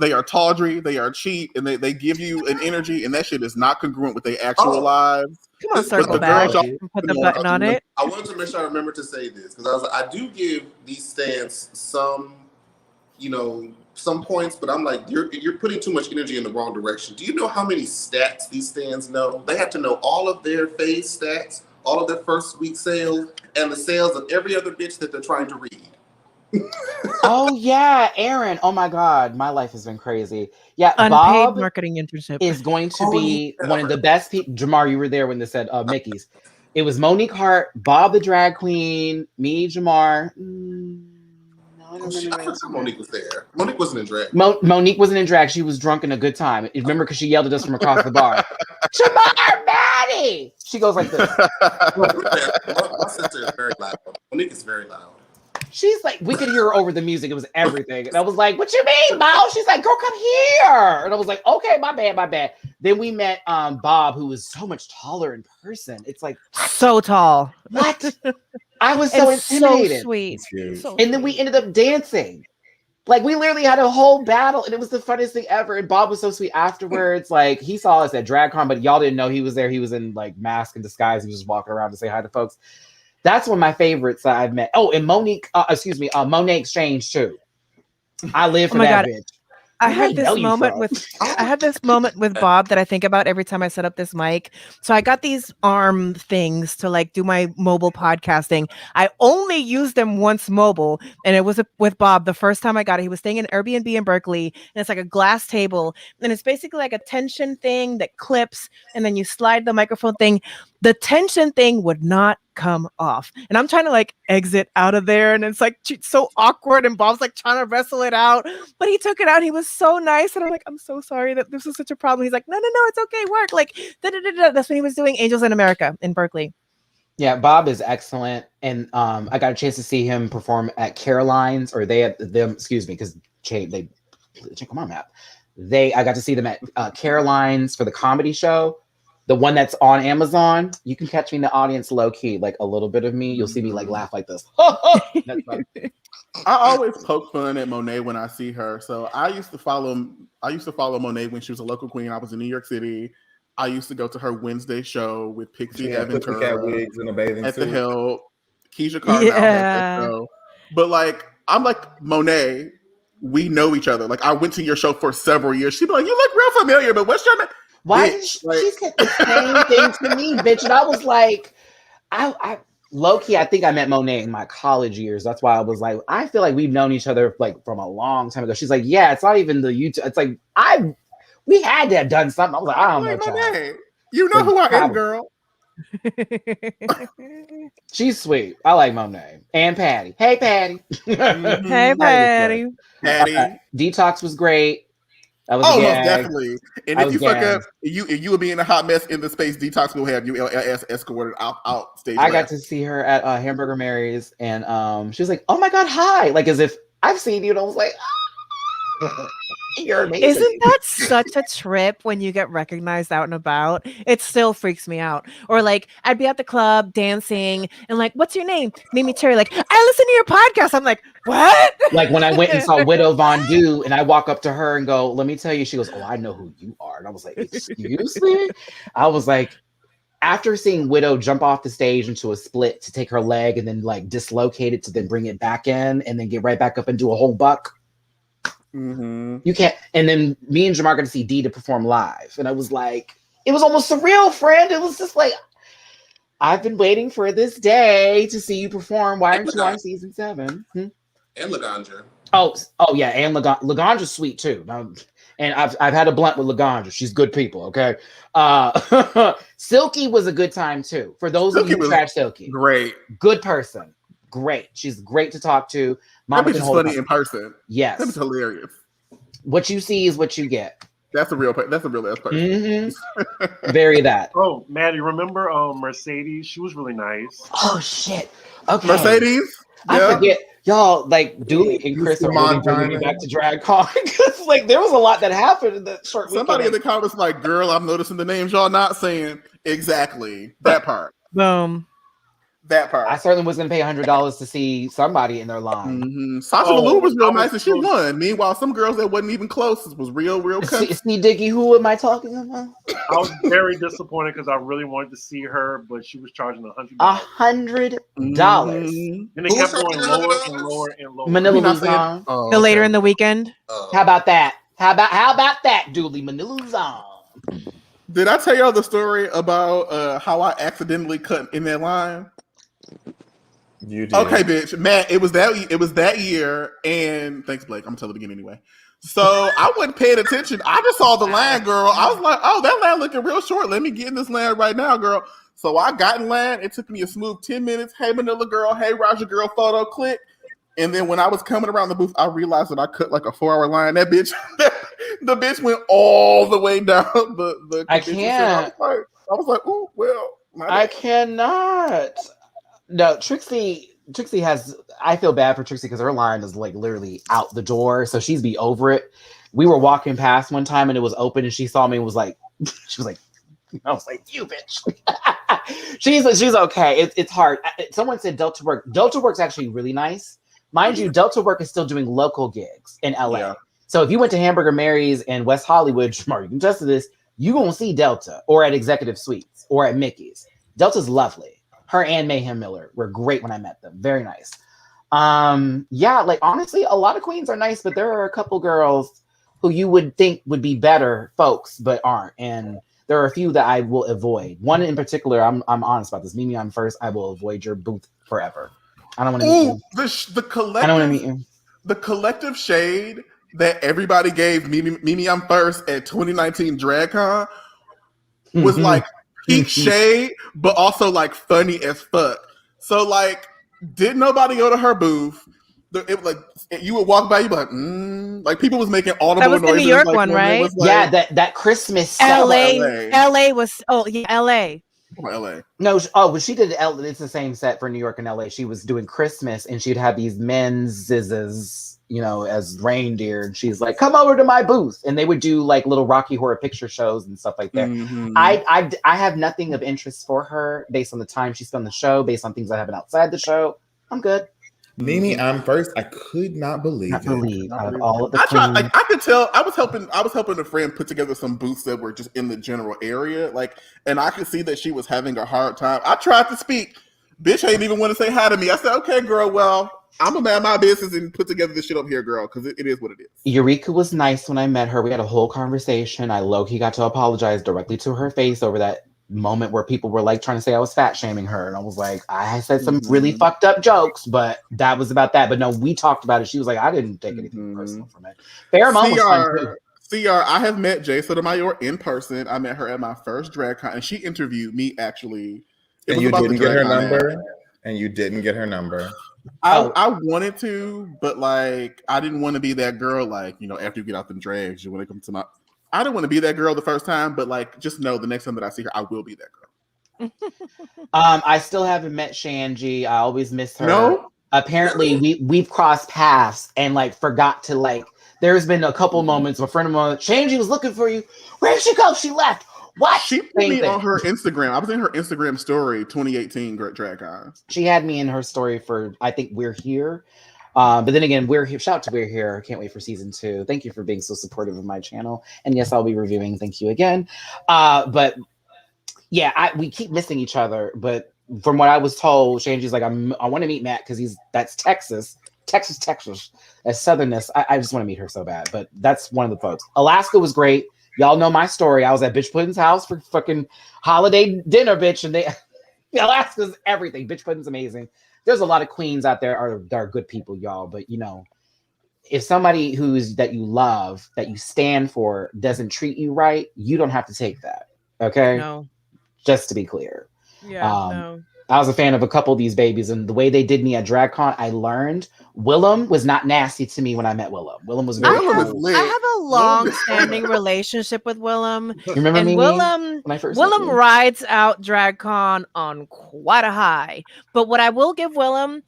They are tawdry, they are cheap, and they give you an energy, and that shit is not congruent with their actual lives. Come on, This- circle the back girls y'all- and put the button on it. I wanted to make sure I remember to say this because I do give these stands some, some points, but I'm like, you're putting too much energy in the wrong direction. Do you know how many stats these stands know? They have to know all of their phase stats, all of their first week sales, and the sales of every other bitch that they're trying to read. Oh yeah, Aaron. Oh my God, my life has been crazy. Yeah, Unpaid Bob marketing internship. is going to Oh, be yeah. one of the best people. Jamar, you were there when they said Mickey's. It was Monique Hart, Bob the drag queen, me, Jamar. No, I don't I remember. forgot Monique was there. Monique wasn't in drag. Monique wasn't in drag. She was drunk in a good time. Remember, because she yelled at us from across the bar. Jamar, Maddie! She goes like this. My sister is very loud. Monique is very loud. She's like, we could hear her over the music. It was everything. And I was like, what you mean, Mo? She's like, girl, come here. And I was like, okay, my bad. Then we met Bob, who was so much taller in person. It's like, So tall. what? I was so And so intimidated. sweet. Huge. So And then we ended up dancing. Like, we literally had a whole battle, and it was the funniest thing ever. And Bob was so sweet afterwards. Like, he saw us at DragCon, but y'all didn't know he was there. He was in like mask and disguise. He was just walking around to say hi to folks. That's one of my favorites that I've met. Oh, and Monique, Monet Exchange too. I live for Oh my that God. bitch. I Where had did I know this you moment from? with Bob that I think about every time I set up this mic. So I got these arm things to like do my mobile podcasting. I only used them once mobile, and it was with Bob. The first time I got it, he was staying in Airbnb in Berkeley, and it's like a glass table, and it's basically like a tension thing that clips, and then you slide the microphone thing. The tension thing would not come off, and I'm trying to like exit out of there, and it's like so awkward, and Bob's like trying to wrestle it out, but he took it out. He was so nice, and I'm like, I'm so sorry that this is such a problem. He's like, no, it's okay, work. Like, that's when he was doing Angels in America in Berkeley. Yeah, Bob is excellent, and I got a chance to see him perform at Caroline's, or they at them. Excuse me, because they check them on map. I got to see them at Caroline's for the comedy show. The one that's on Amazon, you can catch me in the audience low key, like a little bit of me. You'll see me like laugh like this. That's like, I always poke fun at Monet when I see her. So I used to follow Monet when she was a local queen. I was in New York City. I used to go to her Wednesday show with Pixie Aventura wigs and a bathing at suit. the Hill. Keisha Carnell had that show. But like, I'm like, Monet, we know each other. Like, I went to your show for several years. She'd be like, you look real familiar, but what's your name? why Bitch, did she like- said the same thing to me, bitch? And I was like, I low key, I think I met Monet in my college years. That's why I was like, I feel like we've known each other like from a long time ago. She's like, yeah, it's not even the YouTube. It's like we had to have done something. I was like, I don't know, Like, child. Monet, you know who I am, girl. She's sweet. I like Monet and Patty. Hey, Patty. Hey, Patty. Patty. Detox was great. That was Oh, a most gag. definitely. And I if was you fuck gagged. up, you will be in a hot mess in the space. Detox will have you LLS escorted out stage. I got left. to see her at Hamburger Mary's, and she was like, "Oh my God, hi!" Like as if I've seen you, and I was like, "You're amazing." Isn't that such a trip when you get recognized out and about? It still freaks me out. Or like I'd be at the club dancing and like, what's your name? Mimi Cherry. Like, I listen to your podcast. I'm like, what? Like when I went and saw Widow Von Du, and I walk up to her and go, "Let me tell you," she goes, "Oh, I know who you are," and I was like, "Excuse me?" I was like, after seeing Widow jump off the stage into a split to take her leg and then like dislocate it to then bring it back in and then get right back up and do a whole buck. Mm-hmm. You can't. And then me and Jamar got to see Dee to perform live, and I was like, it was almost surreal, friend. It was just like, I've been waiting for this day to see you perform. Why aren't you on season 7? And Laganja. Oh yeah, and Lagandra's sweet too. And I've had a blunt with Laganja. She's good people. Okay. Silky was a good time too. For those of you who trash Silky, Great. good person. Great. She's great to talk to. That Mama bitch can is hold funny up. in person. Yes. That bitch hilarious. What you see is what you get. That's a real ass person. Mm-hmm. Very that. Oh, Maddie, remember Mercedes? She was really nice. Oh shit. Okay. Mercedes. I Yeah. forget. Y'all, like, Dooley and Chris are really bringing me back to DragCon because, like, there was a lot that happened in that short weekend. Somebody in the comments like, girl, I'm noticing the names y'all not saying. Exactly. That part. Boom. That part. I certainly was going to pay $100 to see somebody in their line. Mm-hmm. Sasha Velour was real nice and she won. Meanwhile, some girls that wasn't even close was real See, Diggy, who am I talking about? I was very disappointed because I really wanted to see her, but she was charging $100. $100. And it kept going lower and lower and lower. Manila Luzon. The later in the weekend. How about that? How about that, Dooley? Manila Luzon. Did I tell y'all the story about how I accidentally cut in that line? You did. Okay, bitch. Matt, it was that year, and thanks, Blake. I'm gonna tell it again anyway. So I wasn't paying attention. I just saw the line, girl. I was like, oh, that line looking real short. Let me get in this line right now, girl. So I got in line. It took me a smooth 10 minutes. Hey, Manila girl. Hey, Roger girl. Photo click. And then when I was coming around the booth, I realized that I cut like a 4-hour line. That bitch, the bitch went all the way down the I can't. I was like, oh, well. I cannot. No, Trixie has, I feel bad for Trixie because her line is like literally out the door. So she's be over it. We were walking past one time and it was open and she saw me and was like, I was like, you bitch. she's okay. It's hard. Someone said Delta Work. Delta Work's actually really nice. Mind you, Delta Work is still doing local gigs in LA. Yeah. So if you went to Hamburger Mary's in West Hollywood, Jamar, you can test this, you won't see Delta or at Executive Suites or at Mickey's. Delta's lovely. Her and Mayhem Miller were great when I met them. Very nice. Yeah, like honestly, a lot of queens are nice, but there are a couple girls who you would think would be better folks, but aren't. And there are a few that I will avoid. One in particular, I'm honest about this. Mimi, I'm first. I will avoid your booth forever. I don't want to meet you. The collective, I don't want to meet you. The collective shade that everybody gave Mimi I'm first at 2019 DragCon was like peak shade, but also like funny as fuck. So like, didn't nobody go to her booth? It like you would walk by, you be like people was making audible noises. That was the New York like, one, right? Like, yeah, that Christmas. LA was. Oh yeah, LA. LA. No, but she did it's the same set for New York and LA. She was doing Christmas and she'd have these men's zizzes, you know, as reindeer. And she's like, come over to my booth. And they would do like little Rocky Horror Picture shows and stuff like that. Mm-hmm. I have nothing of interest for her based on the time she spent on the show, based on things that happen outside the show. I'm good. Mimi, I'm first. I could not believe out of all of the I tried, like I could tell I was helping a friend put together some booths that were just in the general area. Like, and I could see that she was having a hard time. I tried to speak. Bitch ain't even want to say hi to me. I said, okay, girl, well, I'm a man my business and put together this shit up here, girl, because it is what it is. Eureka was nice when I met her. We had a whole conversation. I low-key got to apologize directly to her face over that moment where people were like trying to say I was fat shaming her, and I was like, I said some really fucked up jokes, but that was about that. But no, we talked about it. She was like, I didn't take anything personal from it. Pheromone was fun too. CR, I have met Jay Sotomayor in person. I met her at my first DragCon, and she interviewed me actually. And you didn't get her number. And you didn't get her number. I wanted to, but like I didn't want to be that girl. Like, you know, after you get out the drags, you want to come to my. I didn't want to be that girl the first time, but like, just know the next time that I see her, I will be that girl. I still haven't met Shanji. I always miss her. No, apparently we've crossed paths and like forgot to like. There's been a couple moments. A friend of mine, Shanji was looking for you. Where did she go? She left. What? She put me on her Instagram. I was in her Instagram story 2018 DragCon. She had me in her story for I think We're Here. But then again, We're Here. Shout out to We're Here. Can't wait for season 2. Thank you for being so supportive of my channel. And yes, I'll be reviewing. Thank you again. But yeah, we keep missing each other. But from what I was told, Shanji's like, I want to meet Matt because that's Texas. That's Southernness. I just want to meet her so bad. But that's one of the folks. Alaska was great. Y'all know my story. I was at Bitch Puddin's house for fucking holiday dinner, bitch. And Alaska's everything. Bitch Puddin's amazing. There's a lot of queens out there that are good people, y'all. But, you know, if somebody that you love, that you stand for, doesn't treat you right, you don't have to take that. Okay? No. Just to be clear. Yeah, no. I was a fan of a couple of these babies, and the way they did me at DragCon, I learned Willem was not nasty to me when I met Willem. Willem was very Willem is cool. lit. I have a long-standing relationship with Willem. You remember And me Willem, when I first met you? rides out DragCon on quite a high. But what I will give Willem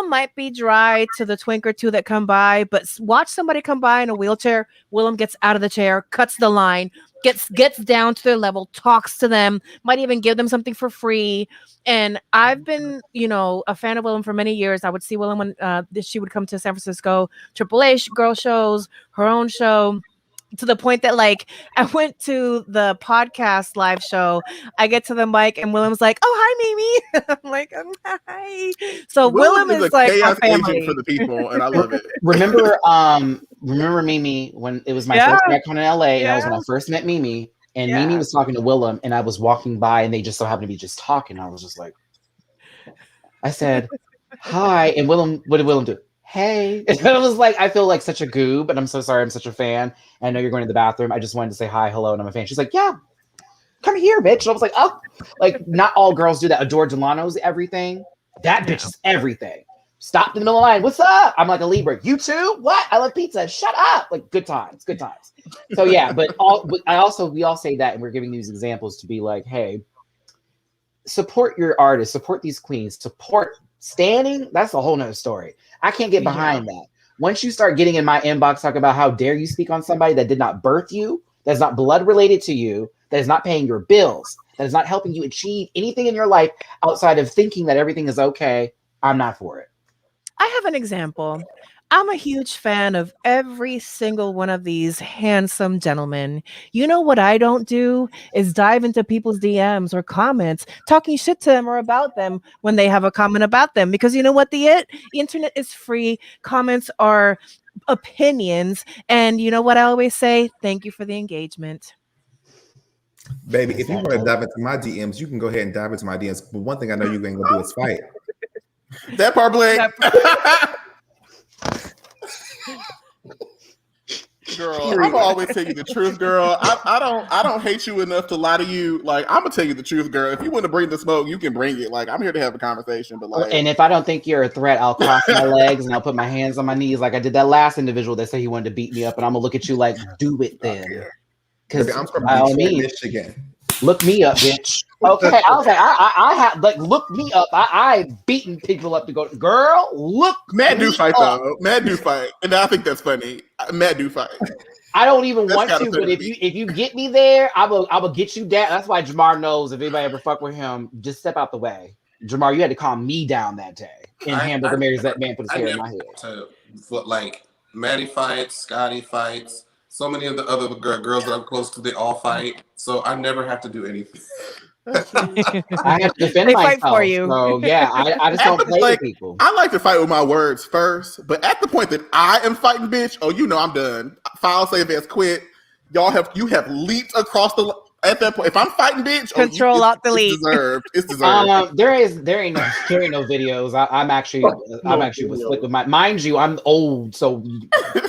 might be dry to the twink or two that come by, but watch somebody come by in a wheelchair. Willem gets out of the chair, cuts the line, gets down to their level, talks to them, might even give them something for free. And I've been, a fan of Willem for many years. I would see Willem when she would come to San Francisco, AAA girl shows, her own show, to the point that like I went to the podcast live show. I get to the mic and Willem's like, "Oh, hi, Mimi." I'm like, "Hi." So Willem is a like chaos my family. agent for the people, and I love it. Remember Mimi when it was my first DragCon in LA, and that was when I first met Mimi, and Mimi was talking to Willem, and I was walking by, and they just so happened to be just talking. I was just like, I said, "Hi," and Willem, what did Willem do? Hey. And I was like, I feel like such a goob, and I'm so sorry. I'm such a fan. I know you're going to the bathroom. I just wanted to say hi, hello, and I'm a fan. She's like, yeah, come here, bitch. And I was like, oh, like not all girls do that. Adore Delano's everything. That bitch is everything. Stopped in the middle of the line. What's up? I'm like a Libra. You too? What? I love pizza. Shut up. Like good times. So yeah, but we all say that, and we're giving these examples to be like, hey, support your artists, support these queens, support standing. That's a whole nother story. I can't get behind that. Once you start getting in my inbox talking about how dare you speak on somebody that did not birth you, that's not blood related to you, that is not paying your bills, that is not helping you achieve anything in your life outside of thinking that everything is okay, I'm not for it. I have an example. I'm a huge fan of every single one of these handsome gentlemen. You know what I don't do is dive into people's DMs or comments, talking shit to them or about them when they have a comment about them. Because you know what the internet is free. Comments are opinions. And you know what I always say? Thank you for the engagement. Baby, if you want to dive into my DMs, you can go ahead and dive into my DMs. But one thing I know you ain't gonna do is fight. That part, Blake. Girl, I'm gonna always tell you the truth, girl. I don't hate you enough to lie to you. Like, I'm gonna tell you the truth, girl. If you want to bring the smoke, you can bring it. Like, I'm here to have a conversation. But like, and if I don't think you're a threat, I'll cross my legs and I'll put my hands on my knees like I did that last individial that said he wanted to beat me up, and I'm gonna look at you like, do it then. Because I'm from by all Detroit, means, Michigan. Look me up, bitch. Okay, I was like, I have like look me up. I beaten people up to go. Girl, look. Matt do fight though. Matt do fight, and I think that's funny. Matt do fight. I don't even want to, but if you get me there, I will get you down. That's why Jamar knows if anybody ever fuck with him, just step out the way. Jamar, you had to calm me down that day. And Hamburger Mary's that man put his hair in my head. Like Matty fights, Scotty fights. So many of the other girls that I'm close to, they all fight. So I never have to do anything. I have to defend they myself. Fight for you. So yeah, I just don't play with people. I like to fight with my words first, but at the point that I am fighting, bitch, I'm done. File save as quit. You have leaped across the. At that point, if I'm fighting, bitch, Control Alt Delete. It's deserved. There ain't no videos. I'm actually with Slick with my. Mind you, I'm old, so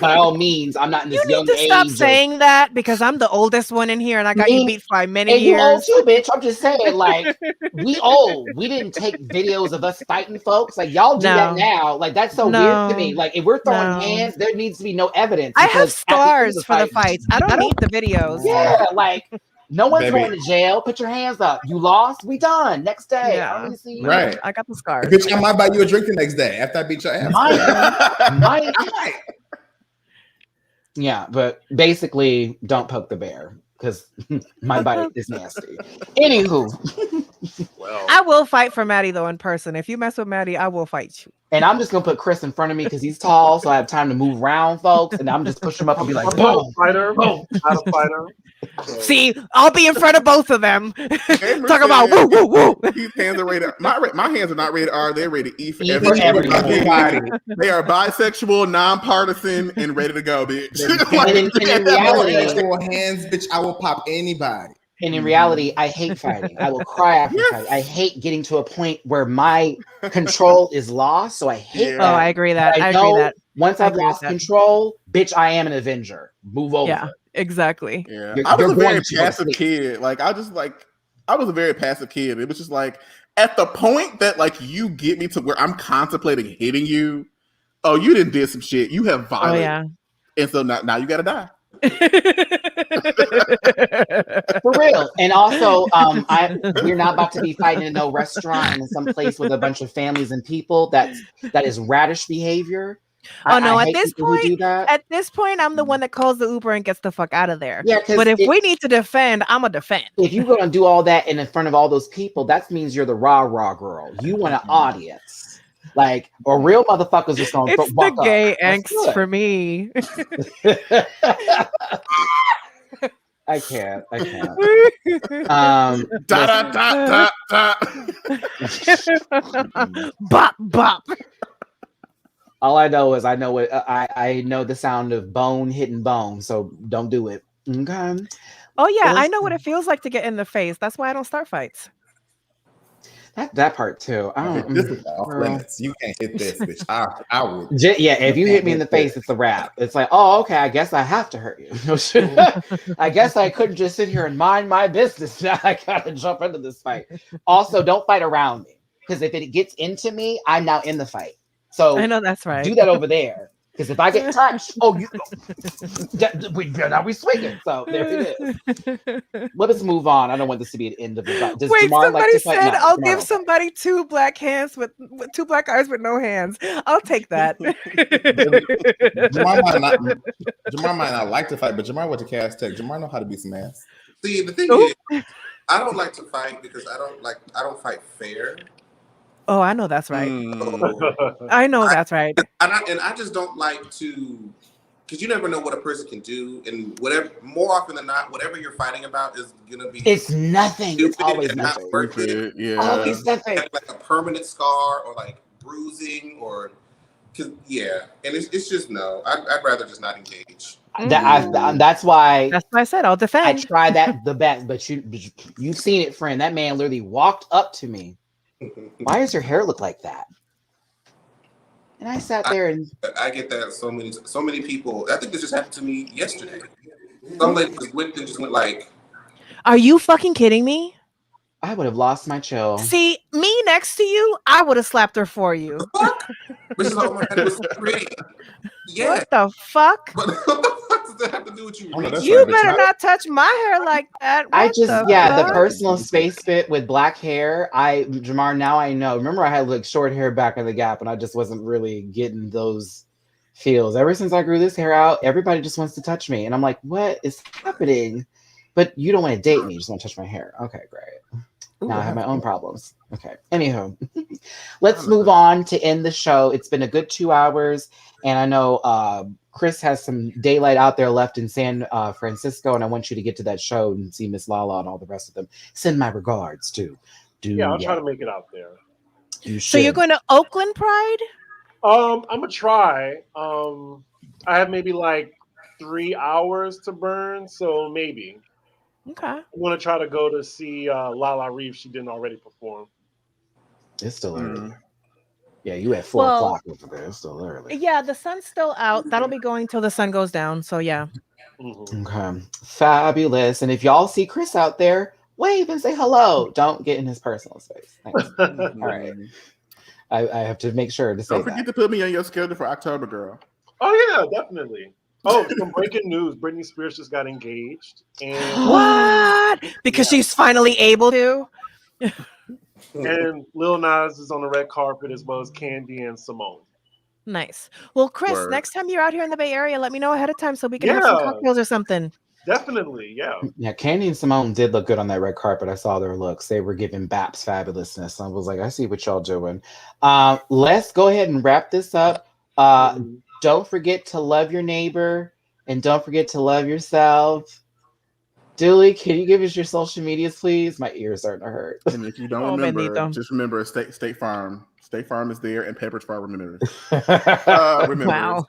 by all means, I'm not in this young age. You need to stop saying that because I'm the oldest one in here, and I got you beat by many years. You old too, bitch. I'm just saying, like we old. We didn't take videos of us fighting folks. Like y'all do that now. Like that's so weird to me. Like if we're throwing hands, there needs to be no evidence. I have scars for the fights. I don't need the videos. Yeah, like. No one's going to jail. Put your hands up. You lost. We done. Next day. Yeah. Right. I got the scars. Bitch, I might buy you a drink the next day after I beat your ass. Might. Yeah, but basically, don't poke the bear because my bite is nasty. Anywho. Well, I will fight for Matty though in person. If you mess with Matty, I will fight you. And I'm just gonna put Chris in front of me because he's tall, so I have time to move around, folks. And I'm just push him up and be like, boom, fighter, boom, not a fighter. See, I'll be in front of both of them. Talk about woo woo woo. These hands are rated. My hands are not rated R. They're rated E for everybody. They are bisexual, nonpartisan, and ready to go, bitch. And in reality, hands, bitch, I will pop anybody. And in reality, I hate fighting. I will cry after fighting. I hate getting to a point where my control is lost. So I hate that. Oh, I agree that. I know agree that. Once I've lost control, bitch, I am an Avenger. Move over. Yeah, exactly. Yeah. I was a very passive kid. Like I was a very passive kid. It was just like at the point that like you get me to where I'm contemplating hitting you, Oh, you did some shit. You have Oh violated. yeah. And so now you gotta die. For real. And also, we're not about to be fighting in no restaurant and in some place with a bunch of families and people. That is radish behavior. Oh no! I At hate this people who do point, that. I'm the one that calls the Uber and gets the fuck out of there. Yeah, because But if we need to defend, I'm a defend. if you're gonna do all that in front of all those people, that means you're the rah girl. You want an audience. Like, a real motherfucker's just gonna It's walk the gay up. That's angst good. for me. I can't. Da. Bop bop. All I know is I know the sound of bone hitting bone, so don't do it. Okay. Oh yeah, I know what it feels like to get in the face. That's why I don't start fights. That part too. I don't. This is off limits. You can't hit this, bitch. I would. Yeah, if you hit me in the face, it's a wrap. It's like, oh, okay, I guess I have to hurt you. I guess I couldn't just sit here and mind my business. Now I gotta jump into this fight. Also, don't fight around me, because if it gets into me, I'm now in the fight. So I know that's right. do that over there. Because if I get touched, now we swinging. So there it is. Let us move on. I don't want this to be an end of the fight. Does Wait, Jamar somebody like to fight? said No, I'll Jamar give don't. somebody two black hands with two black eyes with no hands. I'll take that. Jamar might not like to fight, but Jamar went to Cass Tech. Jamar know how to beat some ass. See, the thing is, I don't like to fight because I don't fight fair. Oh, I know that's right. So, I know that's right. and I just don't like to, because you never know what a person can do, and whatever. More often than not, whatever you're fighting about is gonna be. It's nothing. It's always and not nothing. worth it. Yeah. Always nothing. Like a permanent scar or like bruising or, and it's just no. I'd rather just not engage. That's why I said I'll defend. I try that the best, but you've seen it, friend. That man literally walked up to me. Why does your hair look like that? And I sat there and I get that so many people. I think this just happened to me yesterday. Some lady just went like, Are you fucking kidding me? I would have lost my chill. See, me next to you, I would have slapped her for you. fuck? This is all my head was pretty. Yeah. What the fuck? But what the fuck does that have to do with you? That's You right, better bitch. not touch my hair like that. What the fuck? personal space fit with black hair. Jamar, now I know. Remember, I had like short hair back in the Gap, and I just wasn't really getting those feels. Ever since I grew this hair out, everybody just wants to touch me, and I'm like, what is happening? But you don't want to date me; you just want to touch my hair. Okay, great. Now I have my own problems. Okay. Anywho, let's move on to end the show. It's been a good 2 hours, and I know Chris has some daylight out there left in San Francisco, and I want you to get to that show and see Miss Lala and all the rest of them. Send my regards to. I'll try to make it out there. So you're going to Oakland Pride? I'm gonna try. I have maybe like 3 hours to burn, so maybe. Okay. I'm gonna try to go to see Lala Reeve. She didn't already perform. It's still early. Yeah, you at 4 o'clock over there. It's still early. Yeah, the sun's still out. That'll be going till the sun goes down. So yeah. Mm-hmm. Okay. Fabulous. And if y'all see Chris out there, wave and say hello. Don't get in his personal space. Thanks. All right. I have to make sure to say Don't forget to put me on your schedule for October, girl. Oh yeah, definitely. Oh, some breaking news: Britney Spears just got engaged, and What? Because she's finally able to. And Lil Nas is on the red carpet as well as Candy and Simone. Nice. Well, Chris, Word. next time you're out here in the Bay Area, let me know ahead of time so we can have some cocktails or something. Definitely, yeah. Yeah, Candy and Simone did look good on that red carpet. I saw their looks. They were giving Baps fabulousness. I was like, I see what y'all doing. Let's go ahead and wrap this up. Don't forget to love your neighbor and don't forget to love yourself. Dooley, can you give us your social medias, please? My ears starting to hurt. And if you don't remember, just remember State Farm. State Farm is there and Pepperidge Farm remember. Wow.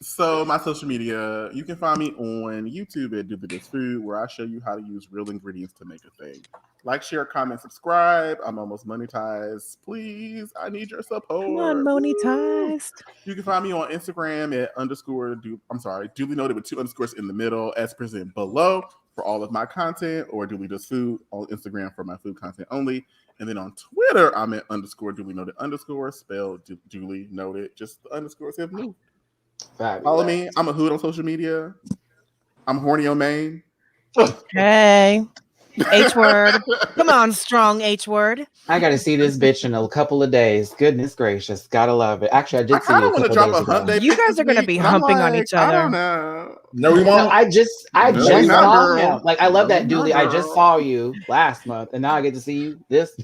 So my social media, you can find me on YouTube at Do the Dish Food, where I show you how to use real ingredients to make a thing. Like, share, comment, subscribe. I'm almost monetized. Please, I need your support. Come on, monetized. You can find me on Instagram at _, duly noted with 2 underscores in the middle, as presented below. for all of my content, or Dooley Does Food on Instagram for my food content only. And then on Twitter, I'm at _Dooley Noted _ spelled Dooley Noted. Just the underscores have moved. Follow me. I'm a hood on social media. I'm horny on Maine. Hey. H word. Come on, strong H word. I got to see this bitch in a couple of days. Goodness gracious. Gotta love it. Actually, I did see I you don't want to drop a couple hump days day. You guys are going to be humping on each other. I don't know. No, we ago. won't. No, I just No, we not, saw girl. him. Like, I love No, that, we Dooley. not, I just girl. saw you last month, and now I get to see you this.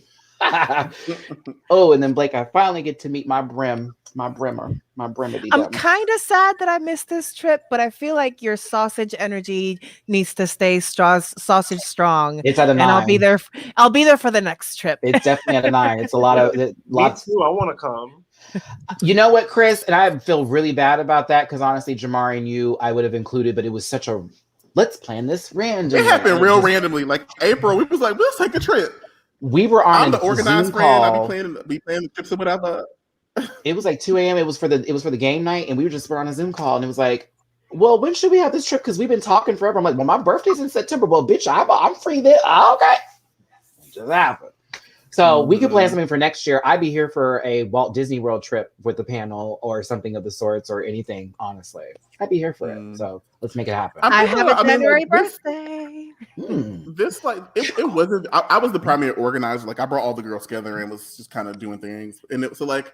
Oh, and then Blake, I finally get to meet my brimmer. I'm kind of sad that I missed this trip, but I feel like your sausage energy needs to stay sausage strong. It's at a 9. And I'll be there. I'll be there for the next trip. It's definitely at a 9. It's a lot of lots. Me too. I want to come. You know what, Chris? And I feel really bad about that because honestly, Jamari and you, I would have included, but it was such a let's plan this randomly. It happened real randomly. Like April, we was like, let's take a trip. We were on I'm the organized Zoom friend. call. I be planning the trips or whatever. It was like 2 a.m. It was for the game night, and we were on a Zoom call, and it was like, well, when should we have this trip? Because we've been talking forever. I'm like, well, my birthday's in September. Well, bitch, I'm free then. Okay, it just happened. So we could plan something for next year. I'd be here for a Walt Disney World trip with the panel or something of the sorts or anything. Honestly, I'd be here for it. So let's make it happen. I have a January birthday. This like it wasn't. I was the primary organizer. Like I brought all the girls together and was just kind of doing things. And so like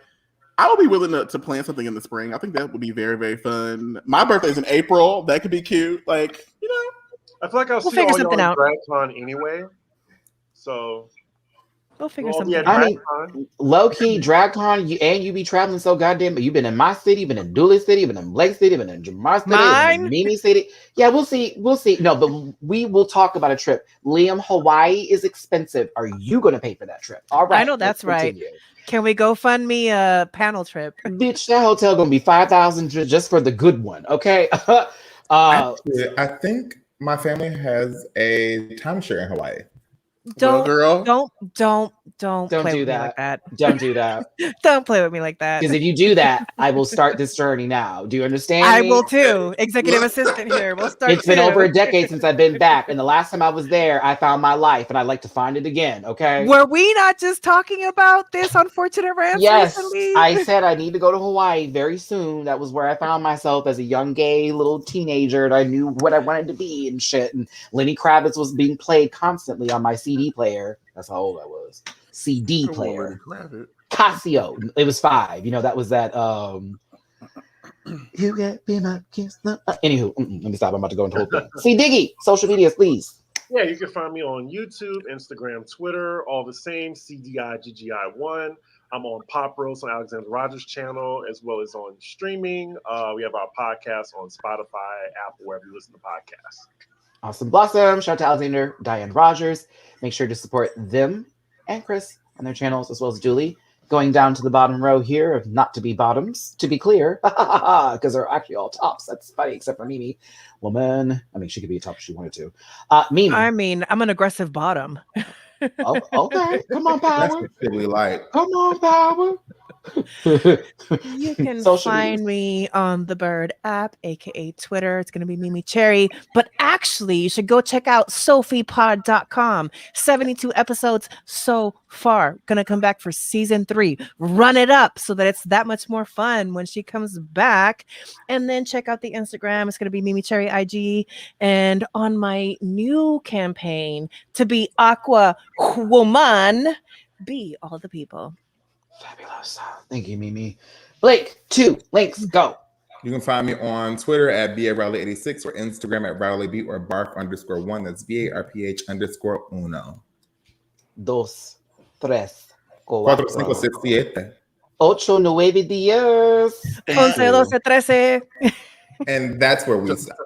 I would be willing to plan something in the spring. I think that would be very, very fun. My birthday's in April. That could be cute. Like, you know. I feel like I'll see figure all something y'all out. at DragCon anyway. So We'll figure we'll something be at out. I mean, DragCon. low key, DragCon, you be traveling so goddamn. You've been in my city, you've been in Dooley city, you've been in Blake city, you've been in Jamar city, Mine? you've been in Mimi city. Yeah, we'll see. No, but we will talk about a trip. Liam, Hawaii is expensive. Are you going to pay for that trip? All right, I know that's let's right. continue. Can we go fund me a panel trip? Bitch, that hotel gonna be $5,000 just for the good one. Okay. Actually, I think my family has a timeshare in Hawaii. Don't, girl. don't Don't play do with me like that. that. Don't do that. Don't play with me like that. Because if you do that, I will start this journey now. Do you understand? I me? will too. Executive assistant here. We'll start. It's been too. over a decade since I've been back, and the last time I was there, I found my life, and I'd like to find it again. Okay. Were we not just talking about this unfortunate rant Yes, recently? I said I need to go to Hawaii very soon. That was where I found myself as a young gay little teenager, and I knew what I wanted to be and shit. And Lenny Kravitz was being played constantly on my CD player. That's how old I was. CD player. Casio. It was 5. You know, that was that. You get me my kiss. Anywho, let me stop. I'm about to go into the whole thing. See, Diggy, social media, please. Yeah, you can find me on YouTube, Instagram, Twitter, all the same, CDIGGI1. I'm on Pop Roast on Alexander Rogers' channel, as well as on streaming. We have our podcast on Spotify, Apple, wherever you listen to podcasts. Awesome Blossom. Shout out to Alexander, Diane Rogers. Make sure to support them and Chris on their channels, as well as Julie. Going down to the bottom row here of not to be bottoms, to be clear, because they're actually all tops. That's funny, except for Mimi. Woman. I mean, she could be a top if she wanted to. Mimi. I mean, I'm an aggressive bottom. Oh, okay. Come on, That's Power. what we like. Come on, Power. You can Social find me on the Bird app, aka Twitter. It's going to be Mimi Cherry. But actually, you should go check out sophiepod.com. 72 episodes so far. Gonna come back for season 3. Run it up so that it's that much more fun when she comes back. And then check out the Instagram. It's going to be Mimi Cherry IG. And on my new campaign to be Aqua Woman, be all the people. Fabulous. Thank you, Mimi. Blake, 2 links, go. You can find me on Twitter at BARowley86 or Instagram at RowleyB or Barf_1. That's BARPH_1. 2, 3, 4, 5, 6, 7. 8, 9, 10. 11, 12, 13. And that's where we stop.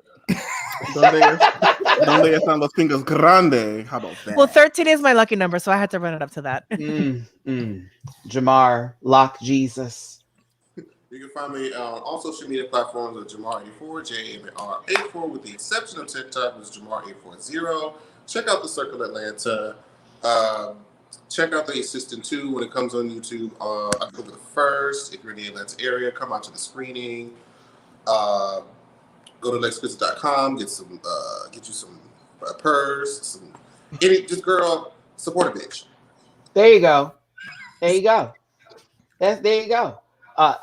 Donde están los fingers grande? How about that? Well, 13 is my lucky number, so I had to run it up to that. Jamar, lock Jesus. You can find me on all social media platforms at Jamar84, JMR84, with the exception of TikTok, which is Jamar840. Check out the Circle Atlanta. Check out the Assistant 2 when it comes on YouTube October the 1st. If you're in the Atlanta area, come out to the screening. Go to lexquizit.com, get you some a purse, just girl, support a bitch. There you go. There you go. There you go.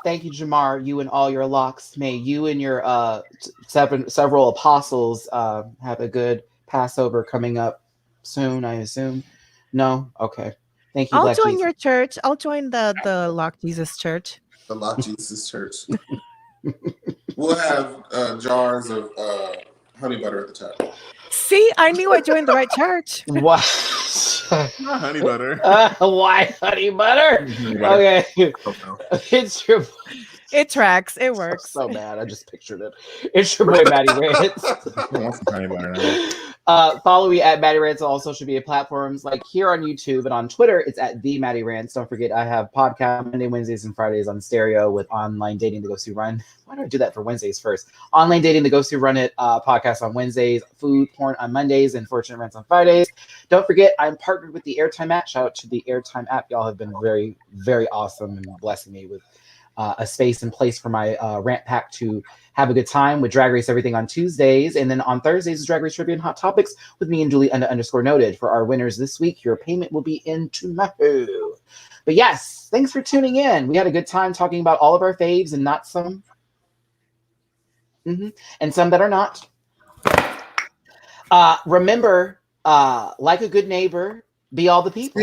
Thank you, Jamar. You and all your locks. May you and your several apostles have a good Passover coming up soon, I assume. No? Okay. Thank you, I'll Black join Jesus. your church. I'll join the Lock Jesus Church. The Lock Jesus Church. We'll have jars of honey butter at the top. See, I knew I joined the right church. What? Not honey butter. Why honey butter? Honey butter. Okay. Oh, no. It's your It tracks. It works. so bad. I just pictured it. It's your boy Matty Rants. I want some honey butter now. Follow me at Matty Rants on all social media platforms, like here on YouTube and on Twitter. It's at the Matty Rants. Don't forget, I have podcast Monday, Wednesdays, and Fridays on stereo with Online Dating the Ghost Who Run. Why do I do that for Wednesdays first? Online Dating the Ghost Who Run It podcast on Wednesdays, Food Porn on Mondays, and Fortune Rants on Fridays. Don't forget, I'm partnered with the Airtime app. Shout out to the Airtime app. Y'all have been very, very awesome and blessing me with a space and place for my rant pack to have a good time with Drag Race Everything on Tuesdays. And then on Thursdays is Drag Race Trivia and Hot Topics with me and Julie _noted. For our winners this week, your payment will be in tomorrow. But yes, thanks for tuning in. We had a good time talking about all of our faves and not some. And some that are not. Remember, like a good neighbor, be all the people.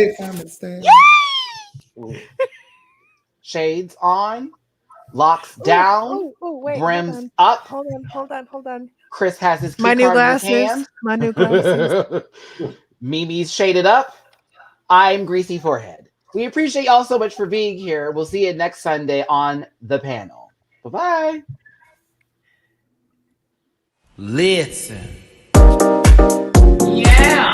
Shades on, locks down, Wait, brims up. Hold on. Chris has his key My new card in his glasses. hand. My new glasses. Mimi's shaded up. I'm Greasy Forehead. We appreciate y'all so much for being here. We'll see you next Sunday on the panel. Bye-bye. Listen. Yeah.